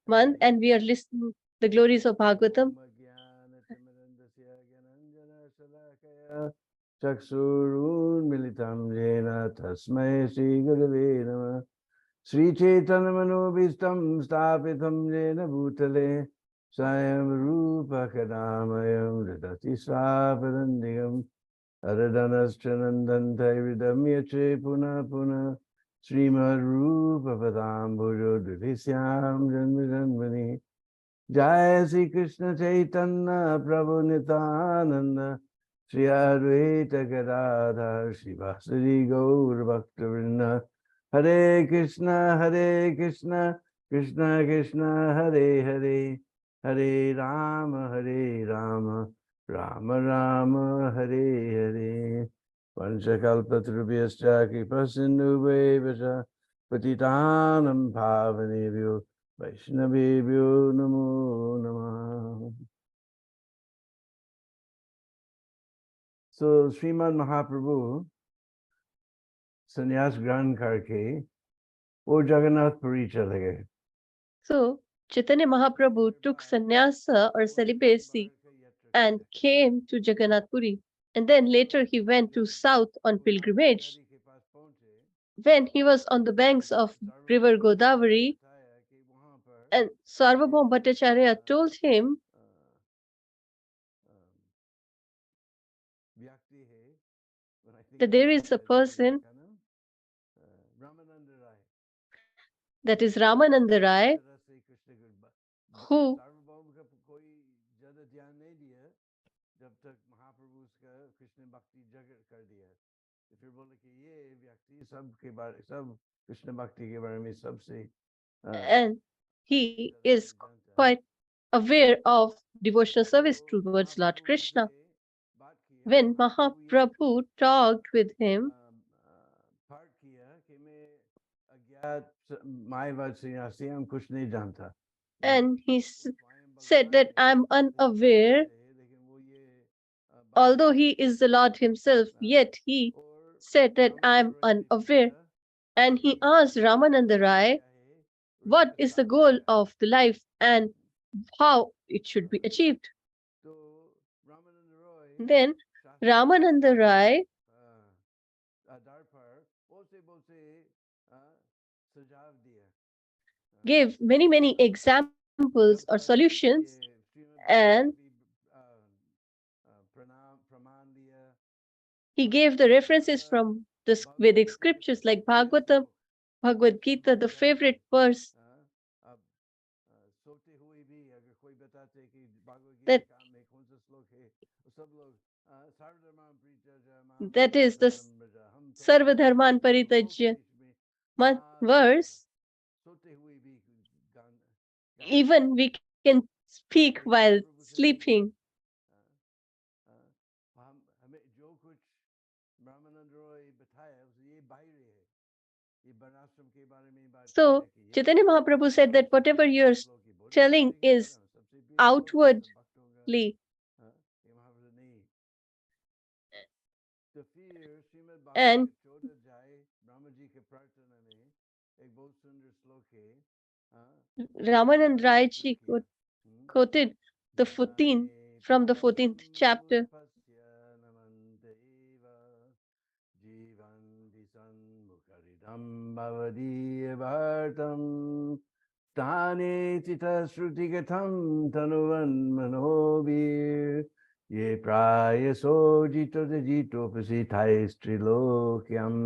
month, and we are listening the glories of Bhagavatam. Chaksurun militam jena tasmai Sri Gurave Namah. Sri Chaitanya Manobhistam Stapitam Jena Bhutale Swayam Rupa Kadamayam Dadati Swapadandigam Aradanaschanandantai Vidamyache Puna Puna Srimad Rupa Padambujo Dudhisyam Janmajanmani Jai Sri Krishna Chaitanya Prabhu Nityananda Sri Advaita Gadadhar Shivasari Gaur Bhaktivinoda Hare Krishna Krishna Krishna Hare Hare Hare Rama Rama Rama Hare Hare Panchakalpatrubhyascha Kripasindhubheva Patitanam Pavanebhyo Vaishnavebhyo Namo Namah. So Srimad Mahaprabhu संन्यास ग्रहण करके वो जगन्नाथपुरी चले गए. So Chaitanya Mahaprabhu took sannyasa or celibacy and came to Jagannath Puri. And then later he went to south on pilgrimage. When he was on the banks of river Godavari, and Sarvabhauma Bhattacharya told him that there is a person, that is Ramananda Rai, who जब तक महाप्रभु उसका कृष्ण भक्ति जगत कर दिया तो फिर बोले कि ये व्यक्ति सब के बारे सब कृष्ण भक्ति के बारे में सबसे and he is quite aware of devotional service towards Lord Krishna. When Mahaprabhu talked with him, पाठ किया कि मैं अज्ञात मायावाद सन्यासी हम कुछ नहीं जानता. and he said that I'm unaware, although he is the Lord himself, yet he said that I'm unaware. And he asked Ramananda Rai what is the goal of the life and how it should be achieved. Then Ramananda Rai gave many examples or solutions, and he gave the references from the Vedic scriptures like Bhagavatam, Bhagavad Gita, the favorite verse that that is the Sarvadharman Paritajya verse. Even we can speak while sleeping. So Chaitanya Mahaprabhu said that whatever you're telling is outwardly, and Ramanand Rai ji quoted the 14th from the 14th chapter. Tane Tita Shrutigatam Tanuvan Manobir Ye Praya Sojito de Jito Pasitais Trilokyam.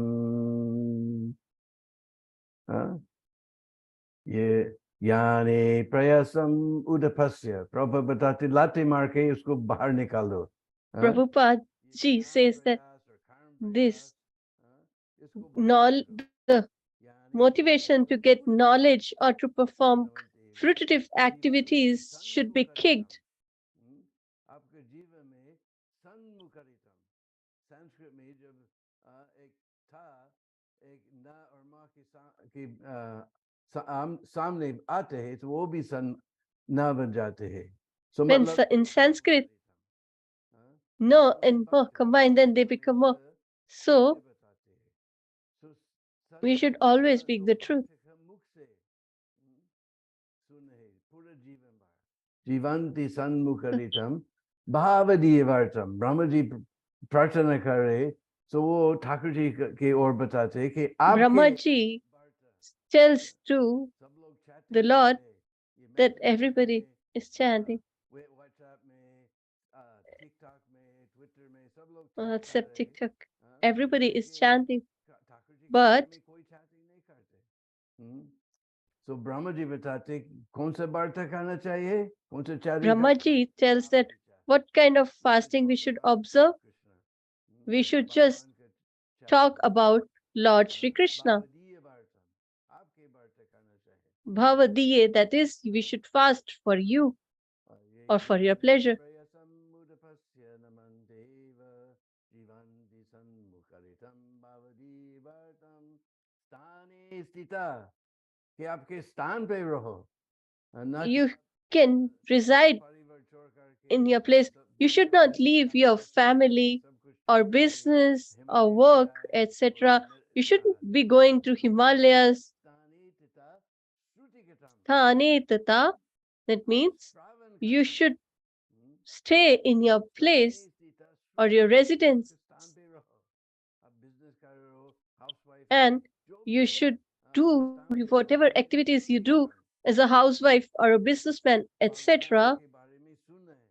Ye यानी प्रयासम उदपस्य प्रभु बताते लाते मार के उसको बाहर निकाल दो. Prabhupada ji says that this the motivation to get knowledge or to perform fruitive activities should be kicked. आपके जीवन में सन्मुखरितम संस्कृत में जब एक था एक ना और माँ की सामने आते हैं तो वो भी सन ना बन जाते हैं. So when in Sanskrit no and mo combine, then they become mo. So we should always speak the truth. जीवंती सन्मुखरितम भावदीयवर्तम। Brahma ji प्रार्थना कर रहे, तो वो ठाकुर जी की ओर बताते कि आपके Brahmaji tells to सब लोग चाहते the क्या Lord है, ये that मैसेंजर everybody में, is chanting, व्हाट्सएप में, टिकटॉक में, ट्विटर में सब लोग चैट कर except रहे, TikTok. हाँ, Everybody is लेकिन chanting, ठाकुर जी के बारे but में कोई चैटिंग नहीं करते। तो ब्रह्मा जी बताते कौन सा वार्ता करना चाहिए, कौन सा चैटिंग करना Brahmaji tells that what kind of fasting we should observe. Krishna, We should just भगवान का चैटिंग talk करना, about Lord Shri Krishna. भावदीय वार्ता, आपके वार्ता करना चाहिए। Bhavadiye, that is, we should fast for you ये or for your pleasure. प्रयसम मुदपस्य नमन्तेव जीवन्ति सन्मुखरितं भवदीय वार्तं स्थाने स्थिता, कि आपके स्थान पे रहो, ना कि You आप can घर reside परिवार छोड़ करके in your place. You should बाहर not leave your family सब कुछ or छोड़ करके business or हिमालय में work, जाए और etc. You shouldn't be going to Himalayas. स्थाने स्थिता श्रुतिगतम, Thane tata, that आप means श्रावण you करना, should stay in your स्थाने place स्थिता or your श्रुतिगतम, आपके residence, स्थान पे रहो, आप बिजनेस कर रहे हो, हाउसवाइफ है, and जो भी you है, should उसके do स्थान पे whatever रहो, activities you do श्रुतिगतम। as a housewife or a businessman, भगवान etc. के बारे में सुन रहे हैं।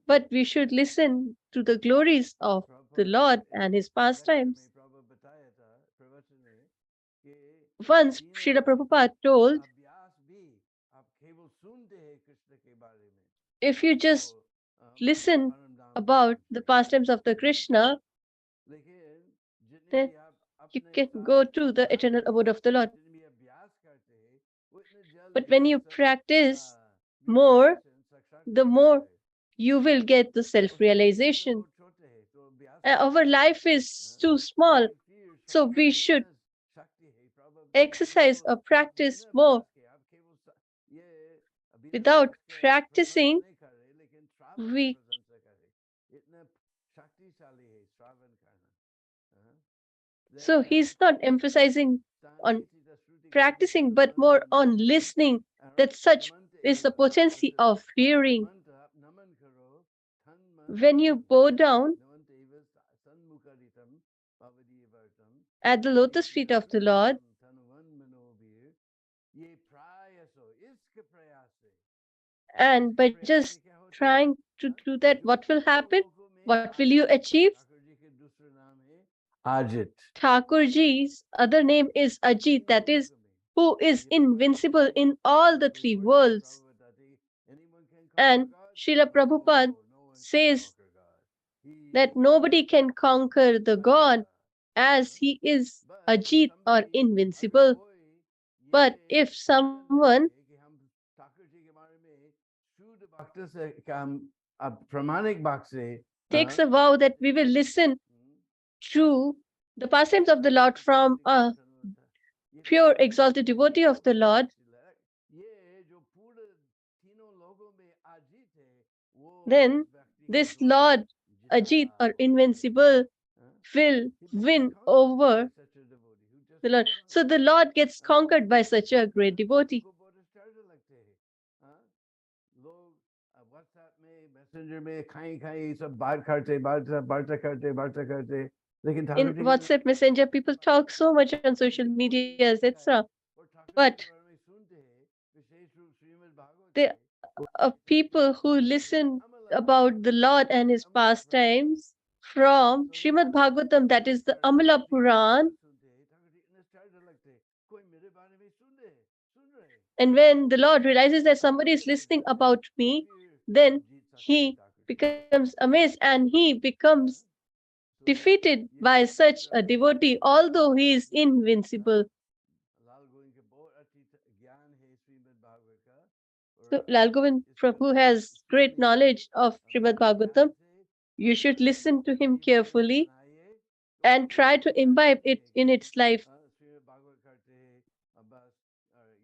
But we should listen to the glories of the Prabhupada Lord एक and his लेक्चर में pastimes. प्रभु बताया था प्रवचन में कि Once बिना Srila Prabhupada told, अभ्यास भी आप केवल सुनते हैं कृष्ण के बारे में, if you आपको just listen परम धाम नहीं about पहुंच the सकते। pastimes of the Krishna, लेकिन जितने then भी आप you अपने can साथ go to the ध्यान eternal abode करते of the हैं, Lord. जितने भी अभ्यास करते हैं, उतने But जल्दी when ये you सब practice more, the साक्षात्कार more होता है। you will get the self उसके बाद भी हम लोग realization. बहुत छोटे हैं तो अभ्यास नहीं Our करते life हैं, is too small, लेकिन फिर so श्रवण we में should इतना शक्ति है। प्रभु बोलते जो exercise or आप practice बिना more. अभ्यास के आप केवल ये बिना Without अभ्यास के आप प्रशंसा practicing, नहीं कर रहे, लेकिन श्रावण की we प्रशंसा कर रहे, इतना शक्तिशाली है श्रावण करना। हाँ? so he's not emphasizing स्थाने on स्थित श्रुति गति practicing but Naman more on listening, that such नमनते is the एव, potency of hearing. नमनते आप नमन करो, तन मन When you bow down नमन्ते एव सन्मुखरितं भवदीयवर्तं at the स्थाने lotus स्थित feet of the Lord, श्रुतिगतं तनुवन मनोभिर, ये प्रायसो इसके प्रयास से, and इसके by प्रयास just से क्या होते हैं? trying to हाँ? do that, जो what will तीनों happen? लोगों में What will you अजित है, achieve? ठाकुर जी के दूसरा नाम है Ajit, Thakurji's other name is Ajit, तीनों that is, लोगों में who is ये बात invincible in all the कोई three वर्ड नहीं worlds. प्रभु बताते, anyone can conquer And God? Srila No, Prabhupada no one can says conquer God. He that is nobody can conquer the God Ajita. as हाँ? he is But if Ajit or somebody, अगर invincible. कोई ये But if वचन लेते someone हैं कि हम ठाकुर जी के बारे में शुद्ध भक्त से का हम अब प्रामाणिक भक्त से takes हाँ a vow that सुनते we will हैं, listen hmm, to the pastimes of the स्थाने Lord स्थित from श्रुतिगतं a तनुवता, ये pure प्रायसो exalted devotee of the Lord, ये जो पूरे तीनों लोगों में अजीत है, वो उस then व्यक्ति के this द्वारा Lord जिता Ajit or होता है। invincible हाँ? will He becomes win conquered by over such a devotee who just the Lord. goes on. So the Lord gets हाँ? conquered by such a great हाँ? devotee. हमको बहुत आश्चर्य लगते हैं। हाँ? लोग व्हाट्सएप में मैसेंजर में खाई खाई सब बात करते बात करते, लेकिन ठाकुर In जी के WhatsApp Messenger, people talk so much on social Thakur ji को media, नहीं etc. दिखाए और ठाकुर जी But के बारे में सुनते हैं, विशेष रूप श्रीमद् भागवत there में वो are people who listen अमला about the Lord and his अमला पुराण में, pastimes from तो Srimad ठाकुर जी के Bhagavatam, that is the बारे में Amala श्रीमद् Puran. भागवत सुनते हैं, ठाकुर जी इतने आश्चर्य लगते हैं, कोई मेरे बारे में सुन रहे, And तो when the Lord realizes that somebody Anand is हो listening जाते हैं, about तो me, फिर then सब जीत सकते हैं he ठाकुर जी को। becomes amazed and he हाँ? becomes तो defeated ये by such पूरा a devotee, although he is ये हाँ, invincible. लाल गोविंद के बहुत अच्छी ज्ञान है श्रीमद् भागवत का, और So हम Lal Govind इसको Prabhu has great इसीलिए knowledge of Srimad पूरे ध्यान Bhagavatam. से You should listen to अपने him जीवन में carefully बनाइए, तो and कोई try to ऐसा imbibe नहीं it है कि in its life. Shrimad Bhagavat करते हैं बस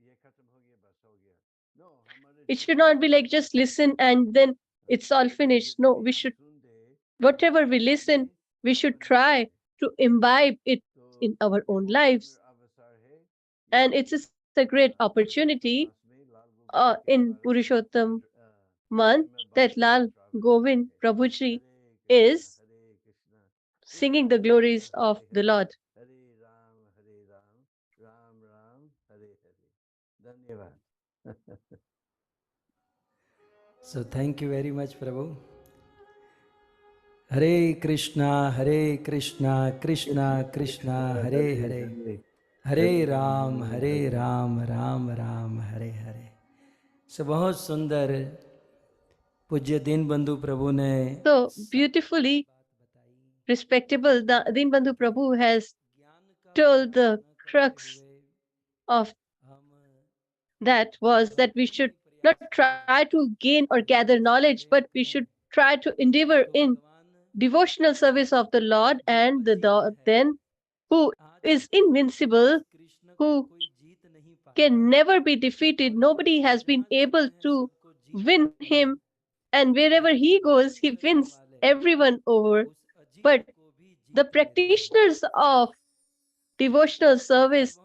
ये खत्म हो गया बस हो गया। नो, हमारे It should जीवन में not be like banana just चाहिए। listen and then हाँ? it's all finished. जितने No, भी we हम should, सुनते हैं अपने whatever we जीवन में listen, we should स्थापन करिए। try to imbibe it तो in our ये own बहुत सुंदर lives. अवसर है, ये And it's a great opportunity class में लाल in Purushottam month that Lal Govind Prabhuji is singing the glories of the Lord. Hare Ram, Ram Ram, Hare Hare. Dhanyavad. So thank you very much, Prabhu. Hare Krishna, Krishna Krishna, Hare Hare. Hare Ram, Ram Ram, Hare Hare. So बहुत सुंदर पूज्य दीन बंधु प्रभु ने So beautifully respectable, Dinbandhu Prabhu has told the crux of that was that we should not try to gain or gather knowledge, but we should try to endeavor in devotional service of the Lord and the then who is invincible, who can never be defeated. Nobody has been able to win him, and wherever he goes, he wins everyone over. But the practitioners of devotional service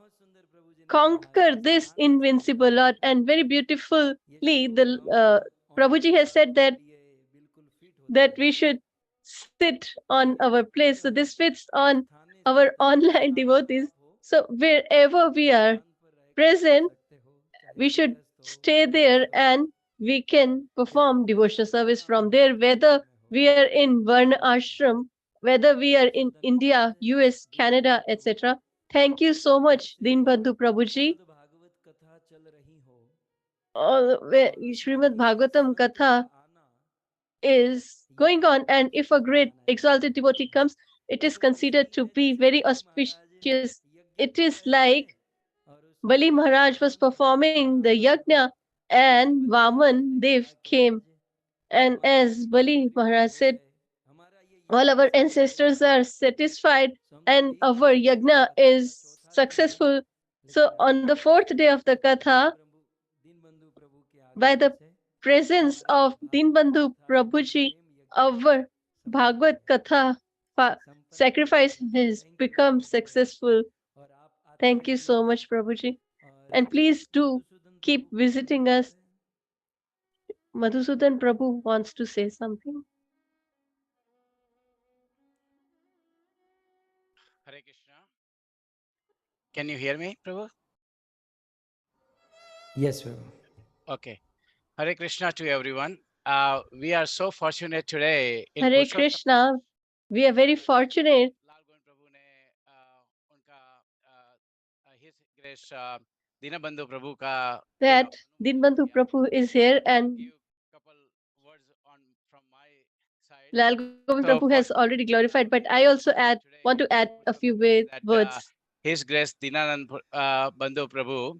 conquer this invincible Lord. And very beautifully, the Prabhuji has said that we should sit on our place. So this fits on our online devotees. So wherever we are present, we should stay there and we can perform devotional service from there, whether we are in Varna Ashram, whether we are in India, US, Canada, etc. Thank you so much, Dinbandhu Prabhuji. Srimad Bhagavatam Katha is going on, and if a great exalted devotee comes, it is considered to be very auspicious. It is like Bali Maharaj was performing the yajna and Vaman Dev came. And as Bali Maharaj said, all our ancestors are satisfied and our yajna is successful. So on the fourth day of the Katha, by the presence of Dinbandhu Prabhuji, our Bhagavad Katha sacrifice has become successful. Thank you so much, Prabhuji. And please do keep visiting us. Madhusudan Prabhu wants to say something. Hare Krishna. Can you hear me, Prabhu? Yes, Prabhu. Okay. Hare Krishna to everyone. We are so fortunate today in Hare Purushottam. Krishna. We are very fortunate लाल गोविंद प्रभु ने उनका His Grace Deenbandhu प्रभु का that Dinbandhu Prabhu is here and give couple words on from my side. Lal Govind Prabhu So has already glorified, but I also want to add a few words. His Grace Dinanand Bandhu Prabhu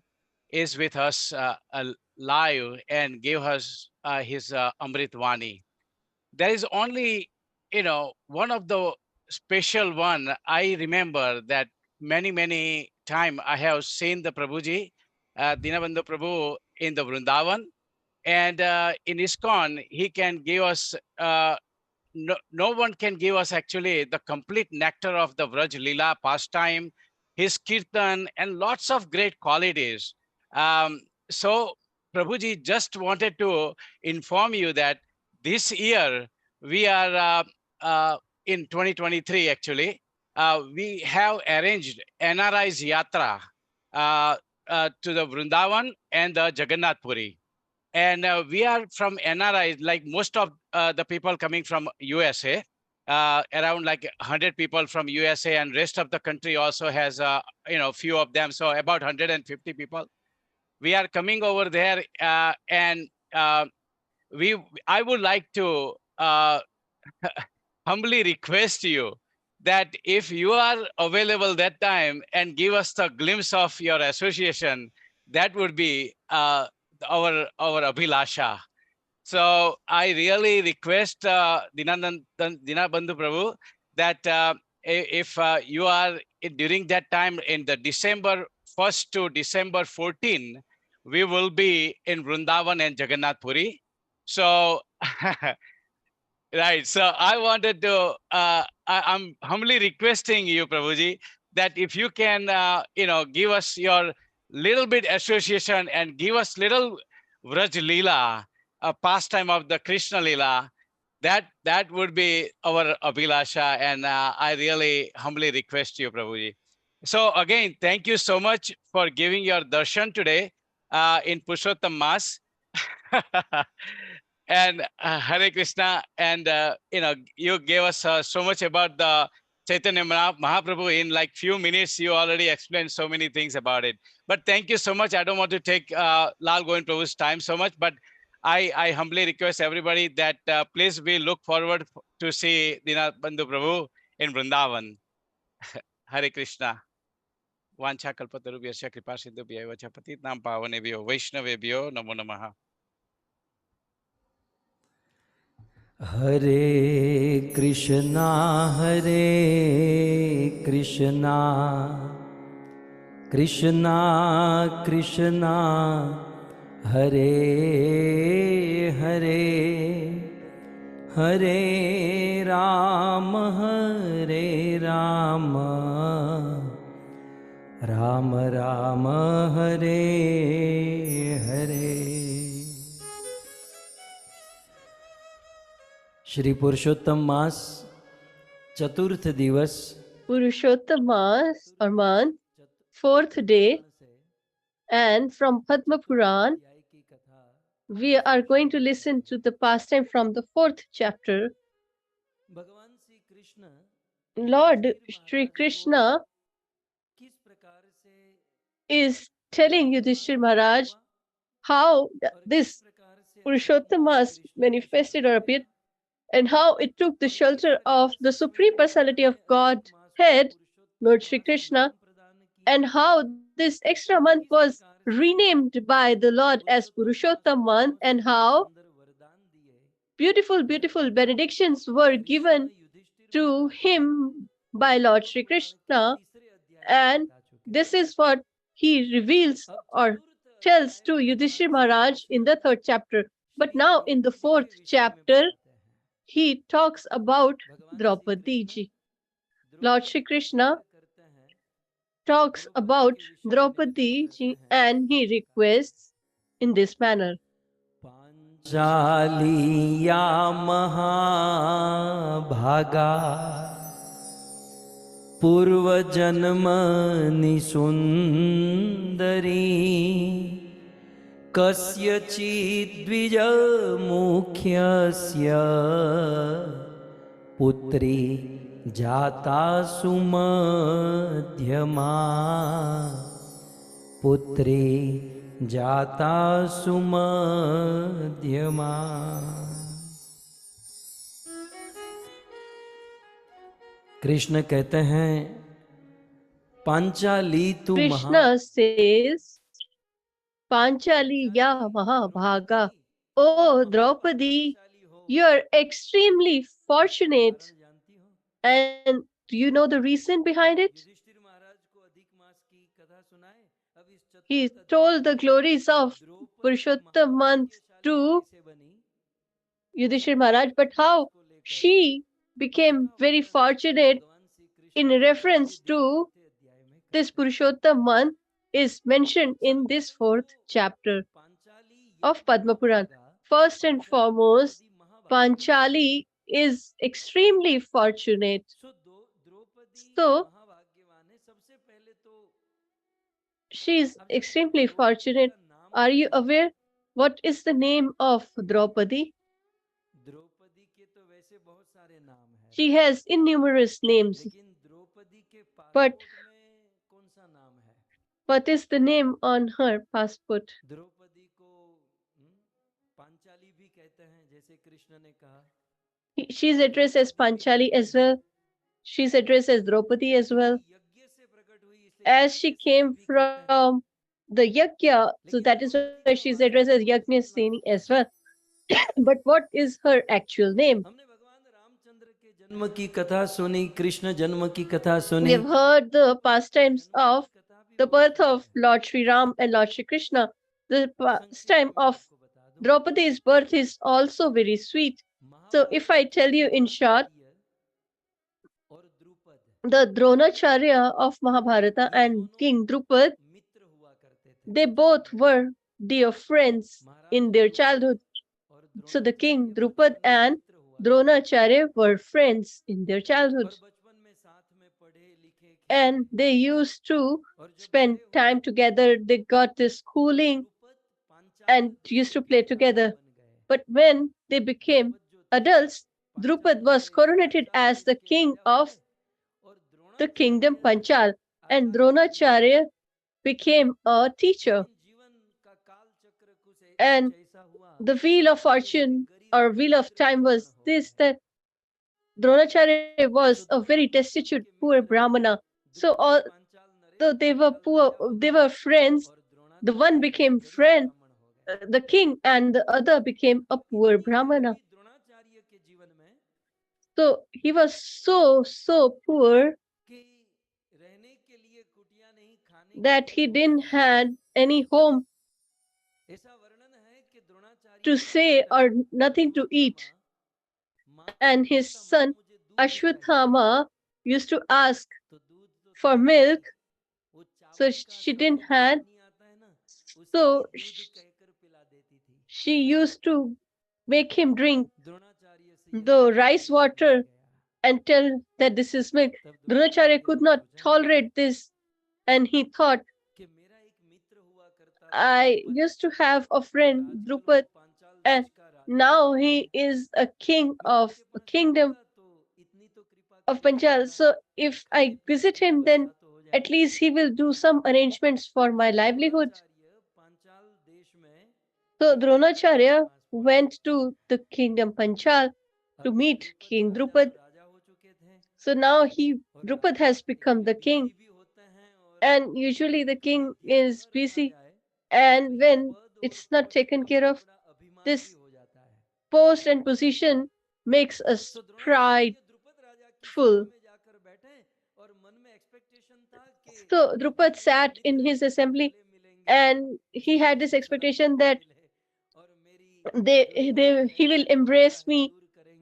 is with us live and gave us his Amrit Vani. There is only, one of the special one. I remember that many time I have seen the Prabhuji, Dinabandhu Prabhu in the Vrindavan, and in ISKCON, he can give us, no one can give us actually the complete nectar of the Vraj Lila pastime, his Kirtan, and lots of great qualities. So Prabhuji just wanted to inform you that this year we are in 2023 actually, we have arranged NRI's Yatra to the Vrindavan and the Jagannath Puri. And we are from NRI, like most of the people coming from USA, around like 100 people from USA, and rest of the country also has, few of them. So about 150 people. We are coming over there, and I would like to humbly request you that if you are available that time and give us the glimpse of your association, that would be our abhilasha. So I really request Dinabandhu Prabhu that if you are during that time in the December 1st to December 14, we will be in Vrindavan and Jagannath Puri. So right. So I wanted to, I'm humbly requesting you, Prabhuji, that if you can, give us your little bit association and give us little Vraj Leela, a pastime of the Krishna Leela, that would be our Abhilasha, and I really humbly request you, Prabhuji. So again, thank you so much for giving your darshan today in Purushottam Mass. And Hare Krishna, and you gave us so much about the Chaitanya Mahaprabhu in like few minutes. You already explained so many things about it. But thank you so much. I don't want to take Lal Govind Prabhu's time so much, but I humbly request everybody that please we look forward to see Dina Bandhu Prabhu in Vrindavan. Hare Krishna. Vancha kalpatarubhyasya kripa sindhubhya eva cha patitnam pavanebhyo vaishnavebhyo namo namaha. Hare Krishna Krishna Krishna Hare Hare Hare Rama Rama Rama Hare Hare. Shri पुरुषोत्तम मास चतुर्थ दिवस Purushottam Mass or month, fourth day, and from Padma Puran, we are going to listen to the pastime from the fourth chapter. Lord Shri Krishna is telling Yudhishthir Maharaj how this Purushottam Mass manifested or appeared, and how it took the shelter of the Supreme Personality of Godhead, Lord Shri Krishna, and how this extra month was renamed by the Lord as Purushottam month, and how beautiful, beautiful benedictions were given to him by Lord Shri Krishna. And this is what he reveals or tells to Yudhishthir Maharaj in the third chapter. But now in the fourth chapter, he talks about Draupadi ji. Lord Shri Krishna talks about Draupadi ji and he requests in this manner. Panchaliya Mahabhaga Purva Janmani Sundari Kasyachit Dvija Mukhyasya Putri Jata Sumadhyama Putri Jata Sumadhyama. Krishna कहते हैं पांचाली तू Krishna says, Panchali ya Mahabhaga, O Draupadi, you are extremely fortunate. And do you know the reason behind it? He told the glories of Purushottam month to Yudhishthir Maharaj, but how she became very fortunate in reference to this Purushottam month is mentioned in this fourth chapter of Padma Puran. First and foremost, Panchali is extremely fortunate. So, she is extremely fortunate. Are you aware what is the name of Draupadi? She has innumerous names. But what is the name on her passport? She's addressed as Panchali as well. She's addressed as Draupadi as well. As she came from the Yajna, so that is why she's addressed as Yajnaseni as well. But what is her actual name? जन्म की कथा सुनी कृष्ण जन्म की कथा We सुनी have heard the pastimes of the birth of Lord Sri Ram and Lord Sri Krishna. The pastime of Draupadi's birth is also very sweet. So if I tell you in short, the Dronacharya of Mahabharata and King Drupad, they both were dear friends in their childhood. So the king Drupad and Dronacharya were friends in their childhood. And they used to spend time together. They got this schooling and used to play together. But when they became adults, Drupad was coronated as the king of the kingdom Panchal, and Dronacharya became a teacher. And the wheel of fortune or wheel of time was this, that Dronacharya was a very destitute, poor Brahmana. So although they were poor, they were friends. The one became friend, the king, and the other became a poor Brahmana. So he was so poor that he didn't had any home to say or nothing to eat. And his son Ashwathama used to ask for milk, so she didn't had. So she used to make him drink the rice water and tell that this is milk. Dronacharya could not tolerate this, and he thought, I used to have a friend, Drupad, and now he is a king of a kingdom of Panchal. So if I visit him, then at least he will do some arrangements for my livelihood. So Dronacharya went to the kingdom Panchal to meet King Drupad. So now Drupad has become the king, and usually the king is busy, and when it's not taken care of, this post and position makes us prideful. So Drupad sat in his assembly, and he had this expectation that he will embrace me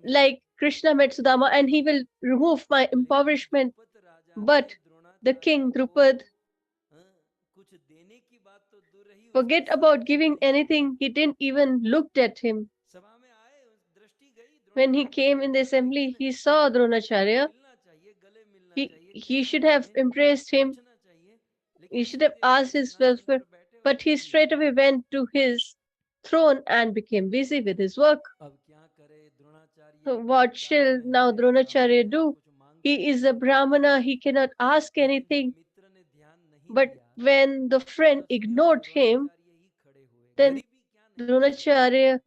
like Krishna met Sudama, and he will remove my impoverishment. But the king Drupad forget about giving anything. He didn't even looked at him. When he came in the assembly, he saw Dronacharya. He should have embraced him. He should have asked his welfare, but he straight away went to his throne and became busy with his work. So what shall now Dronacharya do? He is a Brahmana, he cannot ask anything. But when the friend ignored him, then Dronacharya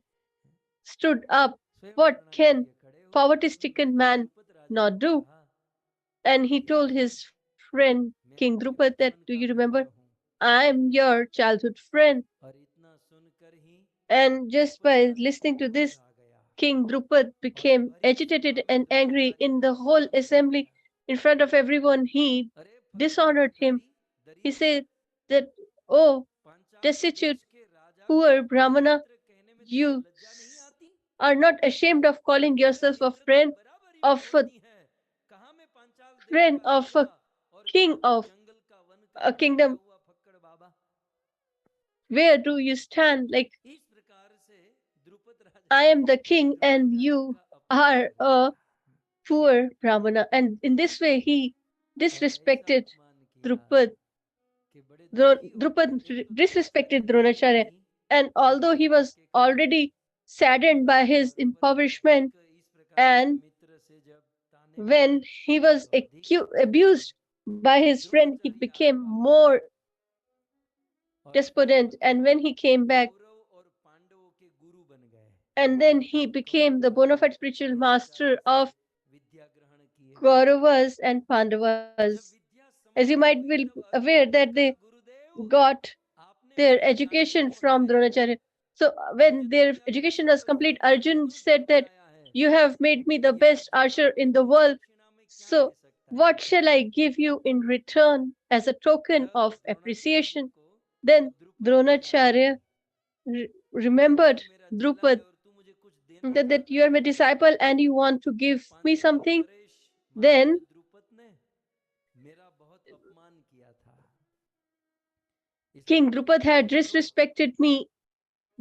stood up. What can poverty-stricken man not do? And he told his friend King Drupad that, do you remember? I am your childhood friend. And just by listening to this, King Drupad became agitated and angry in the whole assembly. In front of everyone, he dishonored him. He said that, oh, destitute, poor Brahmana, you are not ashamed of calling yourself a of a friend of a king of a kingdom. Where do you stand? Like, I am the king and you are a poor Brahmana. And in this way, he disrespected Drupad. Drupad disrespected Dronacharya. And although he was already saddened by his impoverishment, and when he was abused by his friend, he became more despondent. And when he came back, and then he became the bona fide spiritual master of Kauravas and Pandavas. As you might be aware that they got their education from Dronacharya. So when their education was complete, Arjun said that you have made me the best archer in the world. So what shall I give you in return as a token of appreciation? Then Dronacharya remembered Drupad, that you are my disciple and you want to give me something. Then King Drupad had disrespected me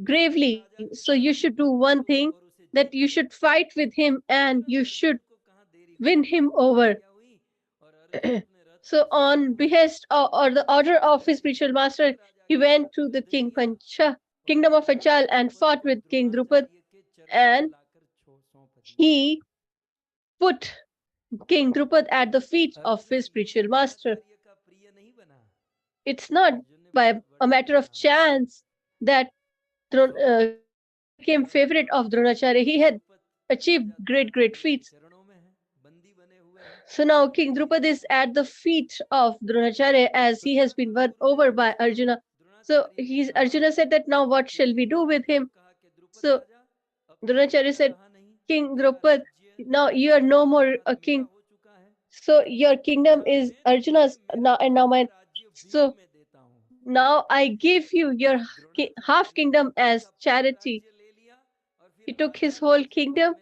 gravely. So you should do one thing, that you should fight with him and you should win him over. So, on behest or the order of his spiritual master, he went to the kingdom of Panchal and fought with King Drupad, and he put King Drupad at the feet of his spiritual master. It's not by a matter of chance that King became favorite of Dronacharya. He had achieved great feats. So now King Drupad is at the feet of Dronacharya as he has been won over by Arjuna. So Arjuna said that now what shall we do with him? So Dronacharya said, King Drupad, now you are no more a king. So your kingdom is Arjuna's now and now mine. So now I give you your half kingdom as charity. He took his whole kingdom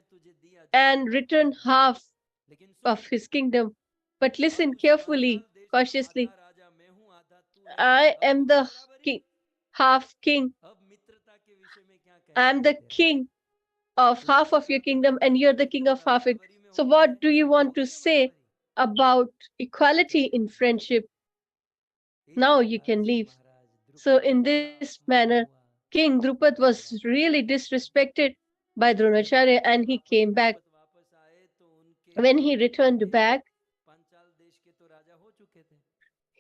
and returned half of his kingdom. But listen carefully, cautiously. I am the king, half king. I am the king of half of your kingdom, and you're the king of half it. So, what do you want to say about equality in friendship? Now you can leave. So, in this manner, King Drupad was really disrespected by Dronacharya and he came back. When he returned back,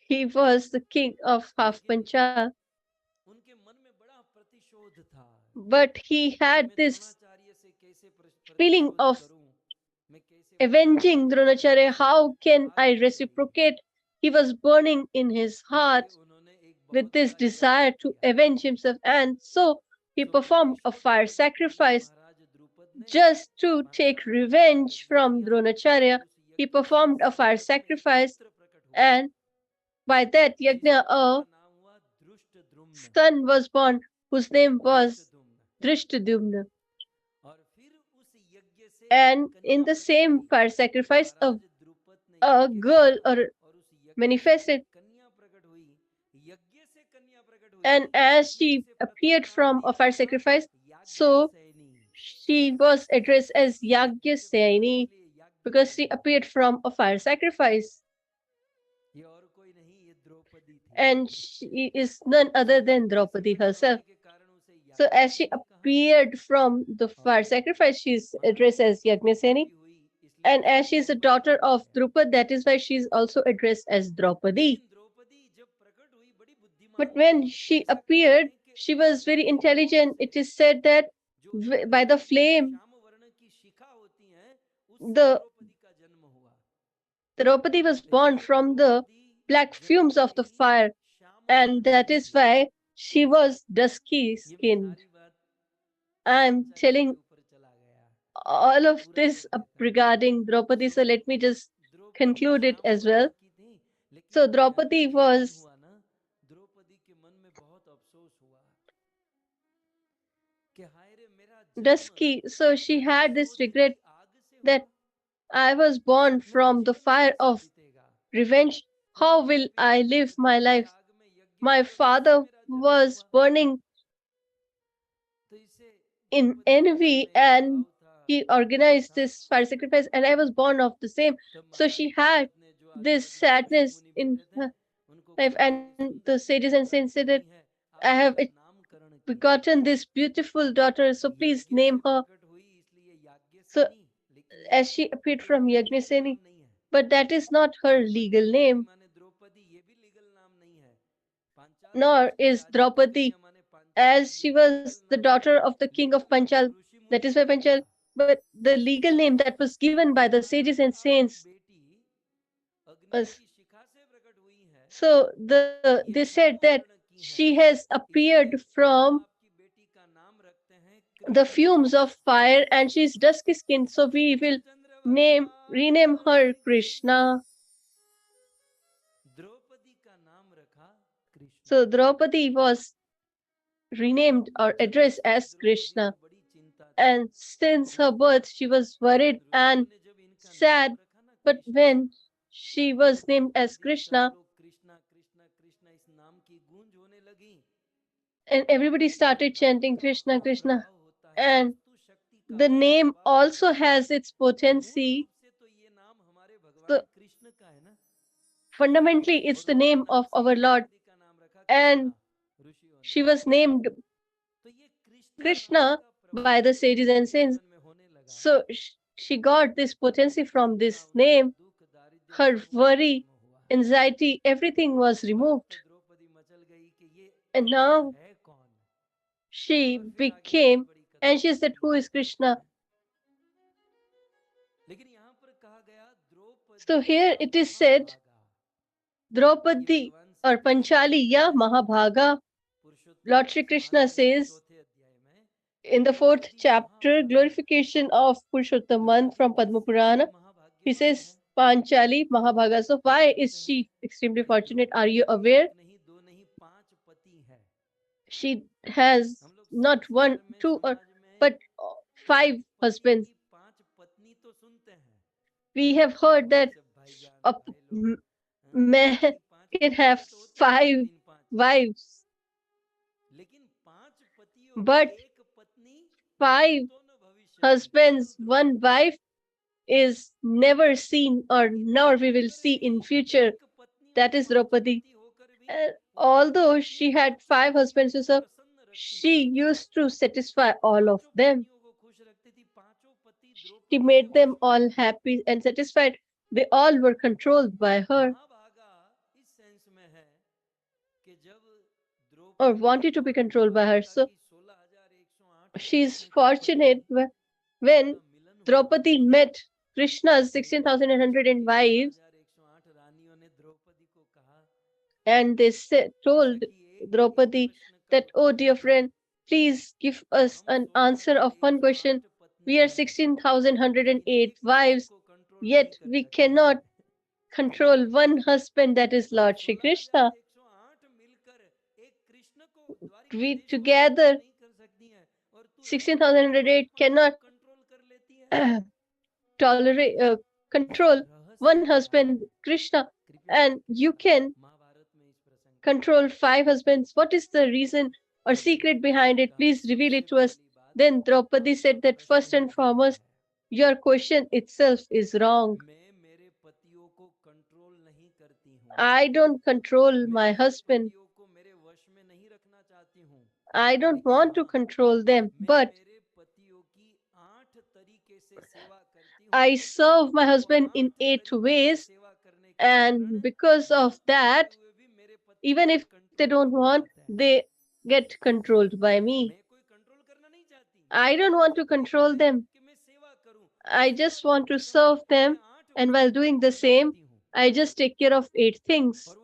he was the king of half Panchal. But he had this feeling of avenging Dronacharya. How can I reciprocate? He was burning in his heart with this desire to avenge himself, and so he performed a fire sacrifice just to take revenge from Dronacharya. He performed a fire sacrifice, and by that yajna, a son was born whose name was Drishtadumna. And in the same fire sacrifice, a girl or manifested, and as she appeared from a fire sacrifice, so she was addressed as Yagyasayani because she appeared from a fire sacrifice. And she is none other than Draupadi herself. So as she appeared from the fire sacrifice, she is addressed as Yagnaseni. And as she is a daughter of Drupad, that is why she is also addressed as Draupadi. But when she appeared, she was very intelligent. It is said that by the flame, the Draupadi was born from the black fumes of the fire, and that is why she was dusky skinned. I'm telling all of this regarding Draupadi, so let me just conclude it as well. So Draupadi was dusky, so she had this regret that I was born from the fire of revenge. How will I live my life? My father was burning in envy and he organized this fire sacrifice, and I was born of the same. So she had this sadness in her life, and the sages and saints said that I have begotten this beautiful daughter, so please name her. So as she appeared from Yagniseni, but that is not her legal name, nor is Draupadi, as she was the daughter of the king of Panchal. That is why Panchal, but the legal name that was given by the sages and saints was. So they said that she has appeared from the fumes of fire and she's dusky skinned, so we will rename her Krishna. So Draupadi was renamed or addressed as Krishna. And since her birth, she was worried and sad. But when she was named as Krishna, And everybody started chanting Krishna, Krishna. And the name also has its potency. So fundamentally, it's the name of our Lord. And she was named Krishna by the sages and saints. So she got this potency from this name. Her worry, anxiety, everything was removed. And now she became anxious that who is Krishna. So here it is said, Draupadi or Panchali ya Mahabhaga. Lord Shri Krishna says in the fourth chapter, glorification of Purushottam from Padma Purana, he says Panchali Mahabhaga. So why is she extremely fortunate? Are you aware? She has not one, two, or but five husbands. We have heard that a man can have five wives, but five husbands, one wife is never seen or nor we will see in future. That is Draupadi. Although she had five husbands to serve, she used to satisfy all of them. She made them all happy and satisfied. They all were controlled by her or wanted to be controlled by her. So she's fortunate when Draupadi met Krishna's 16,100 wives and they told Draupadi that, oh dear friend, please give us an answer of one question. We are 16,108 wives, yet we cannot control one husband, that is Lord Shri Krishna. We together, 16,108 cannot tolerate, control one husband, Krishna, and you can control five husbands. What is the reason or secret behind it? Please reveal it to us. Then Draupadi said that first and foremost, your question itself is wrong. I don't control my husband. I don't want to control them, but I serve my husband in 8 ways. And because of that, even if they don't want, they get controlled by me. I don't want to control them. I just want to serve them. And while doing the same, I just take care of 8 things.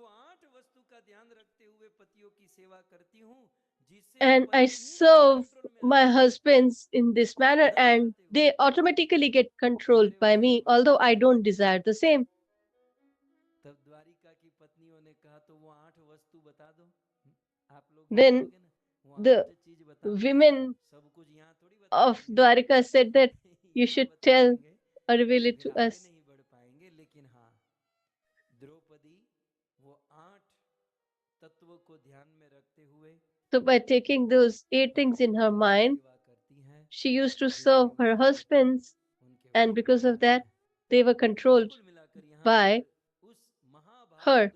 And I serve my husbands in this manner, and they automatically get controlled by me, although I don't desire the same. Then the women of Dwarika said that you should tell or reveal it to us. So by taking those 8 things in her mind, she used to serve her husbands, and because of that, they were controlled by her.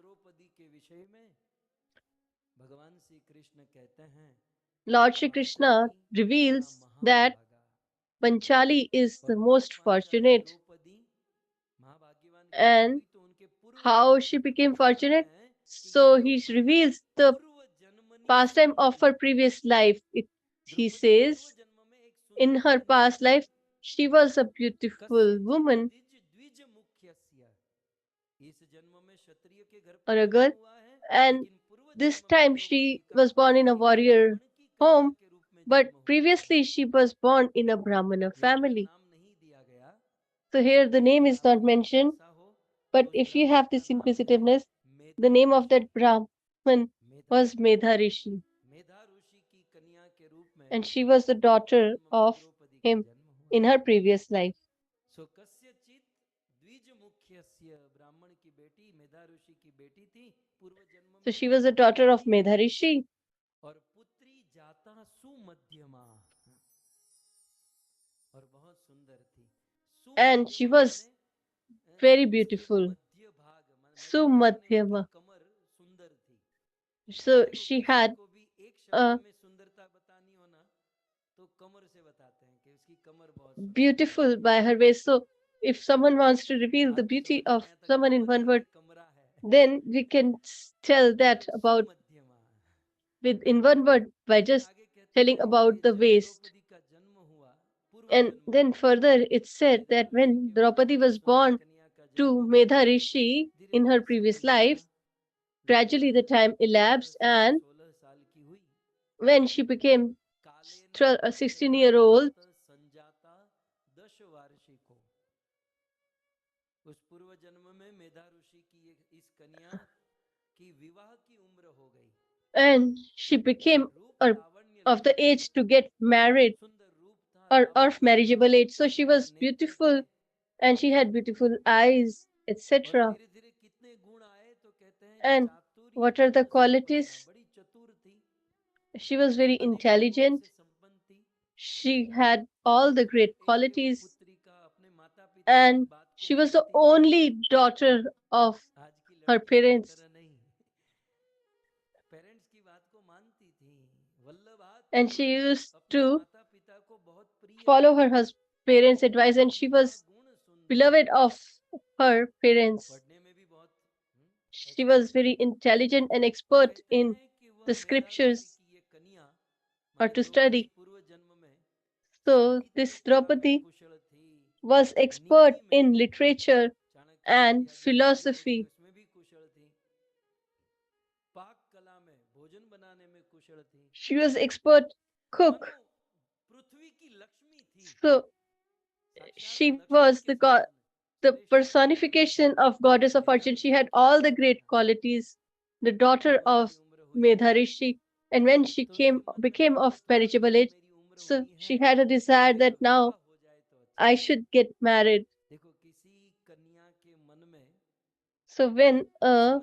Lord Shri Krishna reveals that Panchali is the most fortunate. And how she became fortunate? So he reveals the pastime of her previous life. He says, in her past life, she was a beautiful woman or a girl, and this time she was born in a warrior home, but previously she was born in a Brahmana family. So here the name is not mentioned, but if you have this inquisitiveness, the name of that Brahman was Medha Rishi, and she was the daughter of him in her previous life. So she was the daughter of Medha Rishi. and she was very beautiful, sumadhyama. So she had a beautiful by her waist. So if someone wants to reveal the beauty of someone in one word, then we can tell that about with in one word by just telling about the waist. And then further it's said that when Draupadi was born to Medha Rishi in her previous life, gradually the time elapsed, and when she became 16-year-old, and she became or of the age to get married or of marriageable age. So she was beautiful and she had beautiful eyes, etc. And what are the qualities? She was very intelligent. She had all the great qualities, and she was the only daughter of her parents. And she used to follow her parents' advice, and she was beloved of her parents. She was very intelligent and expert in the scriptures or to study. So this Draupadi was expert in literature and philosophy. She was expert cook. So she was the personification of goddess of fortune. She had all the great qualities, the daughter of Medharishi. And when she became of marriageable age, so she had a desire that now I should get married. So when a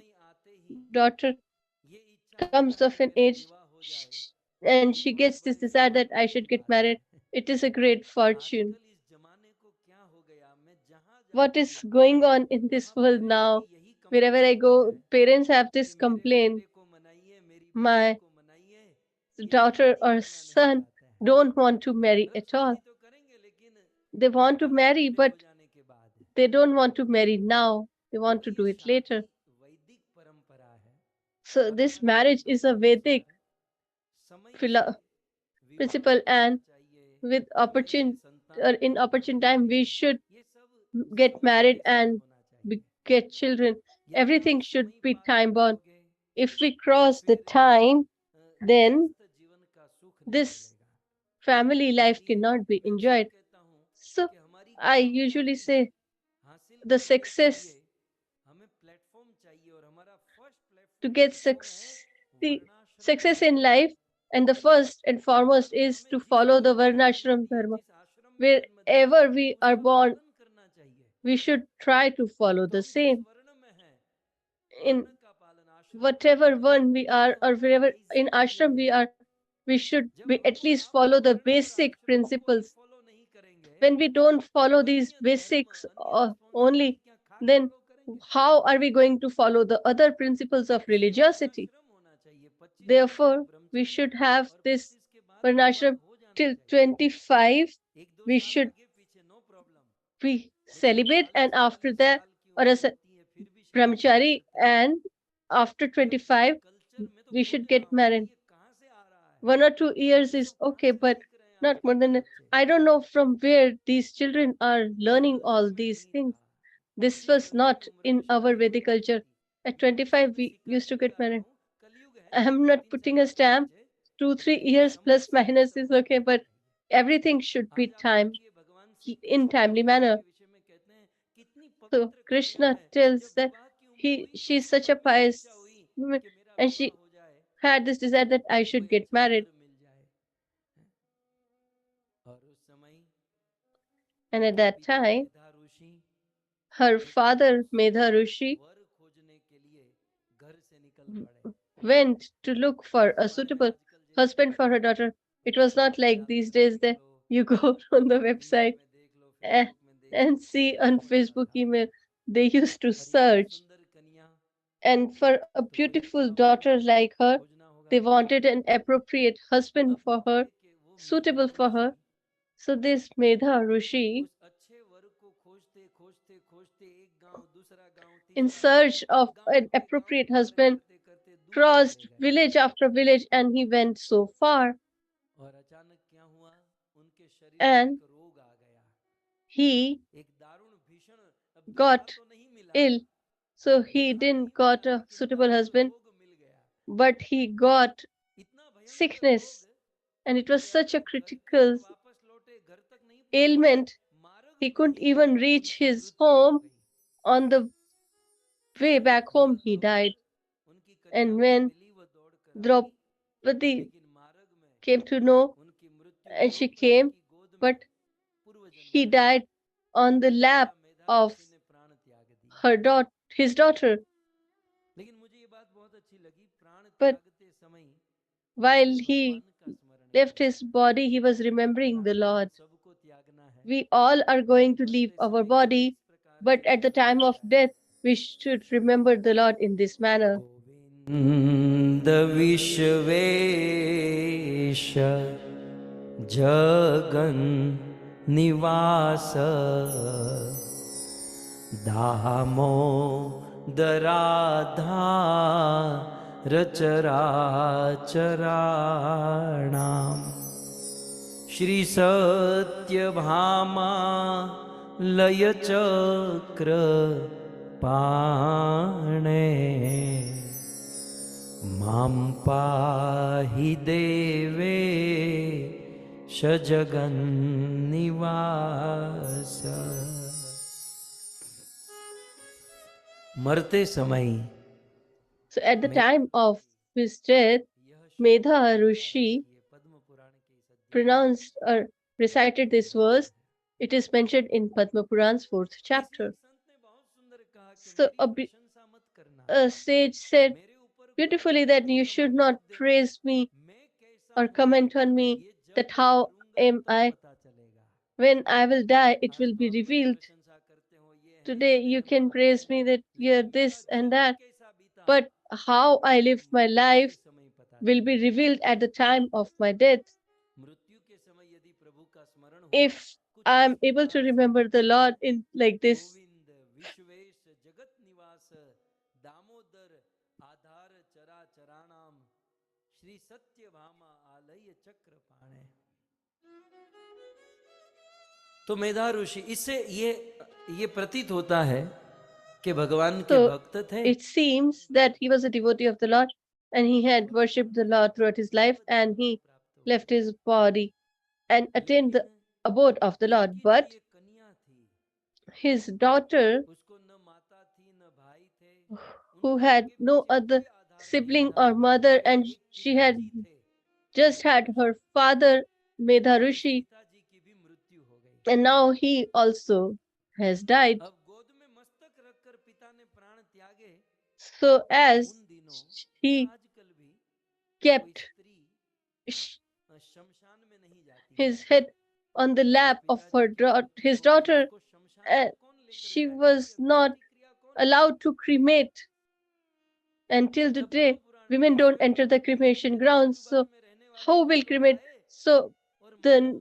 daughter comes of an age and she gets this desire that I should get married, it is a great fortune. What is going on in this world now? Wherever I go, parents have this complaint. My daughter or son don't want to marry at all. They want to marry, but they don't want to marry now. They want to do it later. So this marriage is a Vedic principle, and with opportune or in opportune time, we should get married and get children. Everything should be time bound. If we cross the time, then this family life cannot be enjoyed. So I usually say the success to get the success in life, and the first and foremost is to follow the varnashram dharma. Wherever we are born, we should try to follow the same. In whatever one we are or wherever in ashram we are, we should be at least follow the basic principles. When we don't follow these basics only, then how are we going to follow the other principles of religiosity? Therefore, we should have this varnashram till 25. We should be celibate, and after that, or as a brahmachari, and after 25, we should get married. 1 or 2 years is okay, but not more than that. I don't know from where these children are learning all these things. This was not in our Vedic culture. At 25, we used to get married. I am not putting a stamp. 2, 3 years plus minus is okay, but everything should be in timely manner. So Krishna tells that she's such a pious woman, and she had this desire that I should get married. And at that time, her father, Medha Rishi, went to look for a suitable husband for her daughter. It was not like these days that you go on the website A- and see on Facebook email, they used to search. And for a beautiful daughter like her, they wanted an appropriate husband for her, suitable for her. So this Medha Rishi, in search of an appropriate husband, crossed village after village, and he went so far. And he got ill. So he didn't got a suitable husband, but he got sickness. And it was such a critical ailment, he couldn't even reach his home. On the way back home, he died. And when Draupadi came to know, and she came, but he died on the lap of his daughter. But while he left his body, he was remembering the Lord. We all are going to leave our body, but at the time of death, we should remember the Lord in this manner. Govind Vishwesh जगन् निवास दामोदराधारचराचराणाम् श्रीसत्यभामा लयचक्रपाणे मां पाहि देवेश जगन्निवास मरते समय So at the time of his death, Medha Rishi pronounced or recited this verse. It is mentioned in Padma Puran's 4th chapter. So a sage said beautifully that you should not praise me or comment on me, that how am I. When I will die, it will be revealed. Today you can praise me that you're this and that, but how I live my life will be revealed at the time of my death. If I'm able to remember the Lord in like this, तो मेधा ऋषि इससे ये प्रतीत होता है कि भगवान के so भक्त थे it seems that he was a devotee of the Lord and he had worshipped the Lord throughout his life, and he left his body and attained the abode of the Lord. But his daughter, who had no other sibling or mother, and she had just had her father, Medha Rishi, and now he also has died. So as he kept his head on the lap of his daughter, and she was not allowed to cremate until today. Women don't enter the cremation grounds, so how will cremate? So the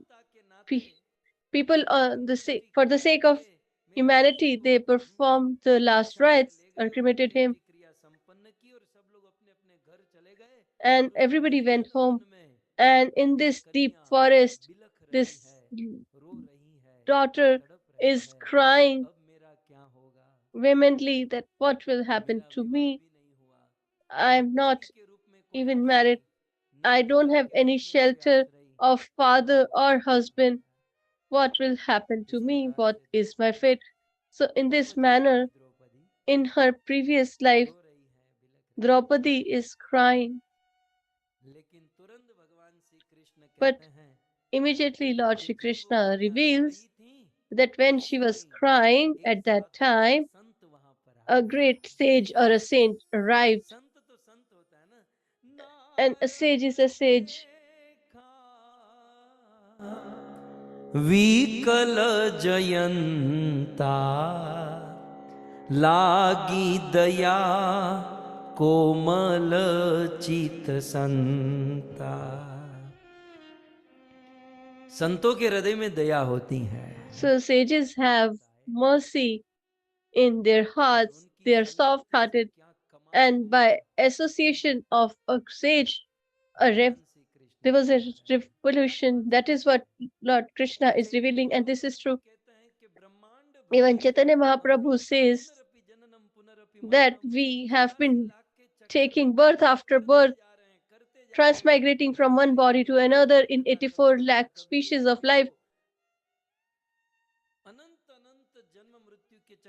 people on for the sake of humanity, they performed the last rites or cremated him, and everybody went home. And in this deep forest, this daughter is crying vehemently that what will happen to me? I'm not even married. I don't have any shelter of father or husband. What will happen to me? What is my fate? So, in this manner, in her previous life, Draupadi is crying. But immediately Lord Shri Krishna reveals that when she was crying at that time, a great sage or a saint arrived. And a sage is a sage. विकल जयंता लागी दया कोमल चित संता। संतों के हृदय में दया होती है। So sages have mercy in their hearts. They are soft-hearted, and by association of a sage, there was a revolution. That is what Lord Krishna is revealing, and this is true. Even Chaitanya Mahaprabhu says that we have been taking birth after birth, transmigrating from one body to another in 84 lakh species of life.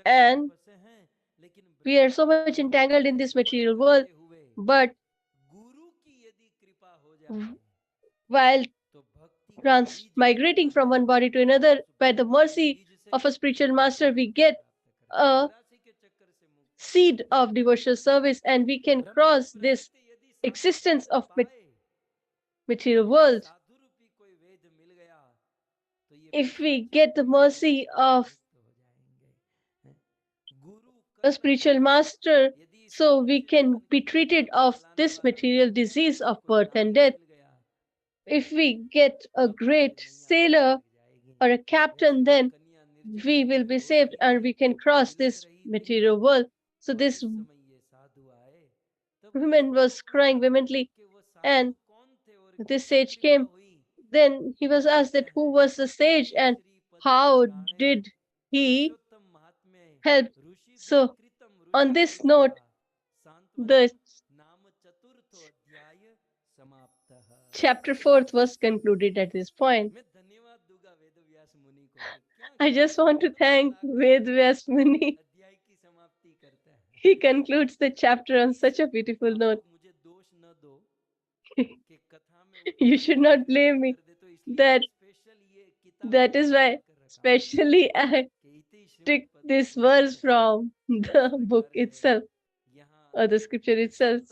And we are so much entangled in this material world, but while transmigrating from one body to another, by the mercy of a spiritual master, we get a seed of devotional service, and we can cross this existence of material world. If we get the mercy of a spiritual master, so we can be treated of this material disease of birth and death. If we get a great sailor or a captain, then we will be saved and we can cross this material world. So this woman was crying vehemently, and this sage came. Then he was asked that who was the sage and how did he help. So on this note, the chapter 4th was concluded at this point. I just want to thank Ved Vyas Muni. He concludes the chapter on such a beautiful note. You should not blame me. That is why specially I took this verse from the book itself, or the scripture itself.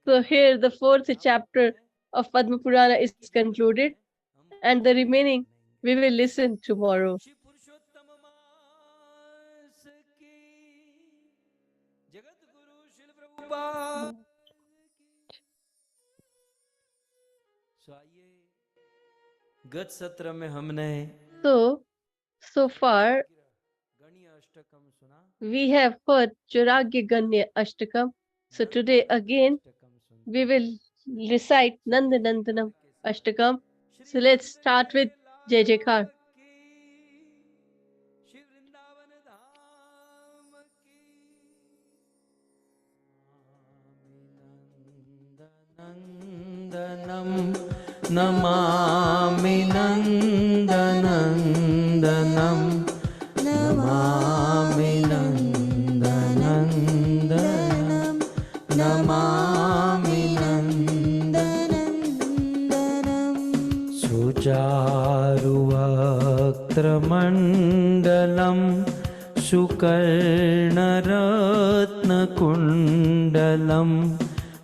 So here the 4th chapter of Padma Purana is concluded, and the remaining we will listen tomorrow. गत सत्र में हमने so far we have heard Chauragya Ganya Ashtakam. So today again we will recite Nandanandanam Ashtakam. So let's start with Jai Jaikar. Namami नन्दनन्दनं Namami नन्दनन्दनं Namami नन्दनन्दनं सुचारुवक्त्रमण्डलं सुकर्णरत्नकुण्डलं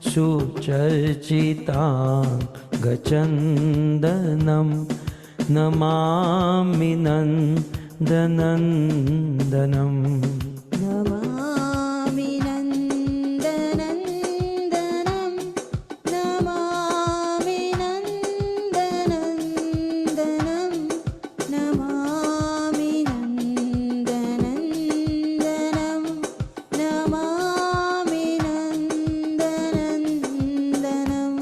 सुचर्चिताङ्गचन्दनं Namami नन्दनन्दनं Namami नन्दनन्दनं Namami नन्दनन्दनं Namami नन्दनन्दनं Namami नन्दनन्दनं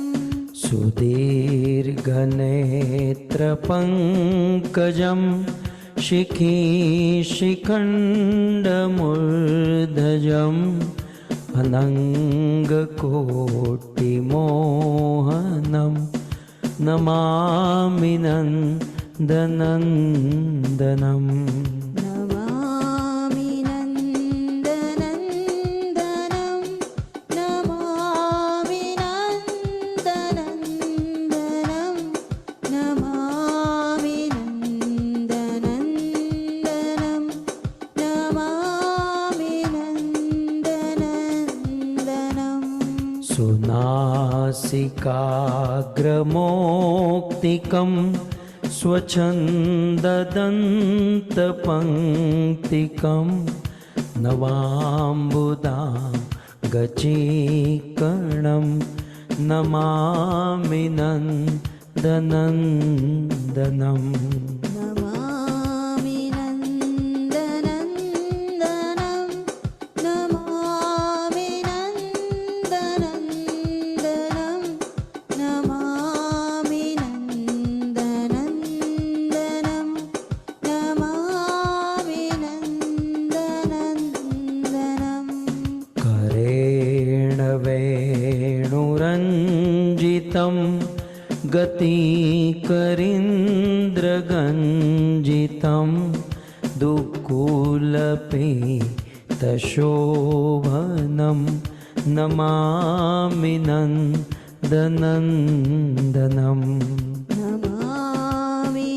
सुदीर्घनेत्रपङ्कजं शिखीशिखण्डमूर्धजम् अनङ्गकोटिमोहनं Namami नन्दनन्दनं Namami नन्दनन्दनं Namami नन्दनन्दनं Namami नन्दनन्दनं Namami नन्दनन्दनं सुनासिकाग्रपङ्कजं नासिकाग्रमौक्तिकं स्वच्छन्ददन्तपङ्क्तिकं नवाम्बुदां गचीकर्णं Namami नन्दनन्दनम् Namami नन्दनन्दनं Namami नन्दनन्दनं Namami नन्दनन्दनं Namami नन्दनन्दनं करेण वेणुरञ्जितं गतिकरीन्द्रगञ्जितं दुःकुलपीतशोभनं Namami नन्दनन्दनम् Namami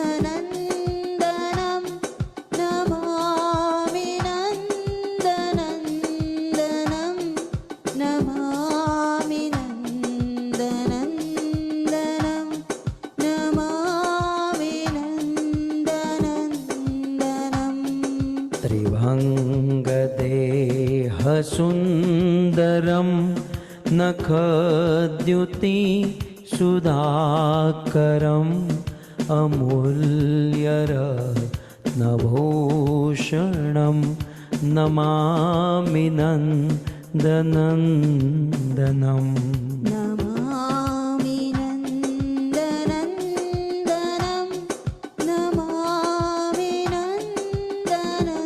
नन्दनन्दनं Namami नन्दनन्दनं Namami नन्दनन्दनं Namami नन्दनन्दनं त्रिभङ्गदेहसुन्दरं नखद्युतिसुधाकरम् अमूल्यरत्नभूषणं Namami नन्दनन्दनम् Namami नन्दनन्दनं Namami नन्दनन्दनं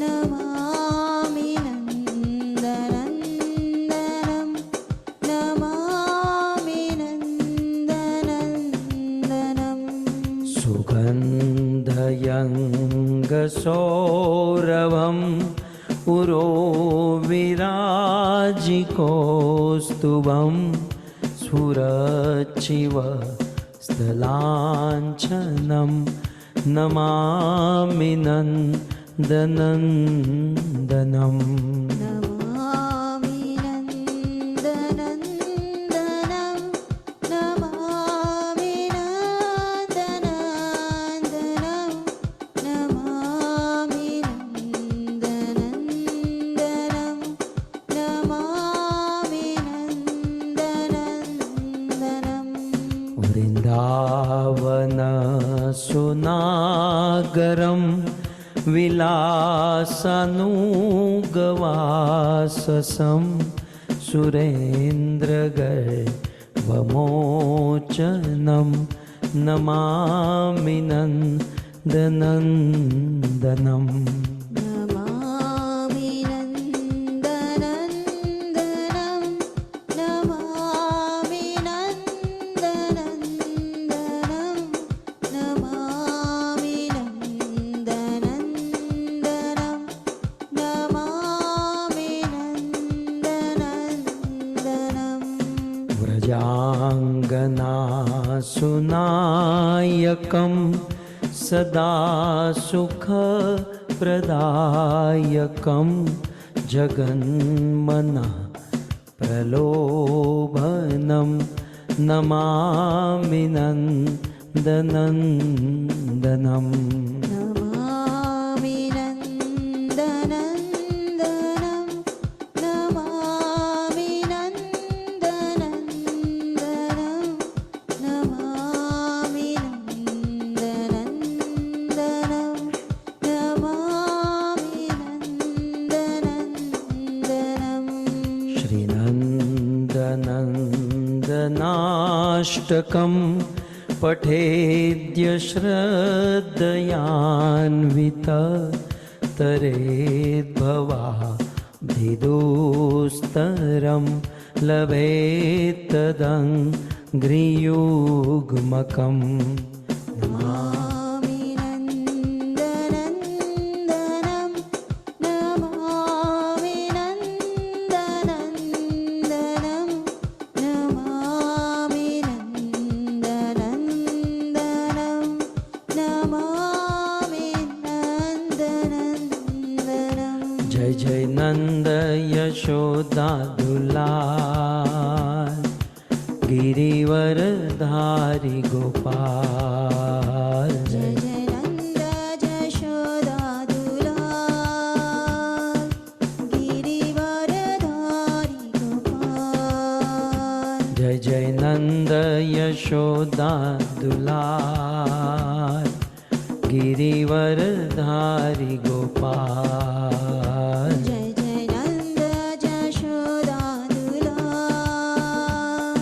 Namami नन्दनन्दनं Namami नन्दनन्दनं सुगन्धयङ्गसौरभम् उरोविराजिकौस्तुभं स्फुरच्चिव स्थलाञ्छनं Namami नन्दनन्दनम् Namami नन्दनन्दनं Namami नन्दनन्दनं Namami नन्दनन्दनं Namami नन्दनन्दनं वृन्दावनसुनागरं विलासानुगवाससं सुरेन्द्रगर्वमोचनं Namami नन्दनन्दनम् Namami नन्दनन्दनं Namami नन्दनन्दनं Namami नन्दनन्दनं Namami नन्दनन्दनं व्रजाङ्गनासुनायकं सदा सुखप्रदायकं जगन्मनः प्रलोभनं नमामि नन्दनन्दनम् नमामि नन्दनन्दनं नमामि नन्दनन्दनं नमामि नन्दनन्दनं नमामि नन्दनन्दनं श्रीनन्दनन्दनाष्टकं पठेद्य श्रद्धयान्वित तरेद्भवाब्धिदुस्तरं लभेत्तदङ्घ्रियुग्मकम् नमामि नन्दनन्दनं नमामि नन्दनन्दनं नमामि नन्दनन्दनं नमामि नन्दनन्दनं जय जय नन्द यशोदा दुलार गिरिवरधारी गोपाल। जय जय नंद यशोदा दुलाल, गिरिवरधारी गोपाल। जय जय नंद यशोदा दुलाल, गिरिवरधारी गोपाल। जय जय नंद यशोदा दुलाल,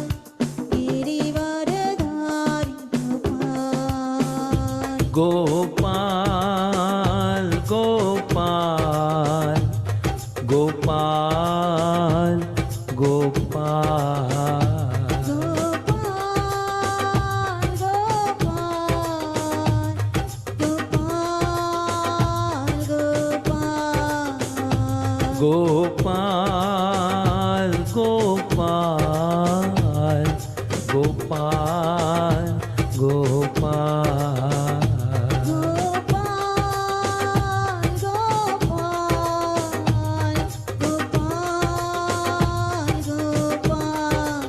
गिरिवरधारी गोपाल। गोपाल गोपाल गोपाल गोपाल गोपाल गोपाल गोपाल गोपाल गोपाल।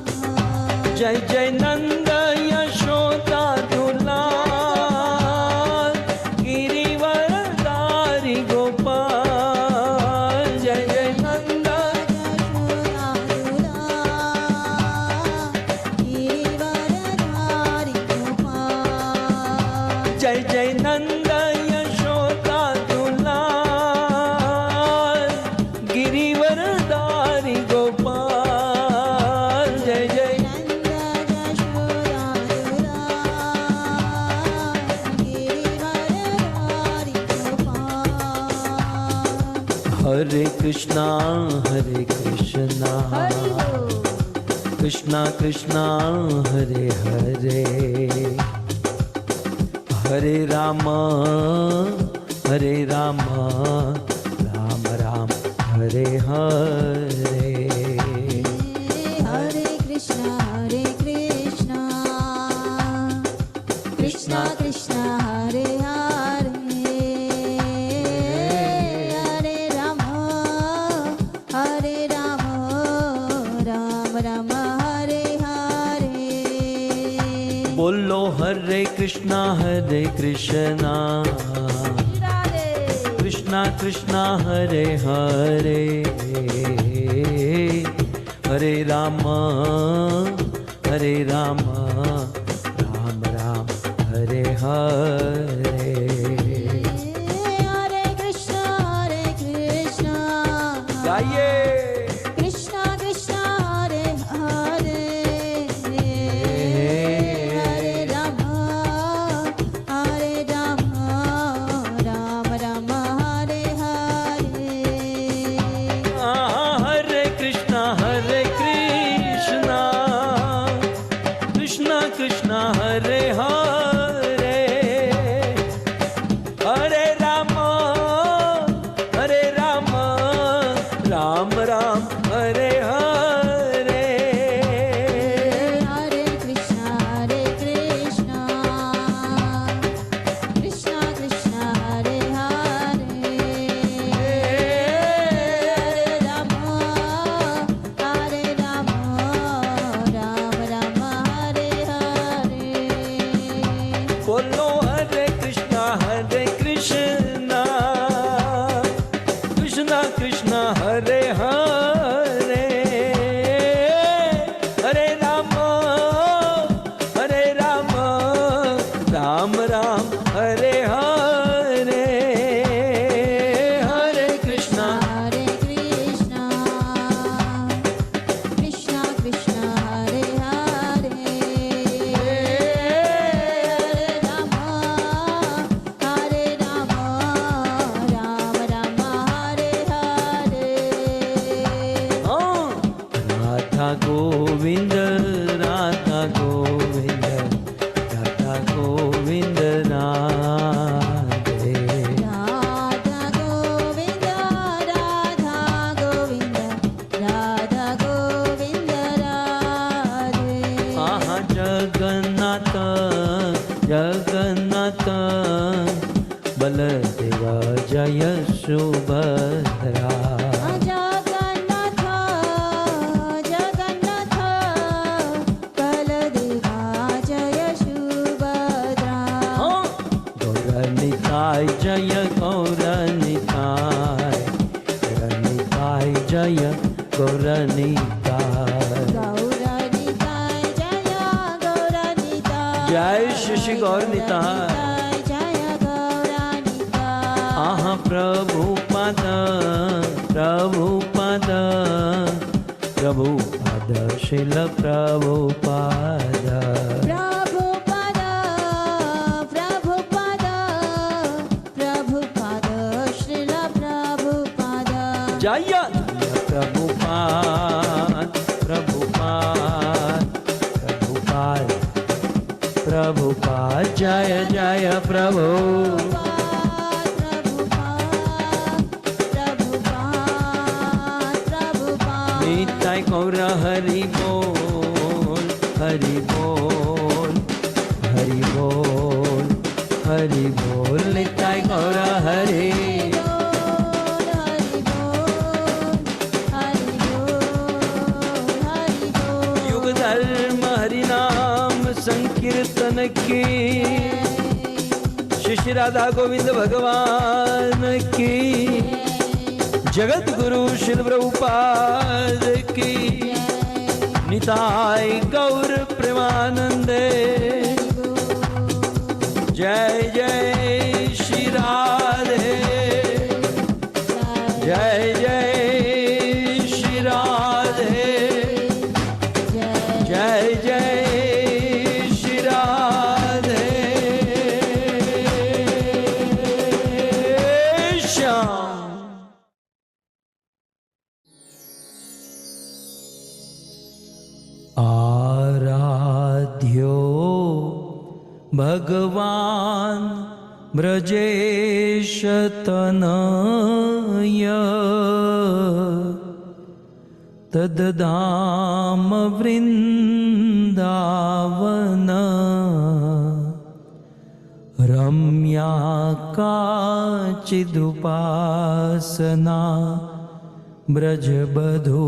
जय जय नंद यशोदा दुलाल, गिरिवरधारी गोपाल। जय जय नंद यशोदा दुलाल, गिरिवरधारी गोपाल। जय जय नंद यशोदा दुलाल, गिरिवरधारी गोपाल। जय जय नंद यशोदा दुलाल, गिरिवरधारी गोपाल। हरे कृष्णा कृष्णा कृष्णा हरे हरे, हरे राम राम राम हरे हरे। हरे कृष्णा कृष्णा कृष्णा हरे हरे, हरे राम राम राम हरे हरे। बोलो हरे कृष्णा कृष्णा कृष्णा हरे हरे, हरे राम राम राम हरे हरे। हरे कृष्णा गाइए कृष्णा कृष्णा हरे हरे, हरे राम राम राम हरे हरे। हरे कृष्णा कृष्णा कृष्णा हरे हरे, हरे राम राम राम हरे हरे। हरे कृष्णा कृष्णा कृष्णा हरे हरे, हरे राम राम राम हरे हरे। बोलो हरे कृष्णा कृष्णा कृष्णा हरे हरे, हरे राम राम राम हरे हरे। हरे कृष्णा कृष्णा कृष्णा हरे हरे, हरे राम राम राम हरे हरे। राधा गोविंद राधा गोविंद राधा गोविंद राधे। राधा गोविंद राधा गोविंद राधा गोविंद राधे। आहा जगन्नाथ जगन्नाथ बलदेव जय सुभद्रा। जगन्नाथ जगन्नाथ बलदेव जय शिशि गौर निताय जय गौरानिताय आहा प्रभुपाद प्रभुपाद प्रभुपाद शिल प्रभुपाद प्रभुपाद प्रभुपाद प्रभुपाद श्रील प्रभुपाद जय प्रभुपाद प्रभुपाद प्रभुपाद प्रभुपाद जय जय प्रभु निताय गौर हरि बोल हरि बोल हरि बोल हरि बोल निताय गौर हरि युग धर्म हरि नाम संकीर्तन की श्री राधा गोविंद भगवान की जगत गुरु श्री प्रभुपाद की निताय गौर प्रेमानंदे जय जय श्री राधे जय जय श्री राधे जय जय श्री राधे श्याम आराध्यो भगवान ब्रजेश तनय तद्धाम वृंदावन रम्या काचिदुपासना ब्रजबधो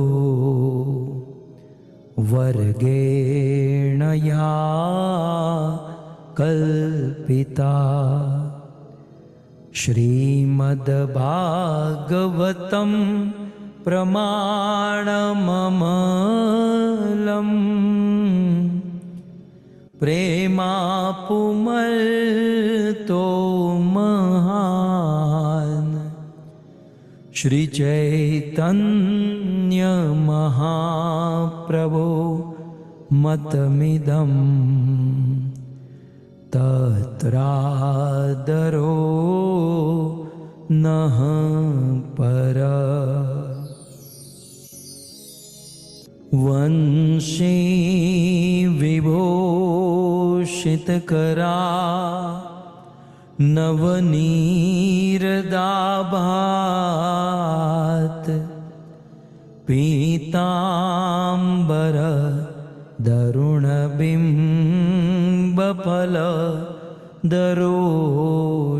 वर्गेण या कल्पिता श्रीमद्भागवतं प्रमाणममलम् प्रेमापुमर्तो महान् श्रीचैतन्य महाप्रभो मतमिदम् तत्रादरो नः पर वंशी विभूषितकरा नवनीरदाभात् पीताम्बर दरुणबिम्बफल दरोष्ठात्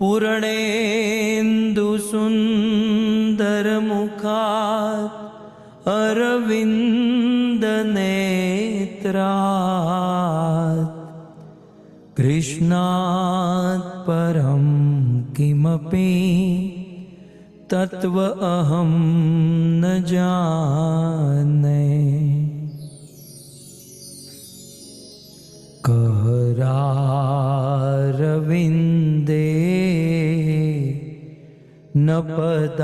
पूर्णेन्दुसुन्दरमुखात् अरविन्दनेत्रात् कृष्णात् परं किमपि तत्व अहं न जाने करारविन्दे न पदारविन्दम्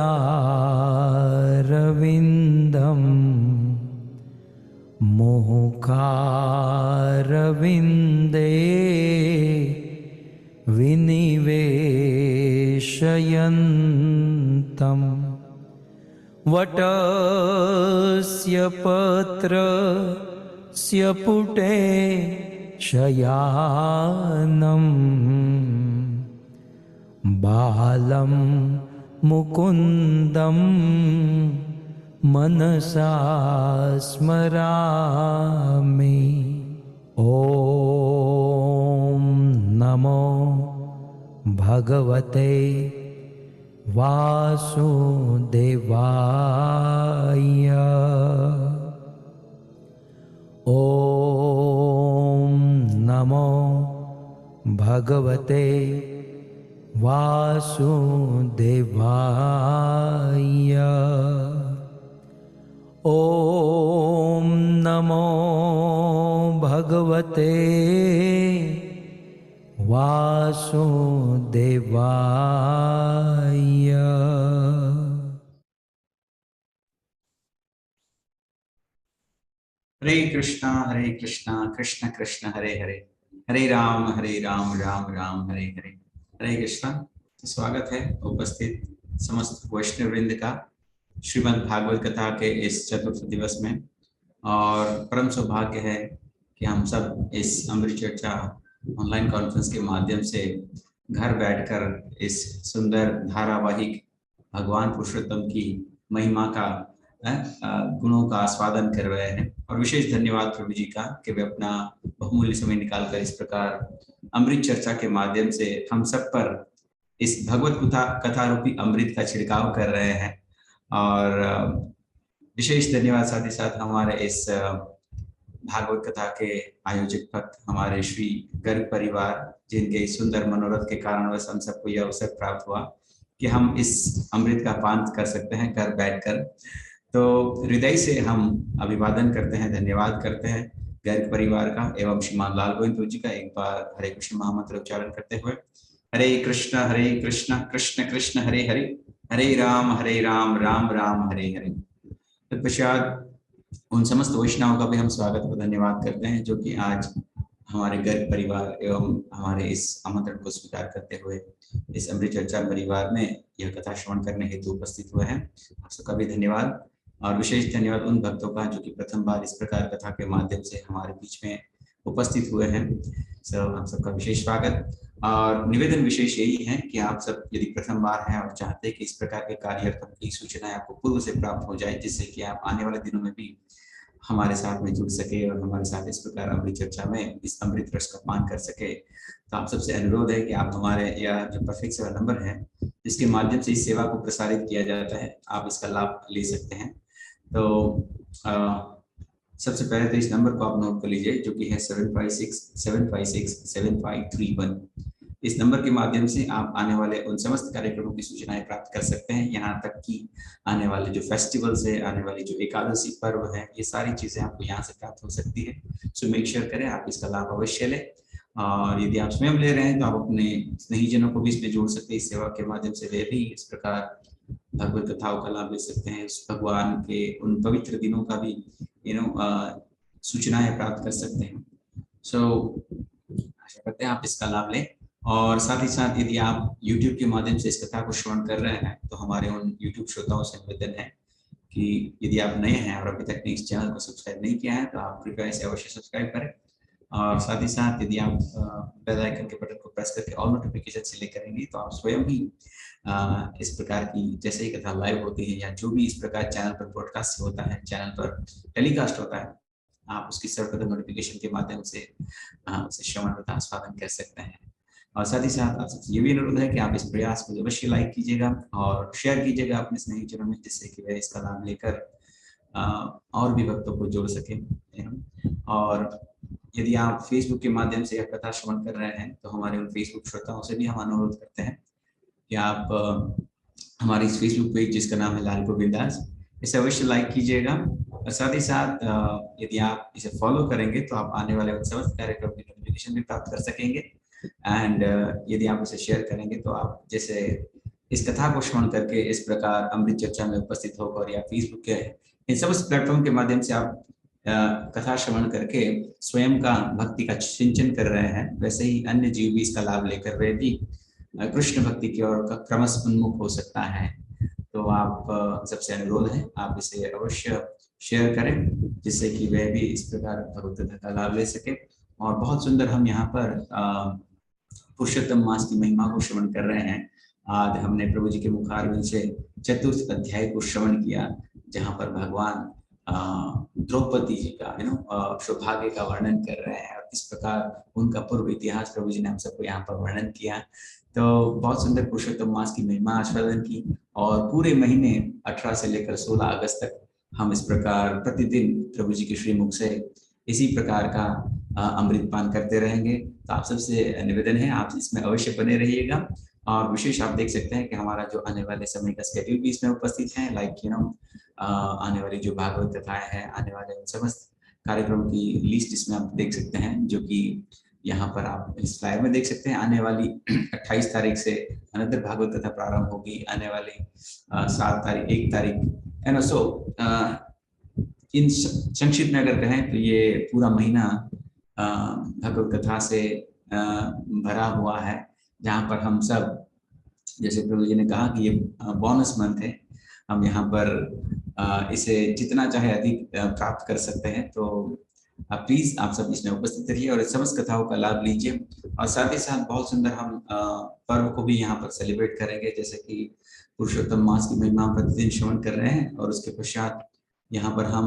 मोहकारविन्दे विनिवेशयन्तम् वटस्य पत्रस्य पुटे शयानम् बालं मुकुन्दं मनसा स्मरामि ॐ नमो भगवते वासुदेवाय ॐ नमो भगवते वासुदेवाय ॐ नमो भगवते हरे कृष्णा कृष्ण कृष्ण हरे हरे, हरे राम राम राम हरे हरे। हरे कृष्णा। स्वागत है उपस्थित समस्त वैष्णव वृंद का श्रीमद् भागवत कथा के इस चतुर्थ दिवस में। और परम सौभाग्य है कि हम सब इस अमृत चर्चा ऑनलाइन कॉन्फ्रेंस के माध्यम से घर बैठकर इस सुंदर धारावाहिक भगवान पुरुषोत्तम की महिमा का गुणों का आस्वादन कर रहे हैं। और विशेष धन्यवाद प्रभु जी का कि वे अपना बहुमूल्य समय निकालकर इस प्रकार अमृत चर्चा के माध्यम से हम सब पर इस भगवत कथा रूपी अमृत का छिड़काव कर रहे हैं। और विशेष धन्यवाद साथ ही साथ हमारे इस भागवत कथा के आयोजक भक्त हमारे श्री गर्ग परिवार, जिनके सुंदर मनोरथ के कारणवश हम सबको यह अवसर प्राप्त हुआ कि हम इस अमृत का पान कर सकते हैं घर बैठकर। तो हृदय से हम अभिवादन करते हैं, धन्यवाद करते हैं गर्ग परिवार का एवं श्रीमान लाल गोविंद जी का। एक बार हरे कृष्ण महामंत्र उच्चारण करते हुए हरे कृष्ण कृष्ण कृष्ण हरे हरे, हरे राम राम राम हरे हरे। तत्पश्चात उन समस्त वैष्णवों का भी हम स्वागत व धन्यवाद करते हैं जो कि आज हमारे गर्ग परिवार एवं हमारे इस आमंत्रण को स्वीकार करते हुए इस अमृत चर्चा परिवार में यह कथा श्रवण करने हेतु उपस्थित हुए हैं। आप सबका भी धन्यवाद। और विशेष धन्यवाद उन भक्तों का जो कि प्रथम बार इस प्रकार कथा के माध्यम से हमारे बीच में उपस्थित हुए हैं। आप सबका विशेष स्वागत। और निवेदन विशेष यही है कि आप सब यदि प्रथम बार हैं और चाहते हैं कि इस प्रकार के कार्यक्रम की सूचनाएं आपको पूर्व से प्राप्त हो जाए, जिससे कि आप आने वाले दिनों में भी हमारे साथ में जुड़ सके और हमारे साथ इस प्रकार अमृत चर्चा में इस अमृत रस का पान कर सके, तो आप सबसे अनुरोध है कि आप हमारे यह जो परफेक्ट सेवा नंबर है जिसके माध्यम से इस सेवा को प्रसारित किया जाता है, आप इसका लाभ ले सकते हैं। तो सबसे पहले तो इस नंबर को आप नोट कर लीजिए जो कि है 7567567531। इस नंबर के माध्यम से आप आने वाले उन समस्त कार्यक्रमों की सूचनाएं प्राप्त कर सकते हैं, यहाँ तक कि आने वाले जो फेस्टिवल्स है, आने वाली जो एकादशी पर्व है, ये सारी चीजें आपको यहाँ से प्राप्त हो सकती है। सो मेक श्योर करें आप इसका लाभ अवश्य लें। और यदि आप स्वयं ले रहे हैं तो आप अपने स्नेहीजनों को भी इसमें जोड़ सकते हैं। इस सेवा के माध्यम से वे भी इस प्रकार भगवत कथाओं का लाभ ले सकते हैं, उस भगवान के उन पवित्र दिनों का भी सूचनाएं प्राप्त कर सकते हैं। सो आशा करते हैं आप इसका लाभ लें। और साथ ही साथ यदि आप YouTube के माध्यम से इस कथा को श्रवण कर रहे हैं तो हमारे उन YouTube श्रोताओं से निवेदन है कि यदि आप नए हैं और अभी तक ने इस चैनल को सब्सक्राइब नहीं किया है तो आप कृपया इसे अवश्य सब्सक्राइब करें। और साथ ही साथ यदि आप बेल आइकन के बटन को प्रेस करके ऑल नोटिफिकेशन सिलेक्ट करेंगे तो आप स्वयं ही इस प्रकार की जैसे ही कथा लाइव होती है या जो भी इस प्रकार चैनल पर ब्रॉडकास्ट होता है, चैनल पर टेलीकास्ट होता है, आप उसकी सर्वप्रथम नोटिफिकेशन के माध्यम से उसे श्रवण तथा आस्वादन कर सकते हैं। और साथ ही साथ आप सबसे ये भी अनुरोध है कि आप इस प्रयास को अवश्य लाइक कीजिएगा और शेयर कीजिएगा अपने स्नेहितों में, जिससे कि वे इसका लाभ लेकर और भी भक्तों को जोड़ सके। और यदि आप फेसबुक के माध्यम से यह कथा श्रवण कर रहे हैं तो हमारे उन फेसबुक श्रोताओं से भी हम अनुरोध करते हैं कि आप हमारी इस फेसबुक पेज जिसका नाम है LalGovindDas, इसे अवश्य लाइक कीजिएगा। और साथ ही साथ यदि आप इसे फॉलो करेंगे तो आप आने वाले उन समस्त कार्यक्रम की नोटिफिकेशन भी प्राप्त कर सकेंगे। एंड यदि आप उसे शेयर करेंगे तो आप जैसे इस कथा को श्रवण करके इस प्रकार अमृत चर्चा में उपस्थित होकर या फेसबुक के इन समस्त प्लेटफॉर्म के माध्यम से आप कथा श्रवण करके स्वयं का भक्ति का सिंचन कर रहे हैं, वैसे ही अन्य जीव भी इसका लाभ लेकर वे भी कृष्ण भक्ति की ओर क्रमश उन्मुख हो सकता है। तो आप सबसे अनुरोध है आप इसे अवश्य शेयर करें, जिससे कि वह भी इस प्रकार भगवत कथा का लाभ ले सके। और बहुत सुंदर हम यहाँ पर पुरुषोत्तम मास की महिमा को श्रवण कर रहे हैं। आज हमने प्रभु जी के मुखारविंद से चतुर्थ अध्याय को श्रवण किया, जहाँ पर भगवान द्रौपदी जी का सौभाग्य का वर्णन कर रहे हैं और इस प्रकार उनका पूर्व इतिहास प्रभु जी ने हम सबको यहाँ पर वर्णन किया। तो बहुत सुंदर पुरुषोत्तम मास की महिमा आस्वादन की और पूरे महीने 18 से लेकर 16 अगस्त तक हम इस प्रकार प्रतिदिन प्रभु जी के श्रीमुख से इसी प्रकार का अमृत पान करते रहेंगे। तो आप सबसे निवेदन है आप इसमें अवश्य बने रहिएगा। और विशेष आप देख सकते हैं कि हमारा जो आने वाले समय का स्केड्यूल भी इसमें उपस्थित है, आने वाली जो भागवत कथाएं हैं, आने वाले समस्त कार्यक्रम की लिस्ट इसमें आप देख सकते हैं, जो कि यहाँ पर आप इस स्लाइड में देख सकते हैं। आने वाली 28 तारीख से अनंतर भागवत कथा प्रारंभ होगी, आने वाली 7 तारीख 1 तारीख एंड सो इन संक्षिप्त में अगर कहें तो ये पूरा महीना भगवत कथा से भरा हुआ है, जहाँ पर हम सब, जैसे प्रभु जी ने कहा कि ये बोनस मंथ है, हम यहाँ पर इसे जितना चाहे अधिक प्राप्त कर सकते हैं। तो प्लीज आप सब इसमें उपस्थित रहिए और समस्त कथाओं का लाभ लीजिए। और साथ ही साथ बहुत सुंदर हम पर्व को भी यहाँ पर सेलिब्रेट करेंगे, जैसे कि पुरुषोत्तम मास की महिमा प्रतिदिन श्रवण कर रहे हैं। और उसके पश्चात यहाँ पर हम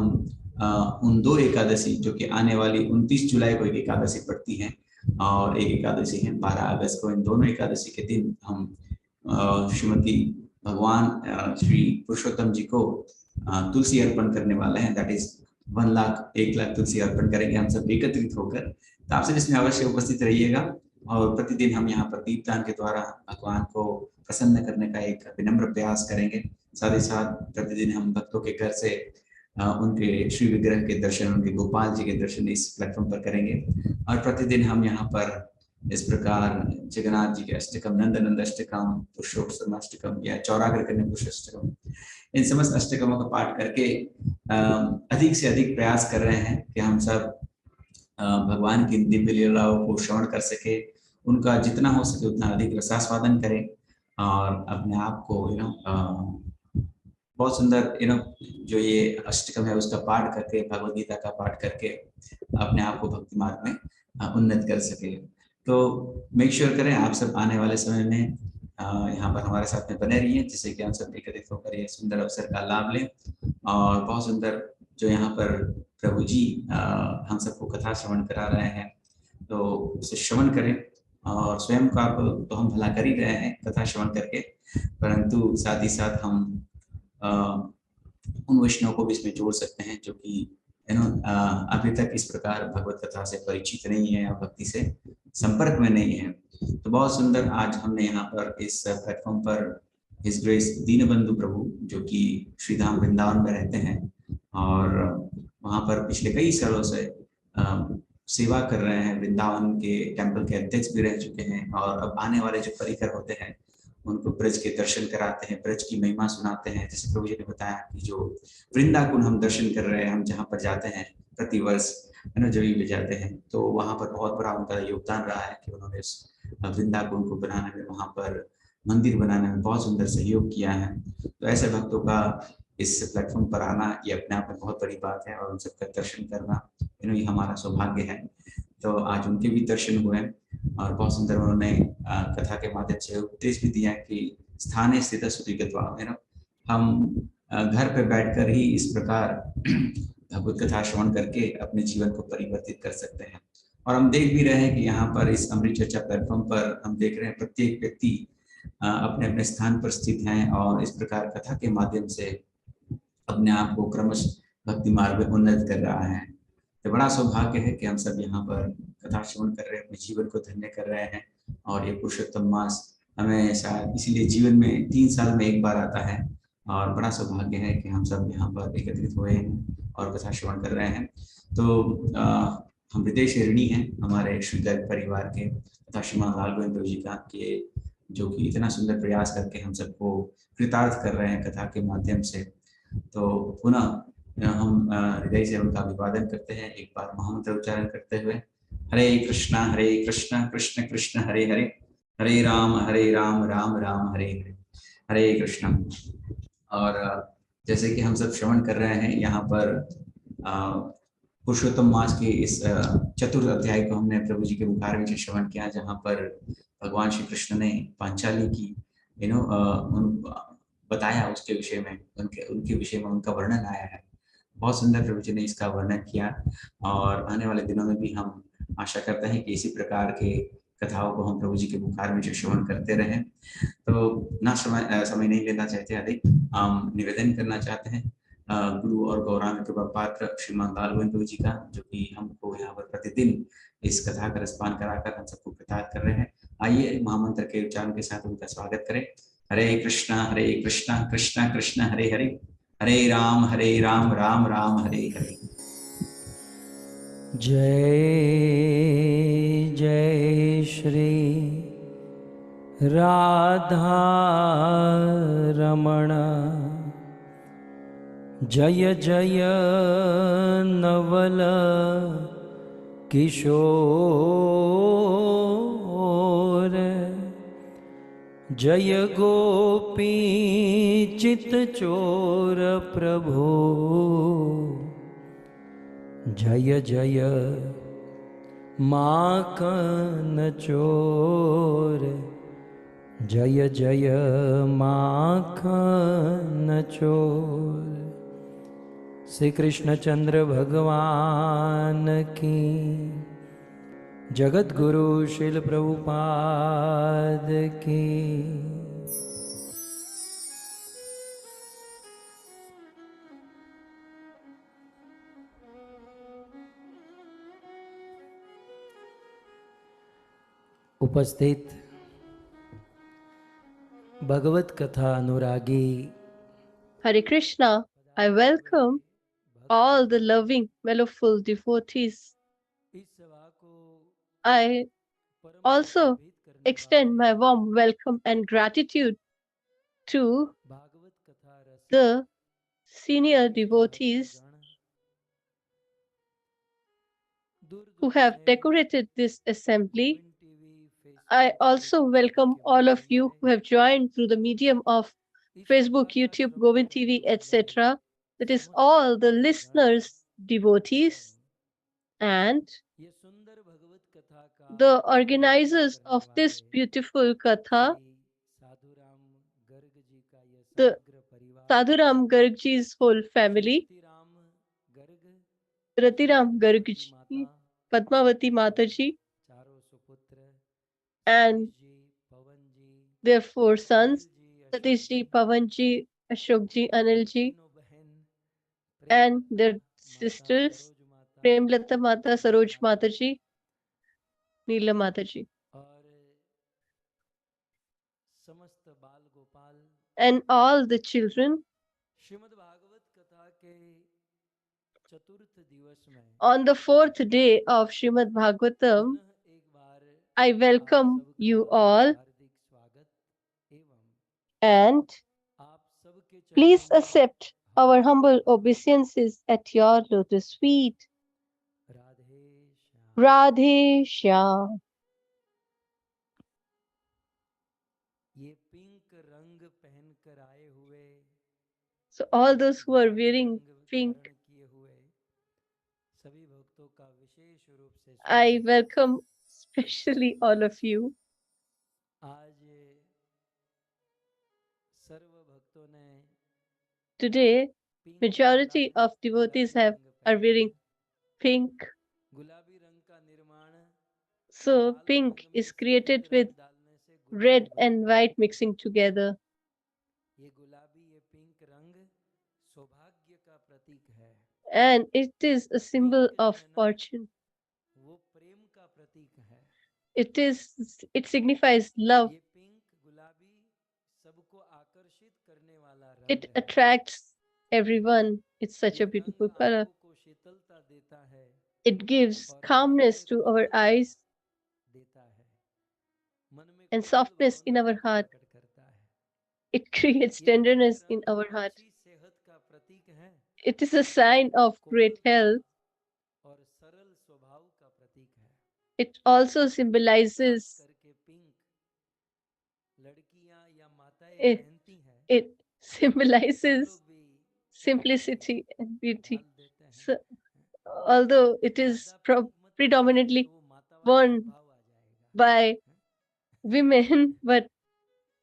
उन दो एकादशी, जो कि आने वाली 29 जुलाई को एक एकादशी पड़ती है और एक एकादशी है 12 अगस्त को, इन दोनों एकादशी के दिन हम श्रीमती भगवान श्री पुरुषोत्तम जी को तुलसी अर्पण करने वाले हैं। दैट इज 1 लाख तुलसी अर्पण करेंगे हम सब एकत्रित होकर। तो आप सब इसमें अवश्य उपस्थित रहिएगा। और प्रतिदिन हम यहाँ पर दीपदान के द्वारा भगवान को प्रसन्न करने का एक विनम्र प्रयास करेंगे। साथ ही साथ प्रतिदिन हम भक्तों के घर से उनके श्री विग्रह के दर्शन, उनके गोपाल जी के दर्शन इस प्लेटफॉर्म पर करेंगे। और प्रतिदिन हम यहाँ पर इस प्रकार जगन्नाथ जी के अष्टकम, नंद अष्टकम, पुरुषोत्तम अष्टकम या चौरागर कन्या पुरुषोत्तम, इन समस्त अष्टकमों का पाठ करके अधिक से अधिक प्रयास कर रहे हैं कि हम सब भगवान की दिव्य लीलाओं को श्रवण कर सके, उनका जितना हो सके उतना अधिक रसास्वादन करें और अपने आप को बहुत सुंदर जो ये अष्टकम है उसका पाठ करके, भगवद गीता का पाठ करके अपने आप को भक्ति मार्ग में उन्नत कर सके। तो मेक श्योर करें आप सब आने वाले समय में यहाँ पर हमारे साथ में बने रहिए, जिससे कि हम सब एकत्रित होकर ये सुंदर अवसर का लाभ लें। और बहुत सुंदर जो यहाँ पर प्रभु जी हम सबको कथा श्रवण करा रहे हैं, तो उसे श्रवण करें। और स्वयं का तो हम भला कर ही रहे हैं कथा श्रवण करके, परंतु साथ ही साथ हम उन वैष्णव को भी इसमें जोड़ सकते हैं जो कि अभी तक इस प्रकार भगवत कथा से परिचित नहीं है या भक्ति से संपर्क में नहीं है। तो बहुत सुंदर आज हमने यहाँ पर इस प्लेटफॉर्म पर हिज ग्रेस दीनबंधु प्रभु, जो कि श्रीधाम वृंदावन में रहते हैं और वहाँ पर पिछले कई सालों से सेवा कर रहे हैं, वृंदावन के टेम्पल के अध्यक्ष भी रह चुके हैं। और अब आने वाले जो परिकर होते हैं उनको ब्रज के दर्शन कराते हैं, ब्रज की महिमा सुनाते हैं। जैसे प्रभु जी ने बताया कि जो वृंदाकुंड हम दर्शन कर रहे हैं, हम जहाँ पर जाते हैं प्रतिवर्ष है ना, जब भी जाते हैं, तो वहाँ पर बहुत बड़ा उनका योगदान रहा है कि उन्होंने इस वृंदाकुंड को बनाने में, वहाँ पर मंदिर बनाने में बहुत सुंदर सहयोग किया है। तो ऐसे भक्तों का इस प्लेटफॉर्म पर आना ये अपने आप में बहुत बड़ी बात है और उन सबका दर्शन करना ये हमारा सौभाग्य है। तो आज उनके भी दर्शन हुए और बहुत सुंदर उन्होंने कथा के माध्यम से उपदेश भी दिया कि स्थाने स्थित सुतिगत्वा, हम घर पे बैठकर ही इस प्रकार भगवत कथा श्रवण करके अपने जीवन को परिवर्तित कर सकते हैं। और हम देख भी रहे हैं कि यहाँ पर इस अमृत चर्चा प्लेटफॉर्म पर हम देख रहे हैं प्रत्येक व्यक्ति अपने अपने स्थान पर स्थित हैं और इस प्रकार कथा के माध्यम से अपने आप को क्रमश भक्ति मार्ग में उन्नत कर रहा है। तो बड़ा सौभाग्य है कि हम सब यहाँ पर कथा श्रवण कर रहे हैं, अपने जीवन को धन्य कर रहे हैं। और ये पुरुषोत्तम मास हमें शायद इसीलिए जीवन में 3 साल में एक बार आता है और बड़ा सौभाग्य है कि हम सब यहाँ पर एकत्रित हुए हैं और कथा श्रवण कर रहे हैं। तो हम हृदय से ऋणी हैं हमारे श्रीदत्त परिवार के तथा श्रीमान लालगोविंद जी का, कि जो कि इतना सुंदर प्रयास करके हम सबको कृतार्थ कर रहे हैं कथा के माध्यम से। तो पुनः हम हृदय से उनका अभिवादन करते हैं, एक बार महामंत्र उच्चारण करते हुए। हरे कृष्णा कृष्ण कृष्ण हरे हरे, हरे राम राम राम हरे हरे, हरे कृष्णा। और जैसे कि हम सब श्रवण कर रहे हैं यहाँ पर पुरुषोत्तम मास के इस चतुर्थ अध्याय को हमने प्रभु जी के मुखार में श्रवण किया, जहाँ पर भगवान श्री कृष्ण ने पांचाली की बताया, उसके विषय में उनके विषय में उनका वर्णन आया है। बहुत सुंदर प्रभु जी ने इसका वर्णन किया और आने वाले दिनों में भी हम आशा करते हैं कि इसी प्रकार के कथाओं को हम प्रभु जी के मुखार में श्रवण करते रहें। तो ना समय नहीं लेना चाहते अधिक, हम निवेदन करना चाहते हैं गुरु और गौरांग कृपा पात्र श्रीमान लालगोविंद जी का, जो कि हमको यहाँ पर प्रतिदिन इस कथा का रसपान कराकर हम सबको कृतार्थ कर रहे हैं। आइए महामंत्र के उच्चारण के साथ उनका स्वागत करें। हरे कृष्णा कृष्ण कृष्ण हरे हरे, हरे राम राम राम हरे हरे। जय जय श्री राधा रमण, जय जय नवल किशोर जय गोपी चित चोर प्रभु जय जय माखन चोर जय जय माखन चोर। श्री कृष्णचंद्र भगवान की, जगत गुरु शिल प्रभुपाद की। उपस्थित भगवत कथा अनुरागी Hare Krishna, I welcome all the loving, mellowful devotees. I also extend my warm welcome and gratitude to the senior devotees who have decorated this assembly. I also welcome all of you who have joined through the medium of Facebook, YouTube, Govind TV, etc. That is all the listeners, devotees, and the organizers of this beautiful katha, the Sadhuram Gargji's whole family, Ratiram Gargji, Padmavati Mataji, and their four sons, Satishji, Pavanji, Ashokji, Anilji, and their sisters, Premlata Mata, Saroj Mataji, Neela Mataji, and all the children. On the fourth day of Srimad Bhagavatam, I welcome you all, and please accept our humble obeisances at your lotus feet. Radhe Shyam. So all those who are wearing pink, I welcome especially all of you. Today, majority of devotees are wearing pink. So pink is created with red and white mixing together. And it is a symbol of fortune. It signifies love. It attracts everyone. It's such a beautiful color. It gives calmness to our eyes and softness in our heart. It creates tenderness in our heart. It is a sign of great health. It also symbolizes it symbolizes simplicity and beauty. So, although it is predominantly worn by women, but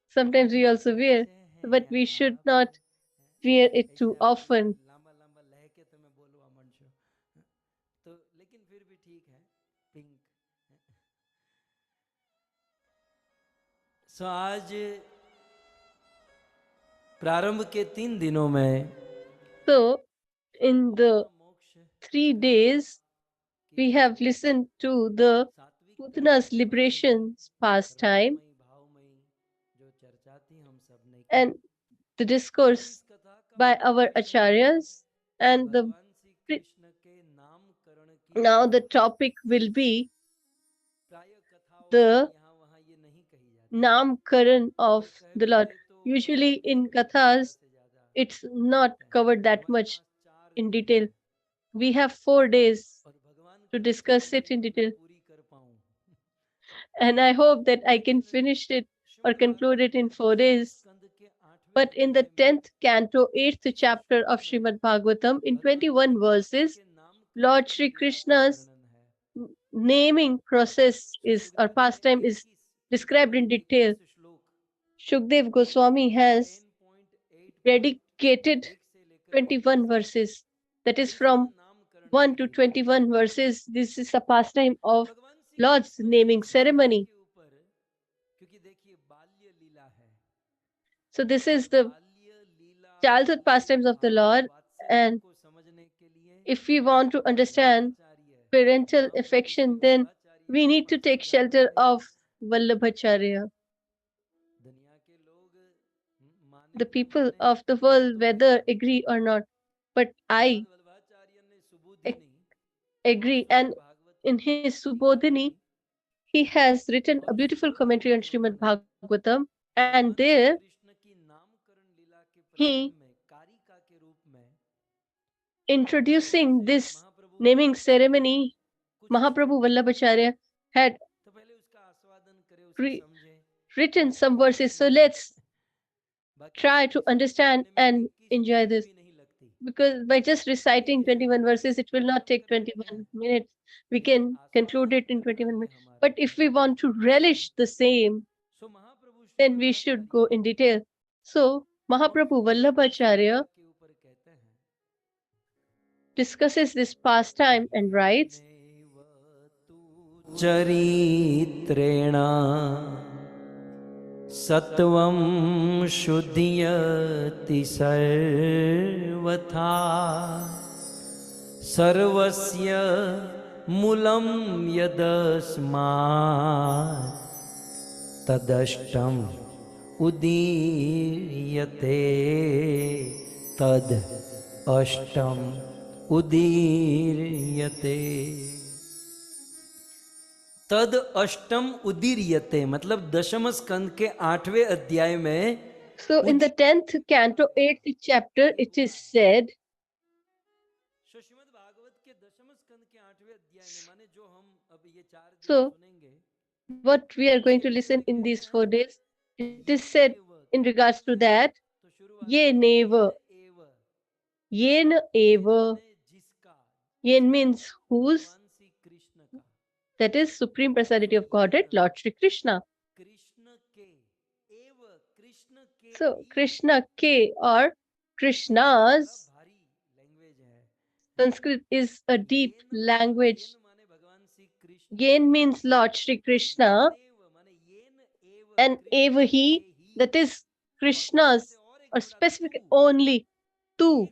sometimes we also wear, but we should not wear it too often. So आज प्रारंभ के 3 दिनों में, so in the 3 days we have listened to the Putana's liberation pastime and the discourse by our acharyas, and now the topic will be the Naam Karan of the Lord. Usually in kathas, it's not covered that much in detail. We have 4 days to discuss it in detail, and I hope that I can finish it or conclude it in 4 days. But in the 10th canto, 8th chapter of Srimad Bhagavatam, in 21 verses, Lord Sri Krishna's naming process is or pastime is described in detail. Shukdev Goswami has dedicated 21 verses. That is from 1 to 21 verses. This is a pastime of Lord's naming ceremony. So this is the childhood pastimes of the Lord. And if we want to understand parental affection, then we need to take shelter of Vallabhacharya. The people of the world, whether agree or not, but I agree. And in his Subodhini, he has written a beautiful commentary on Srimad Bhagavatam, and there he, introducing this naming ceremony, Mahaprabhu Vallabhacharya had written some verses. So let's try to understand and enjoy this. Because by just reciting 21 verses, it will not take 21 minutes. We can conclude it in 21 minutes. But if we want to relish the same, then we should go in detail. So Mahaprabhu Vallabhacharya discusses this pastime and writes, चरित्रेण सत्वं शुद्धयति सर्वथा सर्वस्य मूलं यदस्मात् तदष्टम उदीर्यते तद अष्टम उदीर्यते तद अष्टम उदीर्यते मतलब दशम स्कंद के 8वें अध्याय में so in the 10th canto 8th chapter it is said, Shrimad Bhagavat के दशम स्कंद के 8वें अध्याय में माने जो हम अब ये 4 दिन so सुनेंगे what we are going to listen in these 4 days, it is said in regards to that, ye neva, yen eva, yen means whose, that is Supreme Personality of Godhead, Lord Sri Krishna. So Krishna K or Krishna's, Sanskrit is a deep language. Yen means Lord Sri Krishna, and eva he, that is Krishna's, or specific only two.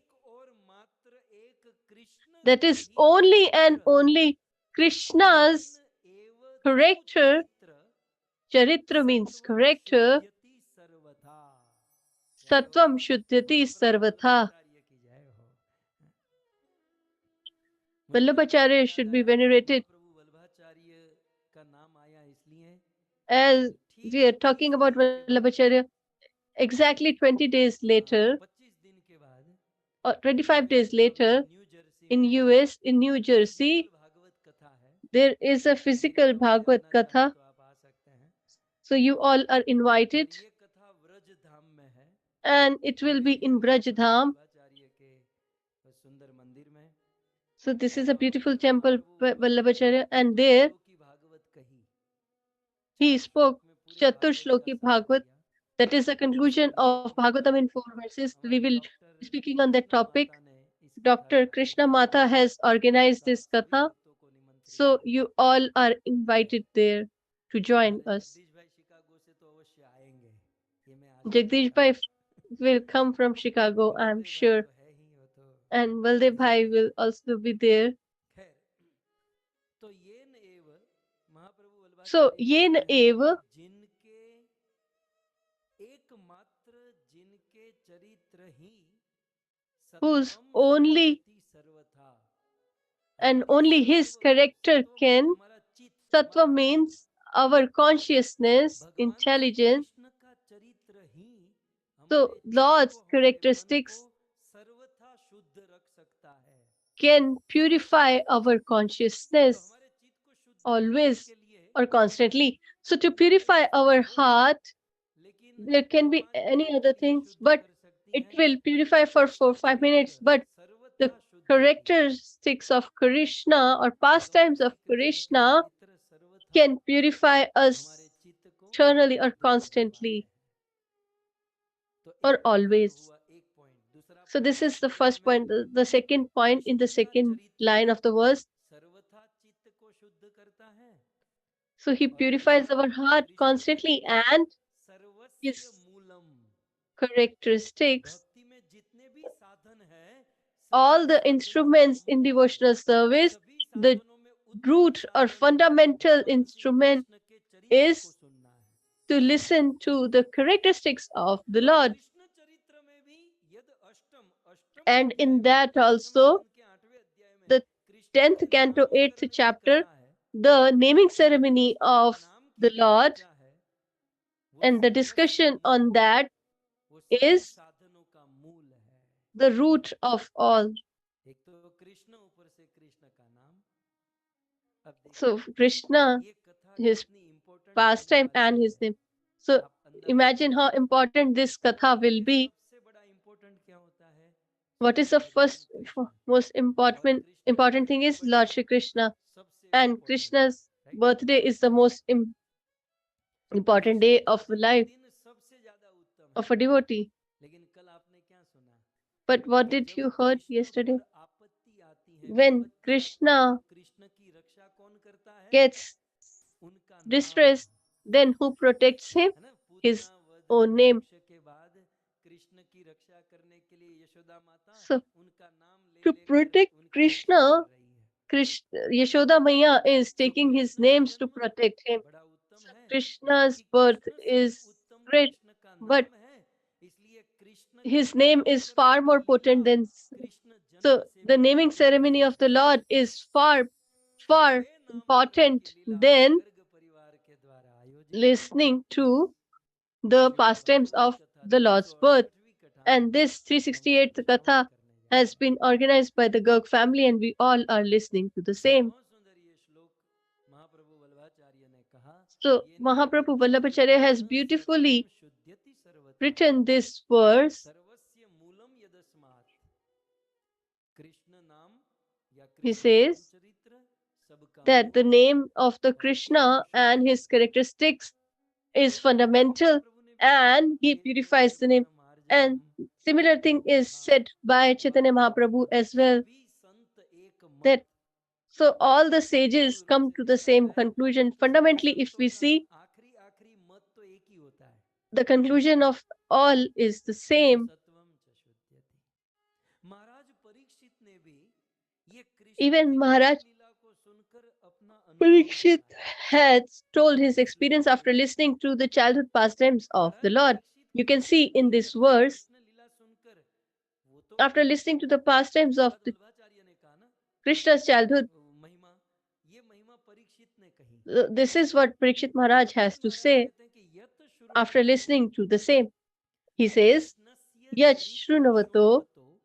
That is only and only Krishna's character. Charitra means character. Sattvam shuddhati sarvatha. Vallabhacharya should be venerated. As we are talking about Vallabhacharya, exactly 20 days later, or 25 days later, in US, in New Jersey, there is a physical Bhagavad Katha. So you all are invited. And it will be in Braj-dham. So this is a beautiful temple, Vallabhacharya, and there he spoke Chaturshloki Bhagavad. That is the conclusion of Bhagavatam in 4 verses. We will be speaking on that topic. Dr. Krishna Mata has organized this katha. So you all are invited there to join us. Jagdish Bhai will come from Chicago, I'm sure. And Baldev Bhai will also be there. So, yen eva, whose only and only his character can, sattva means our consciousness, intelligence, So Lord's characteristics सर्वथा शुद्ध रख सकता है। can purify our तो consciousness हमारे चित्त को शुद्ध करने always के लिए or constantly. So to purify our heart, लेकिन there can be 5 any minute other के लिए things, शुद्ध but कर सकती it हैं, will purify for 4-5 minutes. But the सर्वथा शुद्ध characteristics of Krishna or pastimes of Krishna सर्वथा can purify us हमारे चित्त को eternally or शुद्ध करने वाला constantly है। तो or एक तो ये तो always. हुआ एक पॉइंट। दूसरा So this is the point first point. The second point in the second line of the verse. सर्वथा चित्त को शुद्ध करता है So he और purifies दूसरा our heart कृष्ण constantly, चरित्र and सर्वस्य his मूलम। characteristics, भक्ति में जितने भी साधन हैं all the instruments in devotional service, सभी the साधनों में उत्तम root or साधन fundamental भगवान श्री instrument कृष्ण के चरित्र को is सुनना है। to listen to the characteristics of the और Lord. कृष्ण चरित्र में भी यद अष्टम अष्टम And अध्याय in में, that दशम also, स्कंद के 8वें अध्याय में the कृष्ण 10th ने canto, नाम 8th करने की chapter, कथा है। the naming वहाँ ceremony कृष्ण के of नाम की the जो Lord चर्चा है वो and the सर्वस्य discussion मूलम, on that वो सभी is साधनों का मूल है। the root of all. एक तो कृष्ण, ऊपर से कृष्ण का नाम। अब So देखिए Krishna, ये कथा his कितनी इम्पोर्टेंट होने pastime वाली and है, his name. So आप अंदाजा imagine how लगाइए। important this katha will फिर be. सबसे बड़ा इम्पोर्टेंट क्या होता है? What is the सबसे बड़ा first, कृष्ण, most और important कृष्ण की important thing is birthday Lord Shri Krishna, सबसे and important, Krishna's right? birthday is the most important Krishna day का of life जन्मदिन सबसे ज्यादा उत्तम of है। a devotee. लेकिन कल आपने क्या सुना But what कि did जब you heard कृष्ण yesterday? पर आपत्ति आती है, When विपत्ति आती है, Krishna तो कृष्ण की रक्षा कौन करता है? gets उनका नाम, distressed, then who protects him? है ना? His पूतना वध own name. मोक्ष के बाद कृष्ण की रक्षा करने के लिए यशोदा माता So उनका नाम ले to लेकर protect उनकी रक्षा Krishna, कर रही है। Yashoda Maya is तो taking his कृष्ण का names to जन्म protect him. बड़ा उत्तम So है, Krishna's क्योंकि birth कृष्ण से भी is उत्तम great, कृष्ण का but नाम है, इसलिए कृष्ण की his name रक्षा is करने far की more लीला potent than. कृष्ण जन्म So से the भी naming अधिक उत्तम ceremony of the है। Lord is far, far हृदय नाम करने important की लीला than गर्ग परिवार के द्वारा आयोजित listening to the Shrimad pastimes Bhagavat of कथा the Lord's birth. 368वीं कथा And में this हम सब 368th श्रवण Katha करने जा has रहे been organized by the Garg family, and we all are listening to the हैं। same. बहुत सुंदर ये श्लोक महाप्रभु वल्लभाचार्य ने कहा, So ये Mahaprabhu नित्यं Vallabhacharya has कीर्तनं beautifully सर्वं शुद्ध्यति सर्वथा written this verse सर्वस्य मूलं यदस्मात् कृष्ण नाम या he कृष्ण नाम says चरित्र सबका that the मूल name of the और चित्त को Krishna शुद्ध and his करता है। characteristics is वैसे ही fundamental, महाप्रभु ने भी कहा, and he केतवस्य purifies the name. परमार्जनम And similar thing is यथा said by Chaitanya Mahaprabhu वाक्यम। as well, सभी संत एक मत। that so all the मूल sages रूप come से to the देखा same जाए conclusion. तो सभी Fundamentally, if संतों we का see, आखिरी आखिरी मत तो एक ही होता है, the conclusion of all is the same. सत्वम च शुद्ध्यति। महाराज परीक्षित ने भी ये कृष्ण Even की Maharaj रासलीला को सुनकर अपना अनुभव Parikshit बताया। has told his इस श्लोक experience को after देखिए, listening to the childhood pastimes of the Maharaj Lord. Parikshit You can see Krishna in की this कथा verse, कृष्ण लीला सुनकर वो तो after listening to the pastimes of Shrimad the Vallabhacharya ने कहा ना, Krishna's childhood, महिमा, ये महिमा परीक्षित ने कही। this is what Parikshit Maharaj has Parikshit to Maharaj say कहते हैं कि यत after श्रुण्वतो listening to the same. He says, कृष्णस्य Yat चरित्र Shrunavato, शृण्वतो,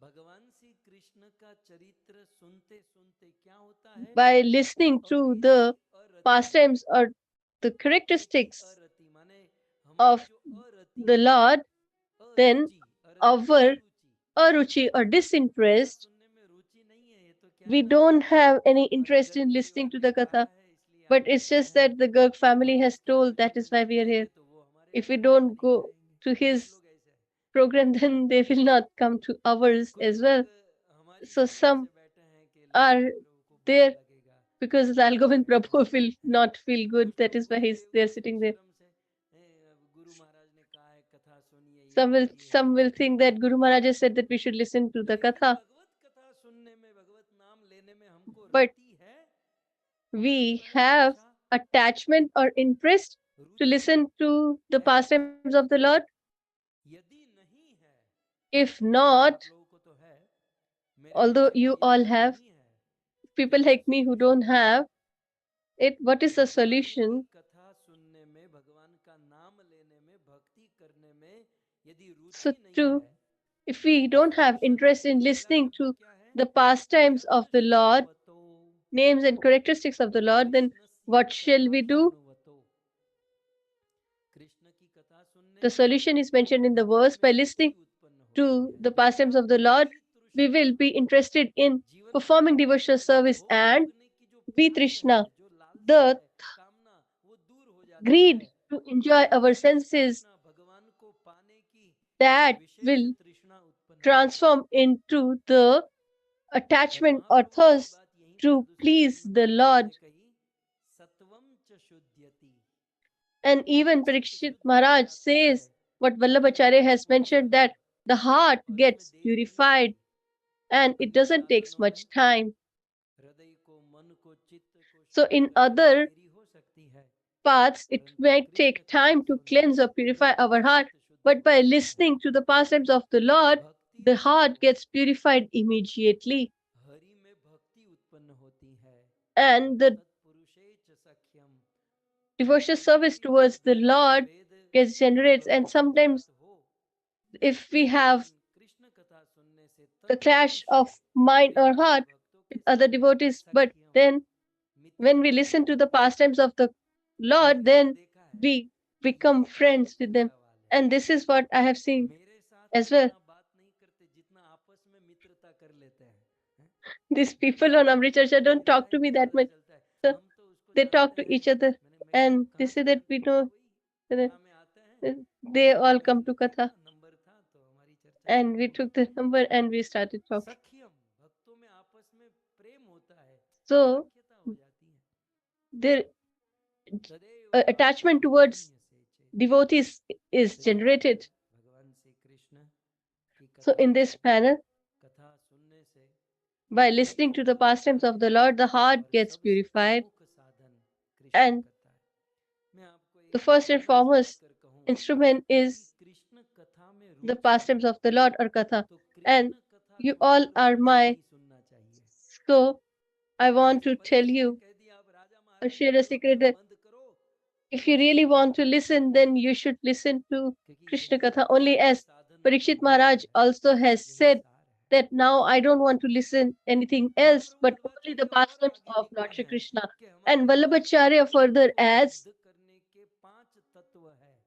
भगवान श्री कृष्ण का चरित्र सुनते सुनते क्या होता है? by listening to the Aveti अरति, pastimes or the Aveti characteristics अरति माने हमारी of जो अरति the है, Lord, then अरुचि, अरति our अरुचि, aruchi or कथा disinterest, सुनने में रुचि नहीं है, ये तो क्या we है ना, don't have any हमारे interest गर्ग in listening परिवार to ने the कहा Katha. है इसलिए But हम it's आए just हैं। that the Garg family Bhagavad has के told that चरित्र is why नहीं we are here. सुनेंगे तो वो हमारे If we कार्यक्रम में don't नहीं go आएंगे। to कुछ his लोग ऐसे हैं, program, then they will not come to ours कुछ as लोग well. हमारी So इसलिए some ऐसे बैठे हैं कि are लालगोविंद प्रभु को बुरा there लगेगा, because ये LalGovind ऐसे Prabhu हैं, will not feel good. कुछ That लोग is why he's Gurudev there को भी sitting there. शर्म से गुरु महाराज ने कहा है कथा सुनिए, ये करिए, Some will think that Guru Maharaj has said that we should listen to the लेकिन Katha. भगवत कथा सुनने में, भगवत नाम लेने में हमको But रति है, we माने have इच्छा, attachment or interest to Ruchi listen to the है। pastimes of the Lord. यदि नहीं है, If not, आप लोगों को तो है, मेरे although जैसे you को all यदि have, नहीं है, people इसका like me who solution don't क्या है? have it, what is the भगवान की solution? कथा सुनने में, भगवान का नाम लेने में, भक्ति करने में So too, if we don't have interest in listening to the pastimes of the Lord, names and characteristics of the Lord, then what shall we do? The solution is mentioned in the verse. By listening to the pastimes of the Lord, we will be interested in performing devotional service, and Krishna, the greed to enjoy our senses, that will transform into the attachment or thirst to please the Lord. And even Parikshit Maharaj says what Vallabhacharya has mentioned, that the heart gets purified and it doesn't take much time. So in other paths, it may take time to cleanse or purify our heart, but by listening to the pastimes of the Lord, the heart gets purified immediately. And the devotional service towards the Lord gets generates, and sometimes if we have the clash of mind or heart with other devotees, but then when we listen to the pastimes of the Lord, then we become friends with them. And this is what I have seen as well. These people on Amrit Charsha don't talk to me that much. So they talk to each other and they say that we know that they all come to Katha. And we took the number and we started talking. So their attachment towards devotees is generated. So in this manner, by listening to the pastimes of the Lord, the heart gets purified. And the first and foremost instrument is the pastimes of the Lord or Katha. And you all are my. So I want to tell you or share a secret that if you really want to listen, then you should listen to Krishna Katha, only as Parikshit Maharaj also has said that now I don't want to listen anything else but only the pastimes of Lord Shri Krishna. And Vallabhacharya further adds,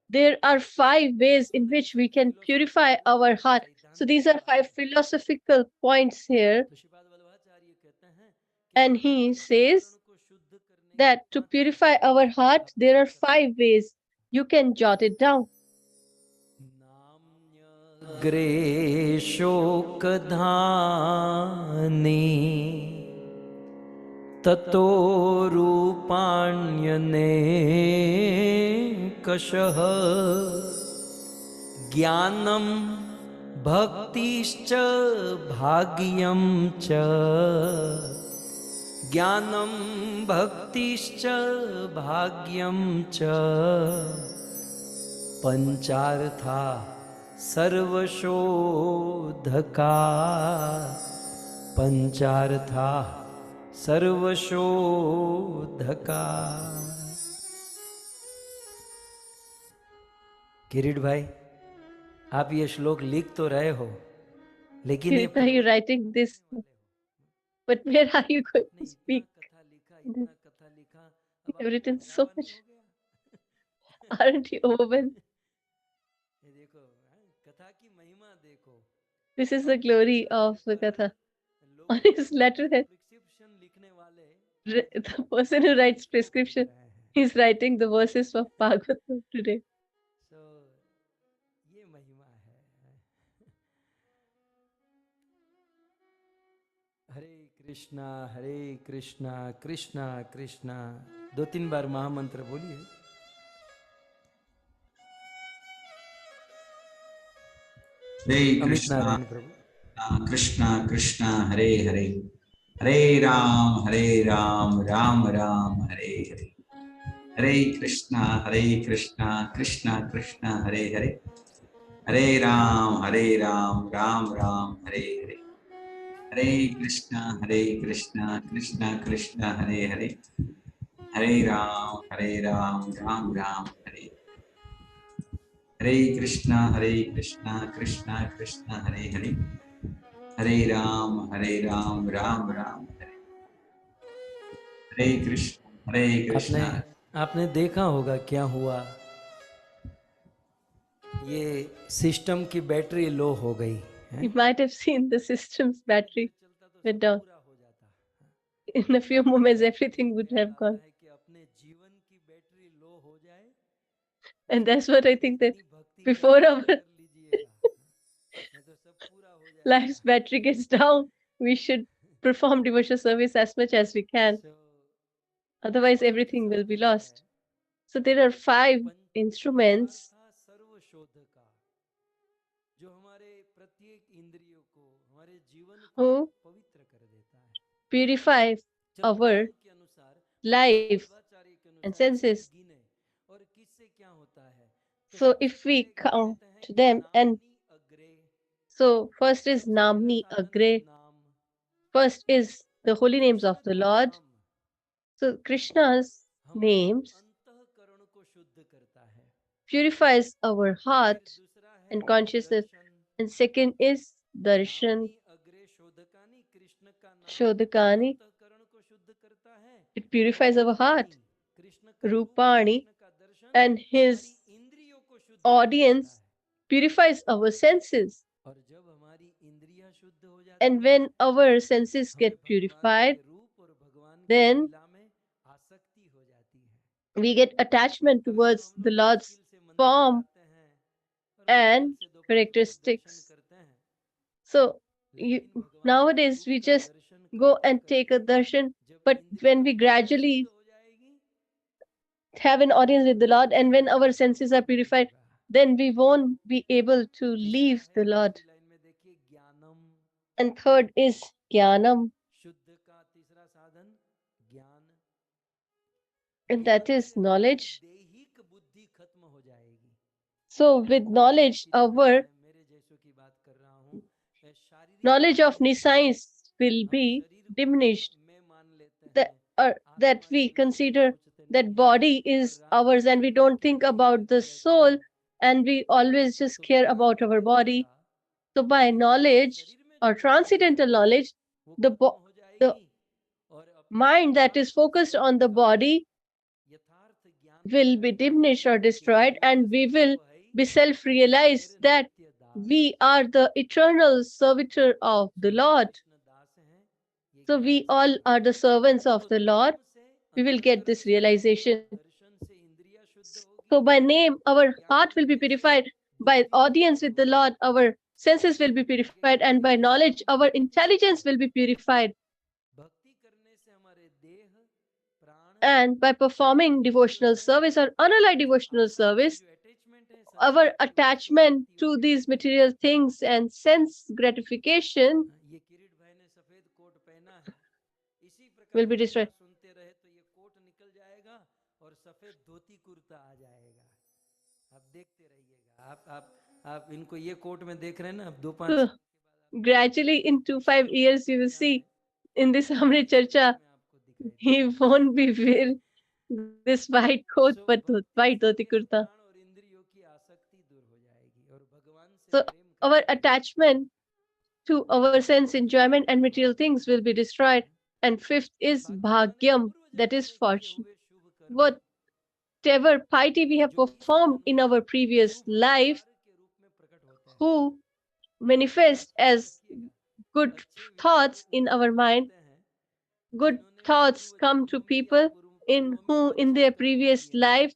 there are 5 ways in which we can purify our heart. So these are 5 philosophical points here. And he says that to purify our heart, there are 5 ways. You can jot it down. ग्रेशोकधानी ततो रूपाण्यने कषः ज्ञानं भक्तिश्च भाग्यं च ज्ञानं भक्तिश्च भाग्यं च पंचार्था सर्वशोधका पंचार्था सर्वशोधका। किरीट भाई, आप ये श्लोक लिख तो रहे हो, लेकिन Kirit, are you writing this? But where are you going to speak? You have written so much. Aren't you overwhelmed? This is the glory of the Katha. On his letterhead, the person who writes prescription, he's writing the verses of Bhagavatam today. हरे कृष्णा कृष्णा कृष्णा, 2-3 बार महामंत्र बोलिए। हरे कृष्णा कृष्णा कृष्णा हरे हरे, हरे राम राम राम हरे हरे, हरे कृष्णा कृष्णा कृष्णा हरे हरे, हरे राम राम राम हरे हरे, हरे कृष्णा कृष्णा कृष्णा हरे हरे, हरे राम राम राम हरे, Hare Krishna, Krishna Krishna, Hare Hare, Hare Ram, Ram Ram, Hare Krishna, आपने Krishna. आपने देखा होगा क्या हुआ, ये system की बैटरी लो हो गई है। You might have seen the system's battery चलता तो went सब down. पूरा हो जाता। In a few moments, everything would ख्याल have आता gone. है कि अपने जीवन की बैटरी लो हो जाए, And उसके that's what I बाद think, that इतनी भक्ति before our कर लीजिएगा, नहीं तो सब पूरा हो life's जाएगा। battery gets down, we should perform devotional service as much as we can. So, Otherwise, पांच everything will be साधन है, lost. So there are 5 punch instruments पदार्था सर्वशोधका, जो हमारे प्रत्येक इंद्रियों को, हमारे जीवन को who पवित्र कर देता है। purify चलो our नाम के अनुसार, life मध्वाचार्य के and अनुसार सब senses. गिने, और किससे क्या होता है, तो So सबसे if we पहले गिन count लेते हैं to कि them, and नामनी अग्रे, so first is सबसे पहला Namni साधन है Agre. नाम। First is the holy names Krishna of the का Lord. नाम So Krishna's हमारे names अंतःकरण को शुद्ध करता है। purifies our heart फिर दूसरा है and consciousness. Darshan, And second is Darshan, नामनी अग्रे शोधकानी, कृष्ण का नाम Shodhakani. अंतःकरण को शुद्ध करता है। It और purifies our heart. Rupani, Krishna का रूप, Rupani, कृष्ण का दर्शन and his हमारी इंद्रियों को शुद्ध कर देता audience है। purifies our senses. और जब हमारी इंद्रियां शुद्ध हो जाती And हैं, when our senses हमें get भगवान purified, के रूप और भगवान की then लीला में आसक्ति हो जाती है। we get attachment कभी तो towards हम the लोग Lord's मुश्किल से मंदिर form जाते हैं और and मुश्किल से 2 5 मिनट दर्शन characteristics. करते हैं, So लेकिन भगवान के nowadays we रूप का just दर्शन go करते and take a करते darshan, जब but when we इंद्रियां हमारी gradually शुद्ध हो जाएगी, have an audience with the Lord, and when our senses are purified, then we won't be able to तीसरा leave है, the Lord. दूसरी लाइन में देखिए, ज्ञानम, And third is Jnanam, शुद्ध का तीसरा साधन ज्ञान। and ज्ञान that is से हमारी knowledge. दैहिक बुद्धि खत्म हो जाएगी। So with knowledge, किसी तरह our मैं मेरे जैसों की बात कर रहा हूँ, शारीरिक knowledge of बुद्धि, science will हम be शरीर को diminished. मैं मान लेते That, हैं, that आत्मा we के विषय में consider सोचते that नहीं हैं, body और is रात ours, दिन and we शरीर don't के think लिए ही about करते the रहते soul, हैं। and we always just तो care ज्ञान about तो our वृद्धि body. होगा, So by लेकिन हमारे knowledge शरीर में or जो बुद्धि transcendental है knowledge, वो the खत्म हो the जाएगी, और अपने mind that is यथार्थ focused on the स्वरूप का, body यथार्थ ज्ञान को will be जान diminished or लेंगे कि destroyed, जीवन and we will सर्व है be self-realized मेरे that नित्य दास, we are the eternal servitor of the सभी Lord. कृष्ण दास हैं। ये So ज्ञान we से all होगा। are the servants of तो the Lord. नाम से We will get अंतःकरण this शुद्ध होगा, realization. दर्शन से इंद्रियां शुद्ध होगी, So by name, our ज्ञान heart will be देने से purified. By बुद्धि audience पवित्र with the होगी, Lord, our senses will be फिर आगे purified. And by देखिए, knowledge, हम our भक्ति से intelligence will be purified. भक्ति करने से हमारे देह, प्राण, And by performing devotional service or unallied devotional आसक्ति, service, जो अटैचमेंट है our संसार की वस्तु attachment भक्ति to होगी। these material things and sense gratification ये किरीट भाई ने सफेद कोट पहना है, इसी प्रकार will be कथा destroyed. सुनते रहे तो ये कोट निकल जाएगा और सफेद धोती कुर्ता आ जाएगा। आप देखते रहिएगा, आप इनको ये कोट में देख रहे हैं ना, अब 2 5 So gradually in 2 5 years, you will see in this Amrit Charcha, he won't be wearing this white coat, but white dhoti kurta. और इंद्रियों की आसक्ति दूर हो जाएगी और भगवान से So प्रेम our करेंगे। attachment to our sense enjoyment and material things will be destroyed. And fifth is बाकी हमारे bhagyam, पूर्व that जन्म is में किए fortune. हुए शुभ कर्म, Whatever piety we have जो इस performed जन्म in में our previous शुभ life, विचार के रूप में प्रकट होते हैं, who हमेशा manifest स्मरण as रखिएगा, good अच्छे विचार thoughts उन in लोगों our को mind, मिलते हैं good जिन्होंने thoughts पूर्व come to जन्मों में या people पूर्वों में who in अच्छे their कर्म previous किए हैं। life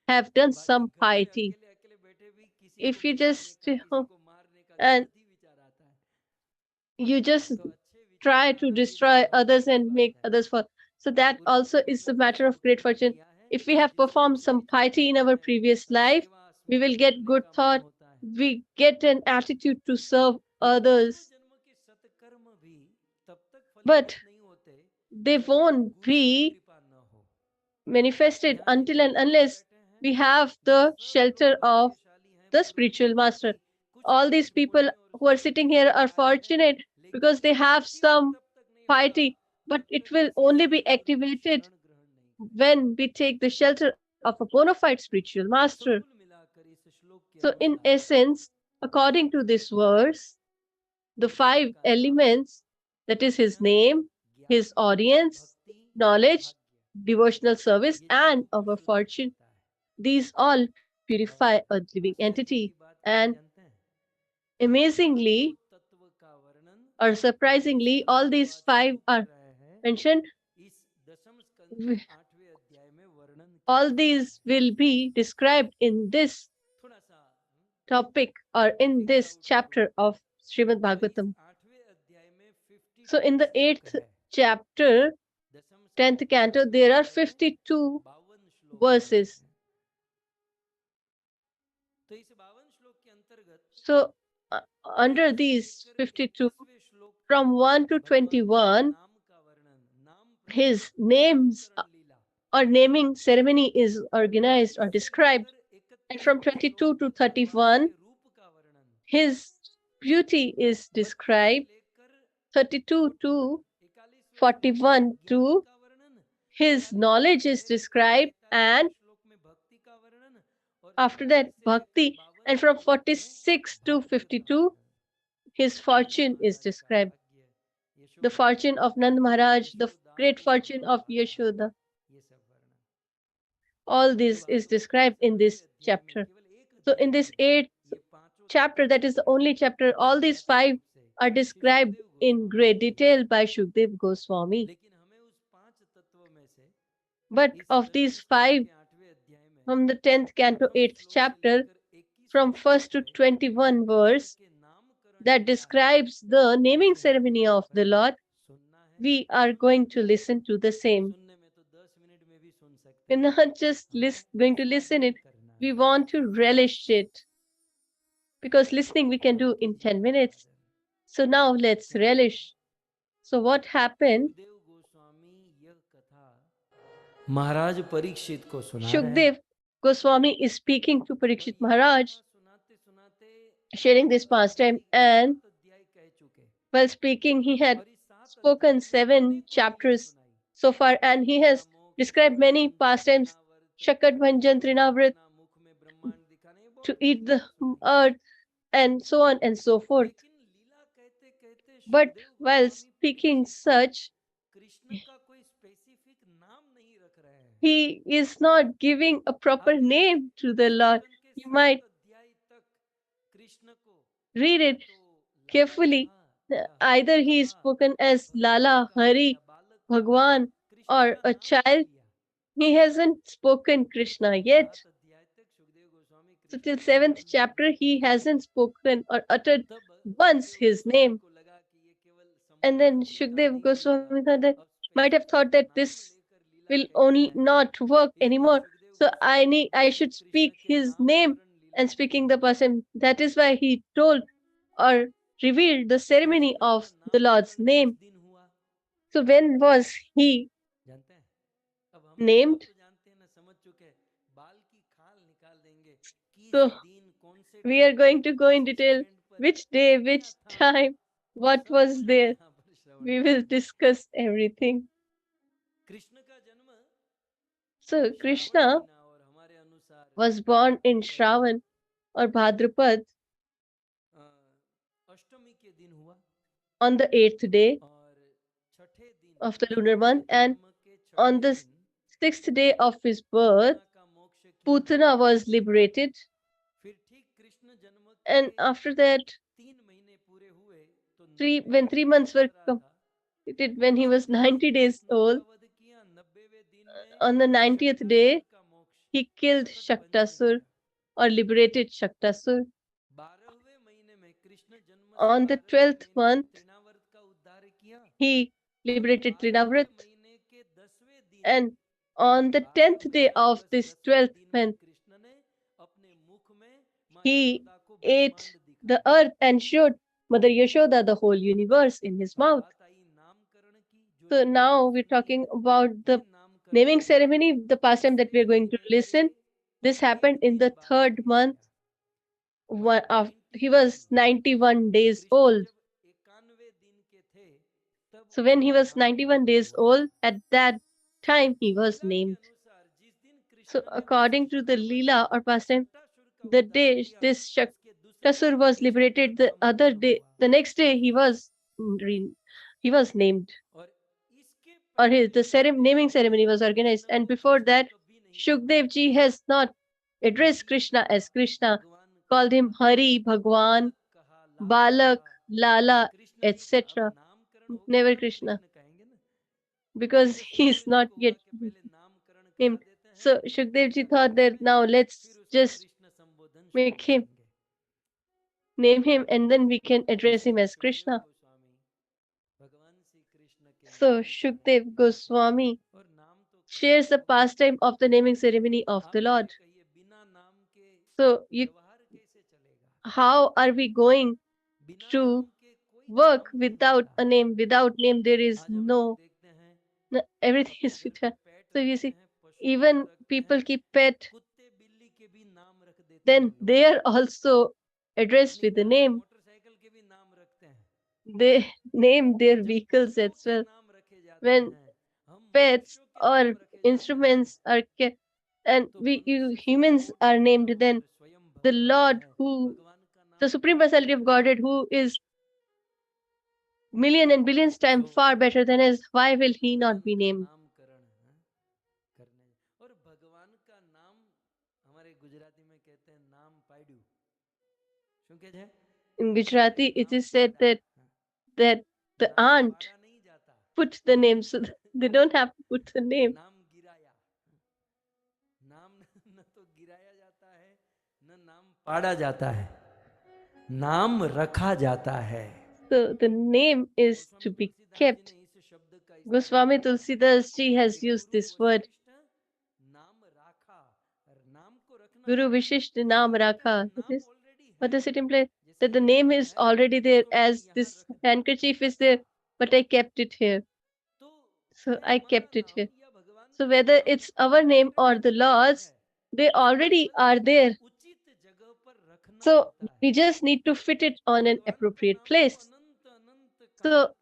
have done बाकी some घर में piety. अकेले अकेले बैठे भी किसी को If you मिटाने just का, किसी को मारने का and गलत ही विचार आता है, you just तो अच्छे विचार try to आना ये भी destroy बहुत others बड़ी and बात make है। others fall. So that पूर्व also जन्मों is में a हमने matter शुभ of great कर्म fortune. किया है, If we have जिससे performed अच्छे some विचार piety in आते our हैं, previous अच्छी life, सेवा we will स्मरण get करने good का मन thought. होता है। We get an attitude to serve ये पूर्व others, जन्म के सत्कर्म भी तब तक but फलीभूत नहीं होते they जब तक won't गुरु की be कृपा न हो। manifested यहाँ until जितने and भी लोग unless बैठे हैं, we have वो the सब लोग shelter of भाग्यशाली हैं the पूर्व spiritual जन्मों master. की कुछ All कर्म these जोड़े people और who are उसमें sitting पुण्य here are लगाए हैं, fortunate लेकिन because they ये have एक्टिवेट some तब तक नहीं होगा piety, but जब it तक will किसी only be सच्चे गुरु की activated शरण ग्रहण नहीं करें। when we take the shelter of a bona fide spiritual तो सब master. कुल मिलाकर इस श्लोक So, in essence, according to this verse, the 5 elements, that is his name, his audience, knowledge, devotional service, and our fortune, these all purify a living entity. And amazingly or surprisingly, all these 5 are mentioned. All these will be described in this topic or in this chapter of Srimad Bhagavatam. So, in the 8th chapter, 10th canto, there are 52 verses. So, under these 52, from 1 to 21, his names or naming ceremony is organized or described. And from 22 to 31, his beauty is described. 32 to 41 to his knowledge is described, and after that bhakti, and from 46 to 52 his fortune is described. The fortune of Nand Maharaj, the great fortune of Yashoda, all this is described in this chapter. So in this 8th chapter, that is the only chapter, all these 5 are described in great detail by Shukdev Goswami. But of these 5, from the 10th canto, 8th chapter, from 1st to 21 verse, that describes the naming ceremony of the Lord, we are going to listen to the same. We're not just going to listen it, we want to relish it. Because listening we can do in 10 minutes. So now let's relish. So what happened? महाराज परीक्षित को सुना रहे हैं। Shukdev Goswami is speaking to Parikshit Maharaj, sharing this pastime, and while speaking, he had spoken 7 chapters so far, and he has described many pastimes, Shakat Bhanjan Trinavrit, to eat the earth, and so on and so forth. But while speaking such, he is not giving a proper name to the Lord. You might read it carefully. Either he is spoken as Lala, Hari, Bhagwan, or a child. He hasn't spoken Krishna yet. So till 7th chapter, he hasn't spoken or uttered once his name. And then Shukdev Goswami might have thought that this will only not work anymore. So I should speak his name and speaking the person. That is why he told or revealed the ceremony of the Lord's name. So when was he named? So we are going to go in detail. Which day, which time, what was there? We will discuss everything. So Krishna was born in Shravan or Bhadrapad on the 8th day of the lunar month, and on the 6th day of his birth, Putana was liberated. And after that, when 3 months were completed, when he was 90 days old, on the 90th day, he killed Shaktasur or liberated Shaktasur. On the 12th month, he liberated Trinavrat. And on the 10th day of this 12th month, he ate the earth and showed Mother Yashoda the whole universe in his mouth. So now we're talking about the naming ceremony, the pastime that we're going to listen. This happened in the 3rd month. He was 91 days old. So when he was 91 days old, at that time he was named. So according to the Leela or pastime, the day this Shaktasur was liberated, the other day, the next day he was named, or the naming ceremony was organized. And before that, Shukdev ji has not addressed Krishna as Krishna, called him Hari, Bhagwan, Balak, Lala, etc. Never Krishna, because he's not yet named. So Shukdev ji thought that now let's just make him, name him, and then we can address him as Krishna. So Shukdev Goswami shares the pastime of the naming ceremony of the Lord. So how are we going to work without a name? Without name, there is no everything is written. So you see, even people keep pet, then they are also addressed with the name. They name their vehicles as well. When pets or instruments are kept, and humans are named, then the Lord, who the Supreme Personality of Godhead, who is million and billions times far better than us, why will he not be named? In Gujarati, it is said that the aunt put the name, so they don't have to put the name. पाड़ा जाता है, नाम रखा जाता है. So the name is to be kept. Goswami Tulsidas ji has used this word. Guru Vishishta Naam Rakha. What does it imply? That the name is already there, as this handkerchief is there, but I kept it here. So I kept it here. So whether it's our name or the Lord's, they already are there. So we just need to fit it on an appropriate place. So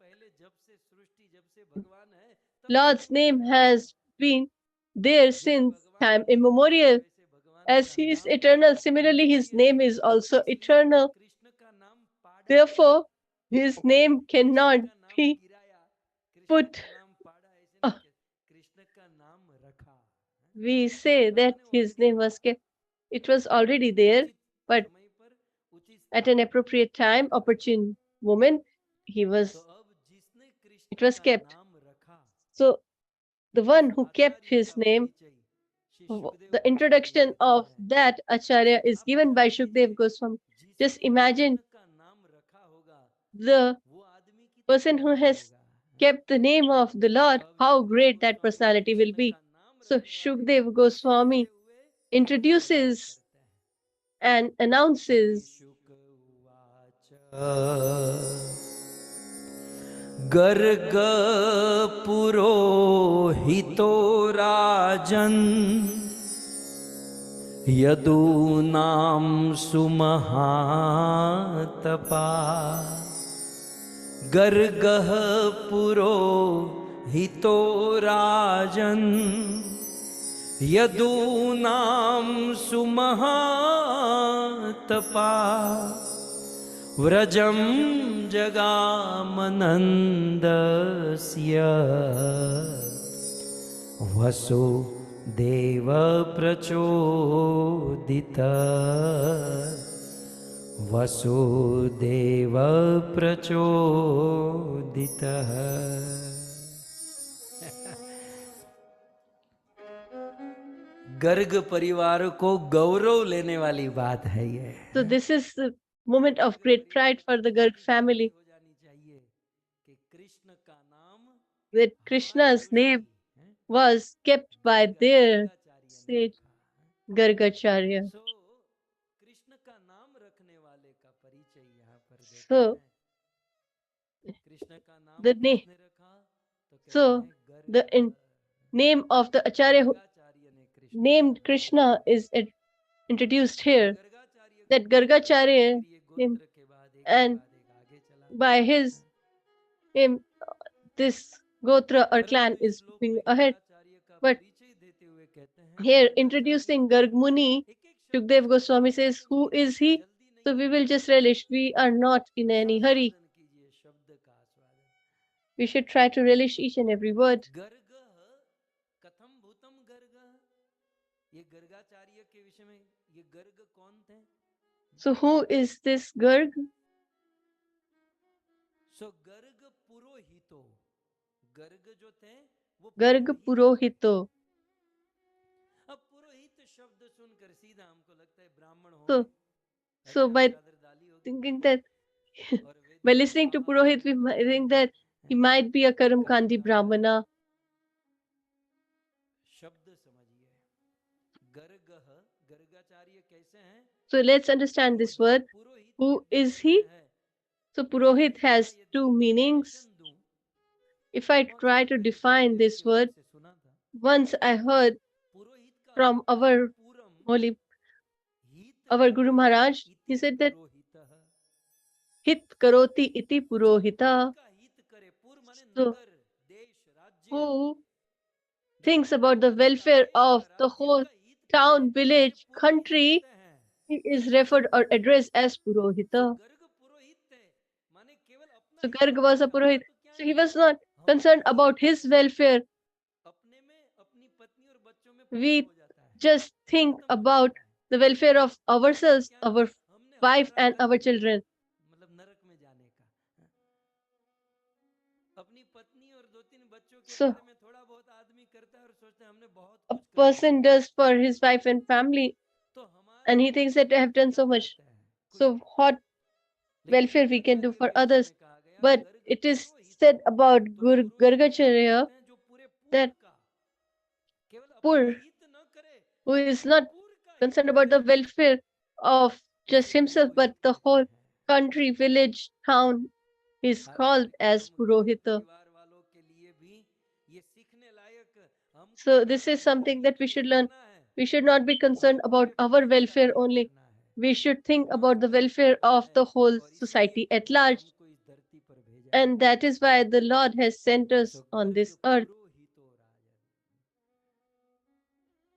Lord's name has been there since time immemorial. As he is eternal, similarly his name is also eternal. Therefore, his name cannot be put. We say that his name was kept. It was already there, but at an appropriate time, opportune moment, it was kept. So the one who kept his name, the introduction of that Acharya is given by Shukdev Goswami. Just imagine the person who has kept the name of the Lord, how great that personality will be. So Shukdev Goswami introduces and announces. Garg पुरोहितो राजन् यदूनां सुमहातपा. गर्गः पुरोहितो राजन् यदूनां सुमहातपा. व्रजं जगामनन्दस्य वसुदेव प्रचोदितः. वसुदेव प्रचोदितः. गर्ग परिवार को गौरव लेने वाली बात है ये. So this is the moment of great pride for the Garg family, that Krishna's name was kept by their sage Gargacharya. So the name of the Acharya who named Krishna is introduced here. That Gargacharya name, and by his name, this Gotra or clan is moving ahead. But here, introducing Garg Muni Shukdev Goswami says, who is he? So we will just relish. We are not in any hurry. स्वादन कीजिए शब्द का आस्वादन. We should try to relish each and every word. Garg कथम भूतम गर्ग. ये गर्गाचार्य के विषय में ये गर्ग कौन थे? So who is this Garg? सो गर्ग पुरोहितो. गर्ग जो थे वो Garg पुरोहित. Purohito. अब पुरोहित शब्द सुनकर सीधा हमको लगता है ब्राह्मण So, होंगे. so by ब्रदरदाली होगी. thinking that, और वेद by के listening to Baba Purohit, we लोग might think that he might be a Karamkandi Brahmana. शब्द समझिए. गर्ग गर्गाचार्य कैसे हैं? So let's understand this word. Purohit Who के is दो he? अर्थ है. So Purohit has two meanings. Definition दूं. If I कौन सा try to मैंने define गुरुदेव this के मुख word, से सुना था. once I heard पुरोहित का from अर्थ है our पूरम. holy, हित our Guru Maharaj, इति he said that पुरोहितः. hit karoti iti purohita. पुर का हित करे. पुर माने So नगर, देश, राज्य. who जो thinks पुर about the नगर का, welfare देश का, of the राज्य whole का हित करे, town, उसे village, पुरोहित country, कहते हैं. he is referred or addressed as तो Purohita. गर्ग पुरोहित थे. माने केवल अपना So हित Garg करते was a थे. अपना Purohit. तो क्या So he है? was not हम concerned तो about his welfare. अपने में अपनी पत्नी और बच्चों में पूरा We हो जाता है. just think खत्म हो about जाता है. the welfare of ourselves, क्या our हमने wife, हमारा and कर our लिया, children. मतलब नरक में जाने का. अपनी पत्नी और दो तीन बच्चों के So बारे में थोड़ा बहुत आदमी करता है और सोचता है हमने बहुत a कुछ कर लिया. person does for his wife and family, तो हमारा and he thinks that I have done so क्या much. करते हैं? कुछ So what लेकिन welfare we can do Gargacharya for के विषय others? में कहा गया But Garg it is पुरोहितो. said about तो पुरोहित वो Gargacharya होते हैं जो पूरे पुर that का केवल अपना Pur, हित न करे, who is पूरे not पुर का हित concerned about the करे, welfare of just उसे himself, but पुरोहित the कहते whole हैं. country, village, town is called हालांकि as हम गर्ग Purohita. परिवार वालों के लिए भी ये सीखने लायक हमको So this is अपने something that हित we नहीं should learn. करना है, We should not be concerned about पूरे our पुर का welfare हित only. करना है. We should think समाज about the का हित welfare करना of है. the whole और इसलिए society at प्रभु ने large. हमको इस धरती पर भेजा है. And that is why the Lord has sent us so on Garg this earth. पुरोहितो राजन.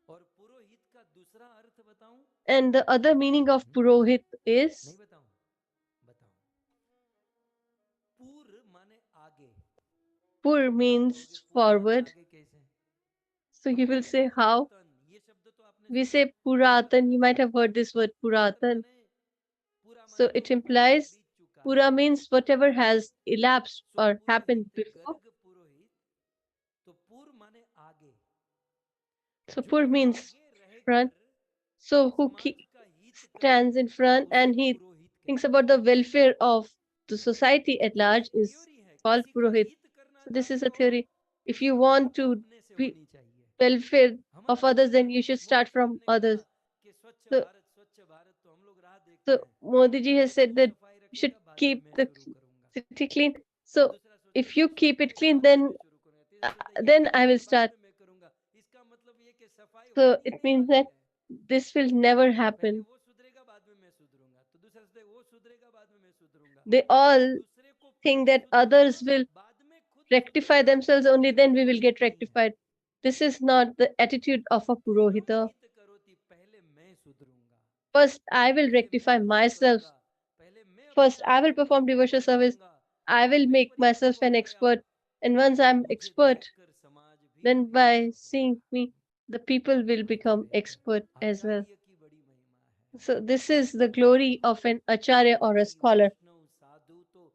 और पुरोहित का दूसरा अर्थ बताऊं? And the other meaning of Purohit नहीं is बताऊं? बताऊं. पूर माने आगे. Pur आप means कहोगे पूर माने forward. आगे कैसे? So हम you will कहते say हैं how? पुरातन. ये शब्द तो आपने We सुना say है. Puratan. You might have heard this word Puratan. माने पूरा So माने it जो पहले implies बीत चुका है. Pura means whatever has elapsed so or happened Purohit before. Garg पुरोहित. तो पूर माने आगे. So जो Pur means आगे front. रहकर So who समाज का हित करे, stands in front उसे and he पुरोहित thinks कहते about हैं. the welfare of the society at ये large एक is थ्योरी है. called किसी का Purohit. हित करना So this is चाहते a हो theory. तो If you शुरुआत want to अपने से be होनी चाहिए. welfare of हमारा others, क्या then है? you should Modi start from साहब ने कहा others. कि स्वच्छ So, भारत तो हम लोग राह देखते so हैं. Modi ji has पहले said वो that सफाई you should रखेगा, बाद में keep मैं the शुरू करूंगा. city clean. और So दूसरा सोचता if है you वो keep it सफाई clean, बाद में then मैं शुरू करूंगा. तीसरा सोचता है ये then I सफाई will बाद start. में मैं करूंगा. इसका मतलब ये कि सफाई So होनी it नहीं means वाली that है. this will never पहले happen. वो सुधरेगा, बाद में मैं सुधरूंगा. तो दूसरा सोचता है वो सुधरेगा, बाद में मैं सुधरूंगा. They all लेकिन दूसरे को think पहले that सुधारना, others will बाद में खुद rectify सुधरना, themselves, only ये then we will Purohit get नहीं है. rectified. This is not the attitude of a पूर्वम Purohita. हित करोति, पहले मैं सुधरूंगा. First, I will पहले rectify मैं भजन myself. करूंगा. पहले मैं अपने First, आप I को will perform devotional परिपक्व service. करूंगा. I जब will मैं make myself परिपक्व an हो गया, expert. And once I'm मुझे expert, देखकर समाज भी then by परिपक्व seeing होगा. me, the people will होते become रहेगा. expert as well. आचार्य की बड़ी महिमा है. So this is the glory of an acharya or a कई scholar. वैष्णव साधु तो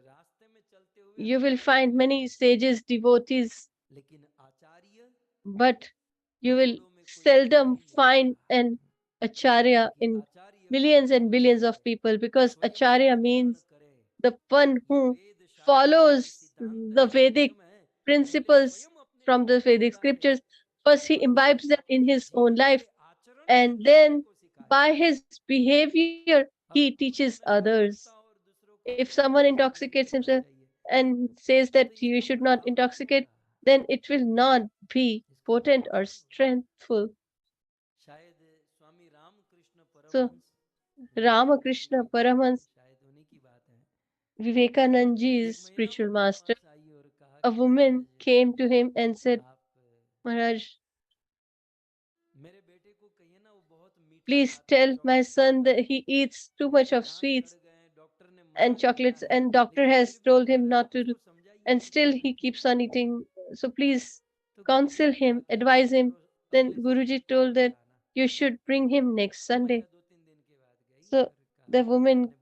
रास्ते में चलते हुए You will हजारों find में many मिलते हैं. sages, devotees, लेकिन आचार्य but you will करोड़ों में कोई एक seldom ही find मिलेगा. an acharya क्योंकि in आचार्य millions कौन and है? billions of people, because स्वयं acharya अनुसरण means करे. the one ये who वेद शास्त्र के follows सिद्धांत the हैं, Vedic नियम हैं. पहले principles स्वयं अपने from the जीवन में Vedic उतारे, scriptures. First, he और imbibes फिर that in अपने his own जीवन life, के आचरण से and दूसरे then को सिखाए. by his behavior, अब he कोई teaches नशा others. करता और दूसरों को If बोलता someone है कि नहीं intoxicates करना himself चाहिए, and says that तो you इसका should not प्रभाव नहीं intoxicate, होगा. then it will not be इसका potent प्रभाव or नहीं होगा. strengthful. शायद Swami Ramakrishna So, Paramhans Ramakrishna Paramhans, शायद उन्हीं की बात है. Vivekanand एक Ji's महिला spiritual उनके master, पास आई और कहा a कि woman Maharaj came to him and said, आप Maharaj, मेरे बेटे को कहिए ना वो बहुत please tell my son that he eats too much of sweets and chocolates, and doctor has told him not to do, and still he keeps on eating. So please counsel him, advise him. Then Guruji told that you should bring him next Sunday. So the woman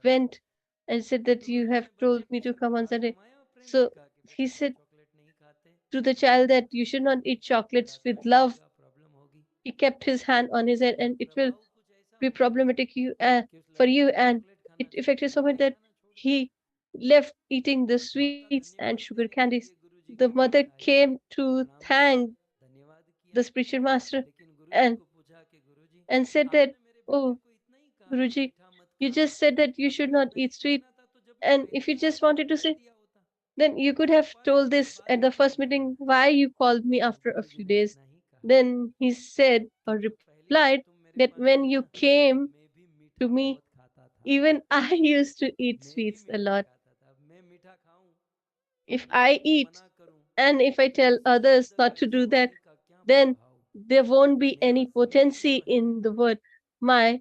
went and said that you have told me to come on Sunday. So he said to the child that you should not eat chocolates with love. He kept his hand on his head, and it will be problematic for you, and it affected so much that he left eating the sweets and sugar candies. The mother came to thank the spiritual master and said that, oh Guruji, you just said that you should not eat sweet, and if you just wanted to say, then you could have told this at the first meeting, why you called me after a few days. Then he said or replied that when you came to me, even I used to eat sweets a lot. If I eat and if I tell others not to do that, then there won't be any potency in the word. My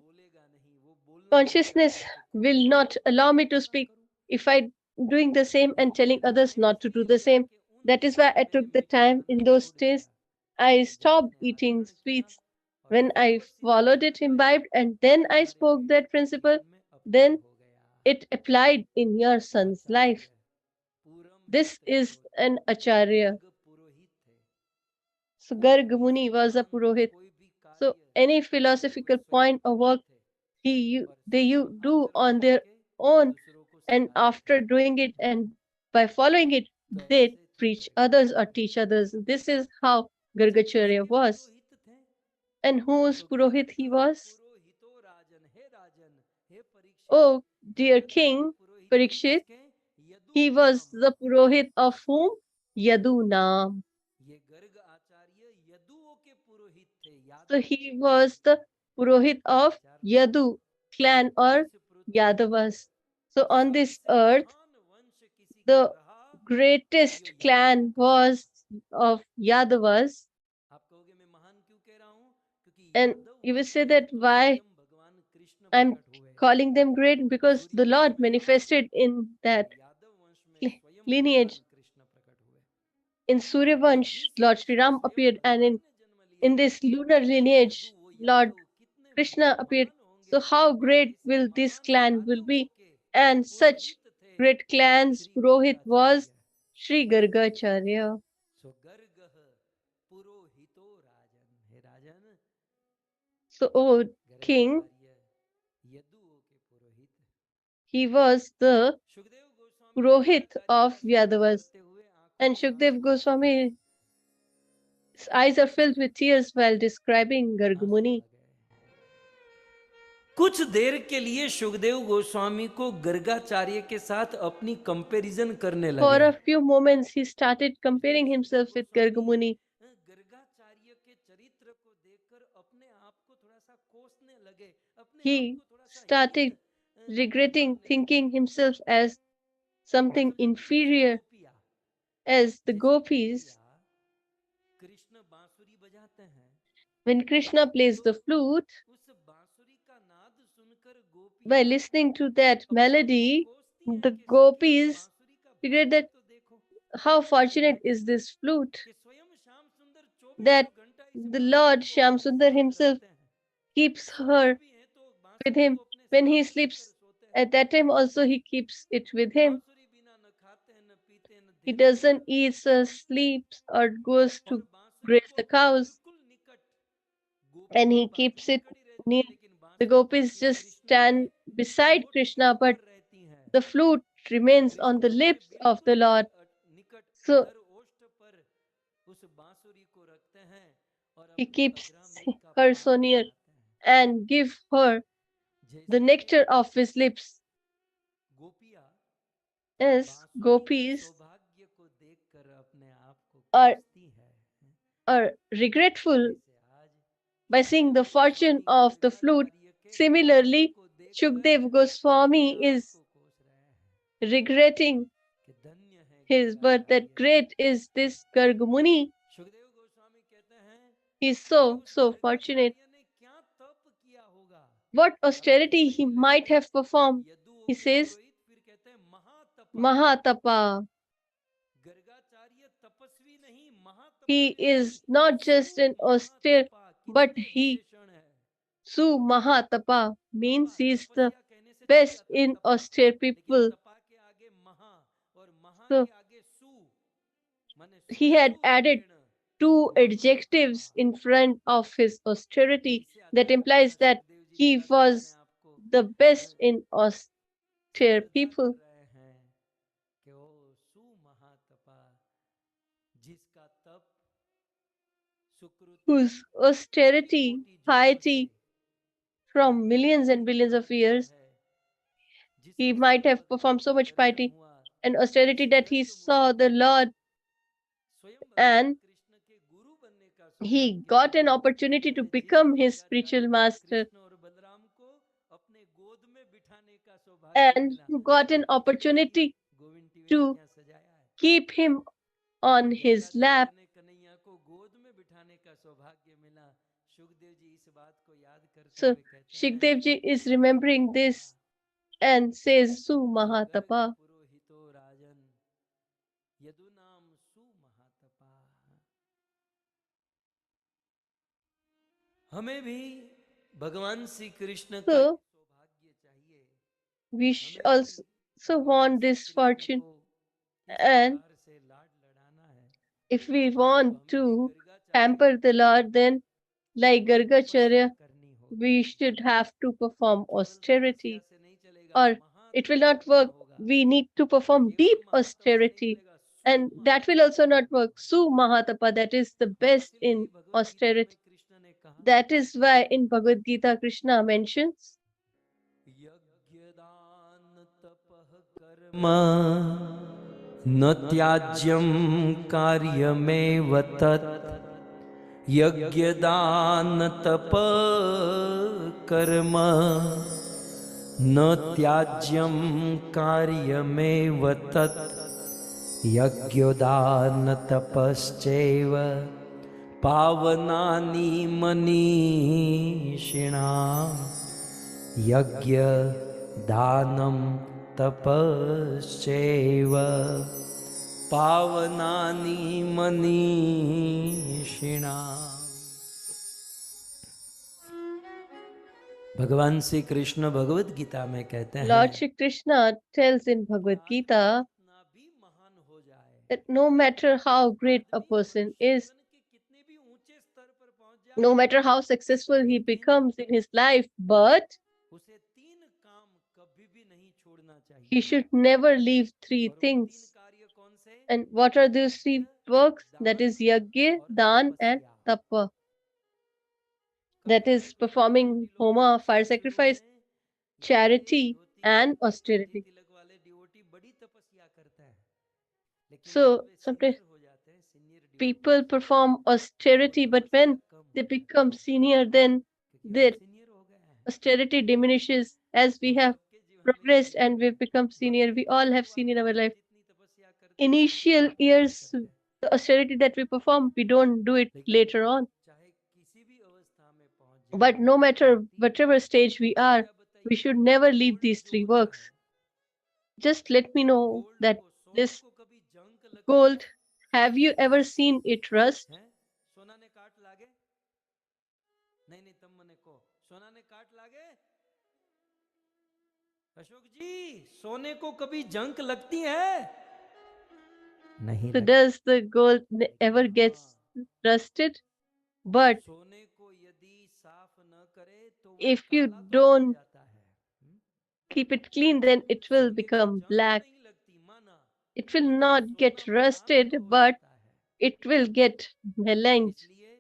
consciousness will not allow me to speak if I doing the same and telling others not to do the same. That is why I took the time in those days. I stopped eating sweets when I followed it, imbibed, and then I spoke that principle. Then it applied in your son's life. This is an acharya. So Garg Muni was a purohit. So any philosophical point or work they do on their own, and after doing it and by following it, they preach others or teach others. This is how Gargacharya was. And whose purohit he was? Oh, dear king Parikshit, he was the purohit of whom? Yadu Naam. So he was the Purohit of Yadu clan or Yadavas. So on this earth, the greatest clan was of Yadavas. And you will say that why I'm calling them great? Because the Lord manifested in that lineage. In Suryavansh, Lord Sri Ram appeared, and in this lunar lineage, Lord Krishna appeared. So how great will this clan will be? And such great clans Purohit was Sri Gargacharya. So, oh king, he was the Purohit of Yadavas. And Shukdev Goswami's eyes are filled with tears while describing Gargmuni. कुछ देर के लिए सुखदेव गोस्वामी को गर्गाचार्य के साथ अपनी comparison करने For लगे a few moments, he started comparing himself with Gargmuni. Gargacharya के चरित्र को देखकर अपने आप को थोड़ा सा कोसने लगे अपने आप He को थोड़ा सा started regretting, thinking himself as something inferior, as the gopis. Krishna बांसुरी बजाते हैं When Krishna plays the flute, उस बांसुरी का नाद सुनकर by गोपियां listening to that melody, कोसती हैं the कि सखी इस gopis बांसुरी का figured भाव that तो देखो how fortunate is this flute कि स्वयं श्याम सुंदर that 24 घंटा इस the बांसुरी Lord को Shyam अपने Sundar साथ himself रखते हैं keeps सोते her भी हैं तो with बांसुरी him. को अपने When he साथ रखकर sleeps, सोते हैं at that time also he keeps it with him. बांसुरी बिना न खाते हैं न पीते हैं न He देखते हैं doesn't eat, sleeps, or goes और to बांसुरी graze को the अपने cows, बिल्कुल निकट गोपियां and तो he बाकी keeps it निकट ही रहती near. हैं लेकिन The बांसुरी तो gopis श्री just कृष्ण के stand beside होठ के Krishna, but ऊपर रहती हैं the flute remains on the Krishna के lips of बिल्कुल the Lord. निकट So अधर ओष्ठ पर उस बांसुरी को रखते हैं और he अपनी keeps अग्रामी का her भाव so near बनाते हैं and give her the जैसे nectar of his lips. गोपियां As बांसुरी के gopis सौभाग्य को देखकर अपने आप को are, कोसती है are regretful जैसे आज by seeing Sukhdev the fortune Goswami of the flute, Gargacharya के भाग्य similarly, को देखकर Shukdev अपने Goswami आप is को कोस रहे हैं regretting कि धन्य है his birth, that Gargacharya great is this Gargmuni. Sukhdev Goswami कहते हैं He's कि so, उस so fortunate. गर्गाचार्य ने क्या तप what austerity he might have performed. He says, फिर कहते हैं महातपा। Mahatapa. गर्गाचार्य तपस्वी नहीं He महातपस्वी is नहीं, not just an austere, महातपा but कितने he, विशेषण है। Su Mahatapa, means he is the तपस्या कहने से चल best जाता है in तपा, austere लेकिन people. तपा के आगे महा और महा So के आगे सु माने he had सुष्ठु added रूपेण two महातपा। adjectives in front of his austerity फिर से that अगला implies गाना that सुखदेव जी he थोड़ा सा अपने was आप को the best in austere स्पर्धा people, कर रहे हैं कि ओ सु महातपा जिसका तप सुकृति whose कोटि austerity, कोटि जन्म से piety from millions and billions of years, है, he जिसके might have से performed so भगवान का much दर्शन piety हुआ, and austerity जिससे that he गर्भ saw the में Lord स्वयं भगवान and कृष्ण के गुरु बनने का he सौभाग्य got an मिला। opportunity to मैंने become जिससे his spiritual गर्गाचार्य को master कृष्ण और बलराम को अपने गोद में बिठाने का सौभाग्य and मिला। who got an तो देखिए opportunity गोविंद टीवी ने to क्या सजाया है, keep him on his Gargacharya lap. ने कन्हैया को गोद में बिठाने का सौभाग्य मिला। सुखदेव जी इस बात को याद करते So हुए कहते हैं Shukdev ji is सु remembering महातपा, this and says Su Garg Mahatapa. पुरोहितो राजन यदुनाम सु महातपा। हमें भी भगवान श्री कृष्ण का So सौभाग्य चाहिए। we हमें भी also भगवान want Shri this Krishna fortune, को इस and प्रकार से लाड लड़ाना है if we तो want हमें भी to Gargacharya pamper the Lord, then like महातपस्या Gargacharya, करनी होगी। we should have to perform केवल तपस्या austerity, से नहीं चलेगा, or it will महातप not करना work. होगा। We need to perform केवल deep महातप से नहीं austerity, चलेगा, and that will सुमहातप also not करना work. होगा। Su Mahatapa, that is the और best इसीलिए in भगवत गीता में austerity. कृष्ण ने कहा That is why in Bhagavad Gita, Krishna mentions यज्ञदान तपः कर्म न त्याज्यं कार्यमेव तत् यज्ञदान तप कर्म न त्याज्यं कार्यमेव तत् यज्ञदान तपश्चैव पावनानि मनीषिणाम् यज्ञ दानं तपश्चैव पावनानि मनीषिणाम्। भगवान श्री कृष्ण भगवत गीता में कहते हैं Lord Shri Krishna tells in Bhagavad Gita कितना भी महान हो जाए, that no matter how great a आदमी person मनुष्य is, बन के कितने भी ऊंचे स्तर पर पहुंच no जाए, matter how successful he लेकिन becomes in his life, but उसे तीन काम कभी भी नहीं छोड़ना चाहिए। he should never leave three और वो तीन things. कार्य कौन से? And what are those यज्ञ, three works? That दान is Yajna, और Dan, and तपस्या। Tapa. कभी That is कभी तो performing डिवोटी लोग Homa, दर्शन fire शुरू sacrifice, में गंजे charity, dhoti and Radhe austerity. तिलक वाले डिवोटी बड़ी तपस्या करते हैं, लेकिन जब So वे sometimes सीनियर हो जाते हैं, सीनियर people डिवोटीज, perform तो वो austerity, but तपस्या when कम they हो जाती become है, senior, then क्योंकि हम their सीनियर हो गए हैं। austerity diminishes. As we हम have सबके जीवन में ये progressed and होता है। we've become senior, भक्ति we के all have शुरुआत seen in में our हम life. जितनी तपस्या करते हैं उतनी Initial कम years, करते हैं, the austerity that we perform, we don't do it लेकिन later on. चाहे किसी भी अवस्था में पहुंच But जाए, no matter तीन whatever stage we are, क्या we बताइए, should never leave gold these जो three होता है, works. Just let me know gold that को, सोने this को कभी जंग लगती gold, है? have you ever seen it rust? हैं? सोना ने काट लागे? नहीं नहीं, तम मने को सोना ने काट लागे? अशोक जी, सोने को कभी जंग लगती है? नहीं So लगती। does the gold ever लेकिन gets हाँ, rusted? But सोने को यदि साफ न करे तो वो if you काला तो पड़ don't जाता है। keep it clean, then it will सोने को become जंग black. नहीं लगती माना, It will लेकिन not get सोना मलान rusted, तो हो but जाता है। it will get maligned इसलिए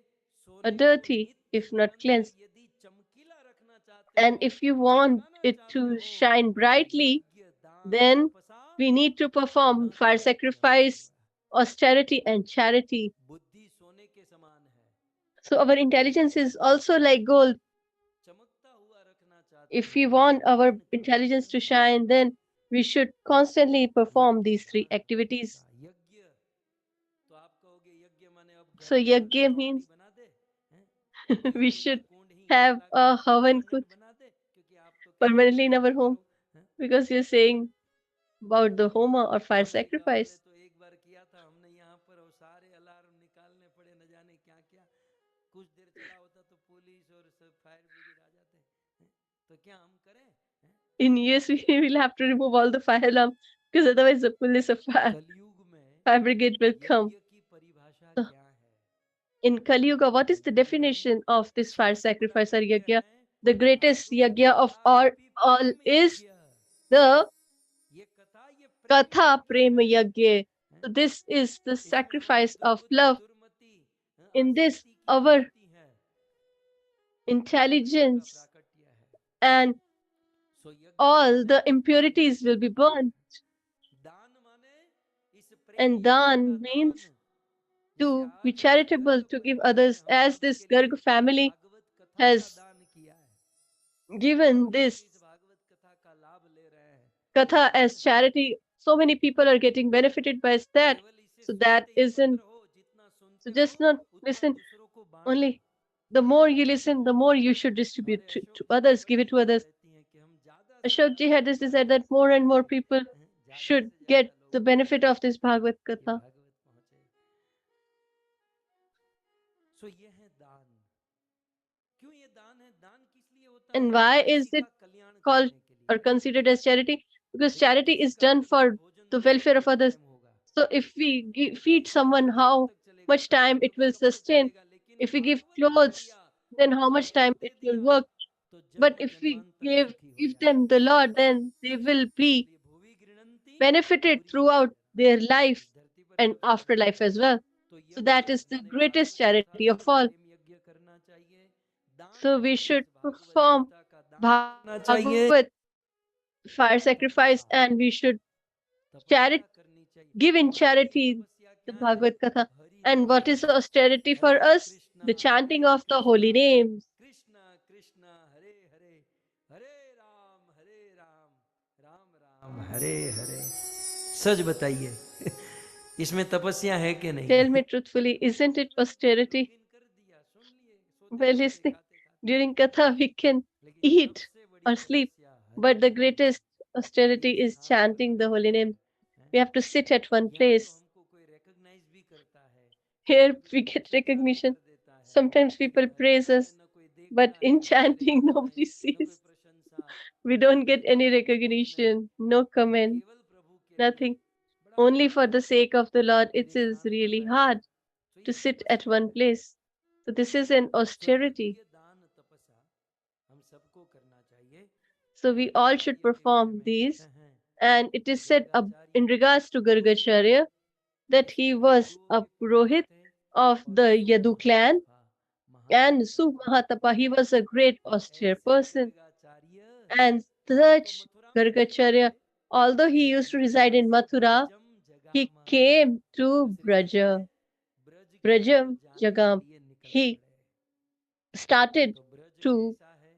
or सोने को dirty नित्य if not निरंतर cleansed. यदि चमकीला रखना चाहते And हो, if you want चमकाना it चाहते to हो, shine तो brightly, यज्ञ दान then तपसा we need to perform न fire त्याज्यम। sacrifice, austerity, and charity. बुद्धि सोने के समान है, So our intelligence is also like gold. चमकता हुआ रखना चाहते If हो we want तो our तीन काम intelligence to करने shine, then we should constantly perform यज्ञ these three दान activities. तपसा। यज्ञ तो आप कहोगे यज्ञ माने अब घर So में yajna चौकड़ी means बना दे, हैं? we यज्ञ का should कुंड ही have लगा के a पूजा havan मंडप kund. बना दे, permanently in our home? Because you're saying about the homa or fire sacrifice. तो एक बार किया था हमने यहाँ पर, और सारे अलार्म निकालने पड़े, न जाने क्या क्या। कुछ देर चला होता तो पुलिस और सब फायर ब्रिगेड आ जाते हैं। तो क्या हम करें? In years, we will have to remove all the fire alarm because otherwise the police or कलयुग में fire brigade will come. यज्ञ की परिभाषा So, क्या है? in Kali Yuga, what is the definition of this fire सबसे बड़ा sacrifice or यज्ञ yajna? है The greatest yajna of all is यज्ञ। the ये कथा, ये प्रेम Katha यज्ञ Prema है। Yajna. So this is the इसमें हमारी sacrifice of दुर्बुद्धि, love. दुर्मति, In this, आसक्ति की our निवृत्ति है, intelligence का प्राकट्य है। and सो यज्ञ all the impurities will be burned. दान माने इस प्रेम And यज्ञ का dan दान, means जैसे to आज be इस charitable, गर्ग to give परिवार ने others, हम as सभी this के लिए Garg family भागवत कथा का has दान किया है। given लोग this इस भागवत कथा का लाभ ले रहे हैं। Katha as charity. So many people are getting benefited by that. केवल इसे So that सुनते ही मत isn't, रहो, जितना सुनते so हो just not उतना listen दूसरों को बांटो। only. The more you listen, the more you should distribute हमारे to अशोक जी की others, give बड़ी it to इच्छा others. रहती है कि हम ज्यादा से Ashok ji ज्यादा had this लोगों desire तक that more and more पहुंचे, people ज्यादा should से get ज्यादा the लोगों benefit of this Bhagavad तक ये Katha. भागवत पहुंचे। सो ये है दान। क्यों ये दान है? दान किस लिए होता And है? why किसी is का it कल्याण called करने के or लिए। considered as charity? Because देखिए, charity किसी is का done पेट for भोजन the देने welfare में of कितना others. टाइम होगा? So if we feed pet someone, भरने कब how तक चलेगा? much कपड़े time दो it तो will कब तक sustain? चलेगा? लेकिन If we give Bhagavat they clothes, दिया, then how much Prem time they it will दिया, work? तो But जन्म if we जन्मांतर सुखी हो give जाएगा। them the Lord, then they will be इसलिए भुवि गृह्णन्ति benefited भूरि throughout भूरि their धनम्। life इस धरती पर and सबसे बड़ा afterlife as well. तो So यज्ञ that is the माने greatest भागवत कथा charity से of all. प्रेम यज्ञ करना चाहिए। दान So we माने should इस भागवत perform गीता का दान करना चाहिए। Bhagavad fire और sacrifice तपस्या, and we should तपस्या करनी चाहिए। give in हमारे लिए charity तपस्या the क्या है? Bhagavad Katha. Hari And what is नाम, austerity for Hare us? Krishna The chanting Hare of the holy Krishna names. Krishna Krishna Hare Hare, हरे राम राम राम हरे हरे। सच बताइए, इसमें तपस्या है कि नहीं? Tell me truthfully, isn't it austerity? Login कर दिया, सुन लिए, सोते Well, सोते listening खाते खाते। during Katha, we can लेकिन eat सबसे बड़ी or sleep, तपस्या हरि but the नाम, greatest austerity एक is स्थान पर chanting the holy बैठना name. है। We have to sit at one यहाँ तो place. हमको कोई रिकॉग्नाइज भी करता है, Here कोई we get चर्चा भी recognition. कर देता है, Sometimes people लेकिन praise हरिनाम में us, न कोई but देखता है, in न कोई chanting, nobody रिकॉग्नाइज, न कोई sees. प्रशंसा, We don't न get कोई any कुछ नहीं, recognition, no comment, केवल प्रभु के लिए। nothing. बड़ा Only मुश्किल for the है sake of the Lord, it एक is स्थान पर really बैठना। hard तो to ये sit at तपस्या one है। place. So this is an तो austerity. यज्ञ दान तपस्या हम सबको करना चाहिए। So we all should Gargacharya के विषय perform में these. कहते हैं, And it is said Gargacharya in regards to Purohit Gargacharya थे, that he was यदुओं a के Purohit थे, of और the Yadu clan, and महातपा। Sumahatapa, he was a great और austere ऐसे person. गर्गाचार्य And वो तो such मथुरा में रहते Gargacharya, थे, although he used to लेकिन reside in वहां से Mathura, ब्रजम जगाम he came to दूसरी भाषा Braja, में ब्रज की ओर Brajam जाने के Jagam. लिए निकल He पड़े। started तो ब्रज to कैसा है?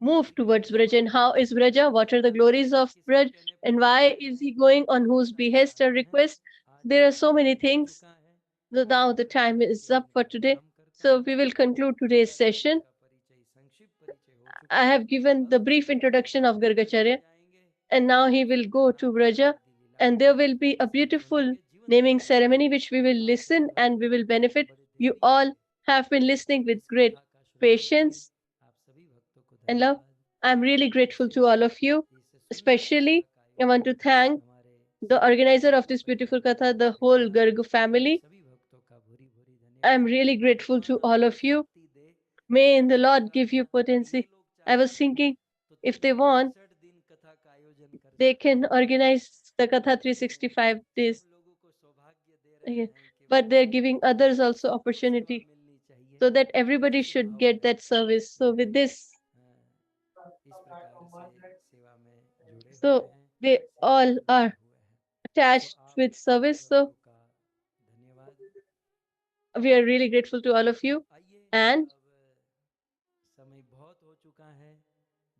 move किसके towards Braja. And how is किसके Braja? What are the कहने glories पे, of किसके Braj? कहने पे And निकल why पड़े is हैं? he going on ये whose सारी behest or बातें हैं। request? आज There are so समय many हो things. चुका है, So now the time आज is केवल up for इतना today. प्रारंभ करते So हैं। we will conclude today's session. Gargacharya का परिचय, संक्षिप्त परिचय हो चुका I है। have given the अब brief introduction of ब्रज में Gargacharya, जाएंगे, and now he will go to Braja, आदि लीलाओं and there will be a सब beautiful सुनेंगे। जीवन naming 23 ceremony which we will आप सब listen भक्त and we will benefit. बड़े You धैर्य all से have been listening with इस great कथा का श्रवण किए। patience आप सभी भक्तों को and love. धन्यवाद। I'm really grateful to all of you. इस सुंदर कथा Especially, का I want to आयोजन thank हमारे the सभी organizer of this परिवार beautiful वालों katha, को the whole धन्यवाद। Garg आप family. सभी भक्तों का भूरी भूरी I'm धन्यवाद। really grateful to भगवान all आपको of you. शक्ति दे। May in the मुझे Lord लगा give you था अगर ये potency. लोग I was चाहें thinking, तो if they want, 365 दिन कथा का आयोजन कर they सकते can हैं। organize the Katha 365 days. सब लोगों को सौभाग्य दे रहे Okay. हैं कि But वो they're giving others also सबको सेवा opportunity मिलनी चाहिए, so that everybody ऐसे should भाव get में that service. So with this, इस प्रकार से सेवा में जुड़े हुए so हैं, they सेवा all में are लगे हुए हैं। attached आप with सभी service. So भक्तों का धन्यवाद। we are really grateful to all of you. आइए, And अब समय बहुत हो चुका है,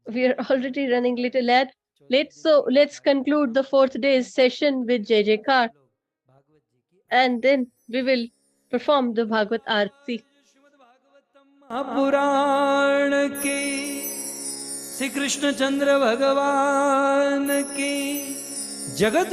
we are जल्दी already जल्दी running से little late. चौथे दिन So की let's कथा का conclude the समापन fourth करते day's हैं। session with कृपया Jai सब Jaikar. लोग भागवत जी की And आरती then करें। we will perform the Bhagavad Aarti. Shrimad Bhagavatam Mahapuran की श्री कृष्ण चंद्र भगवान की, जगत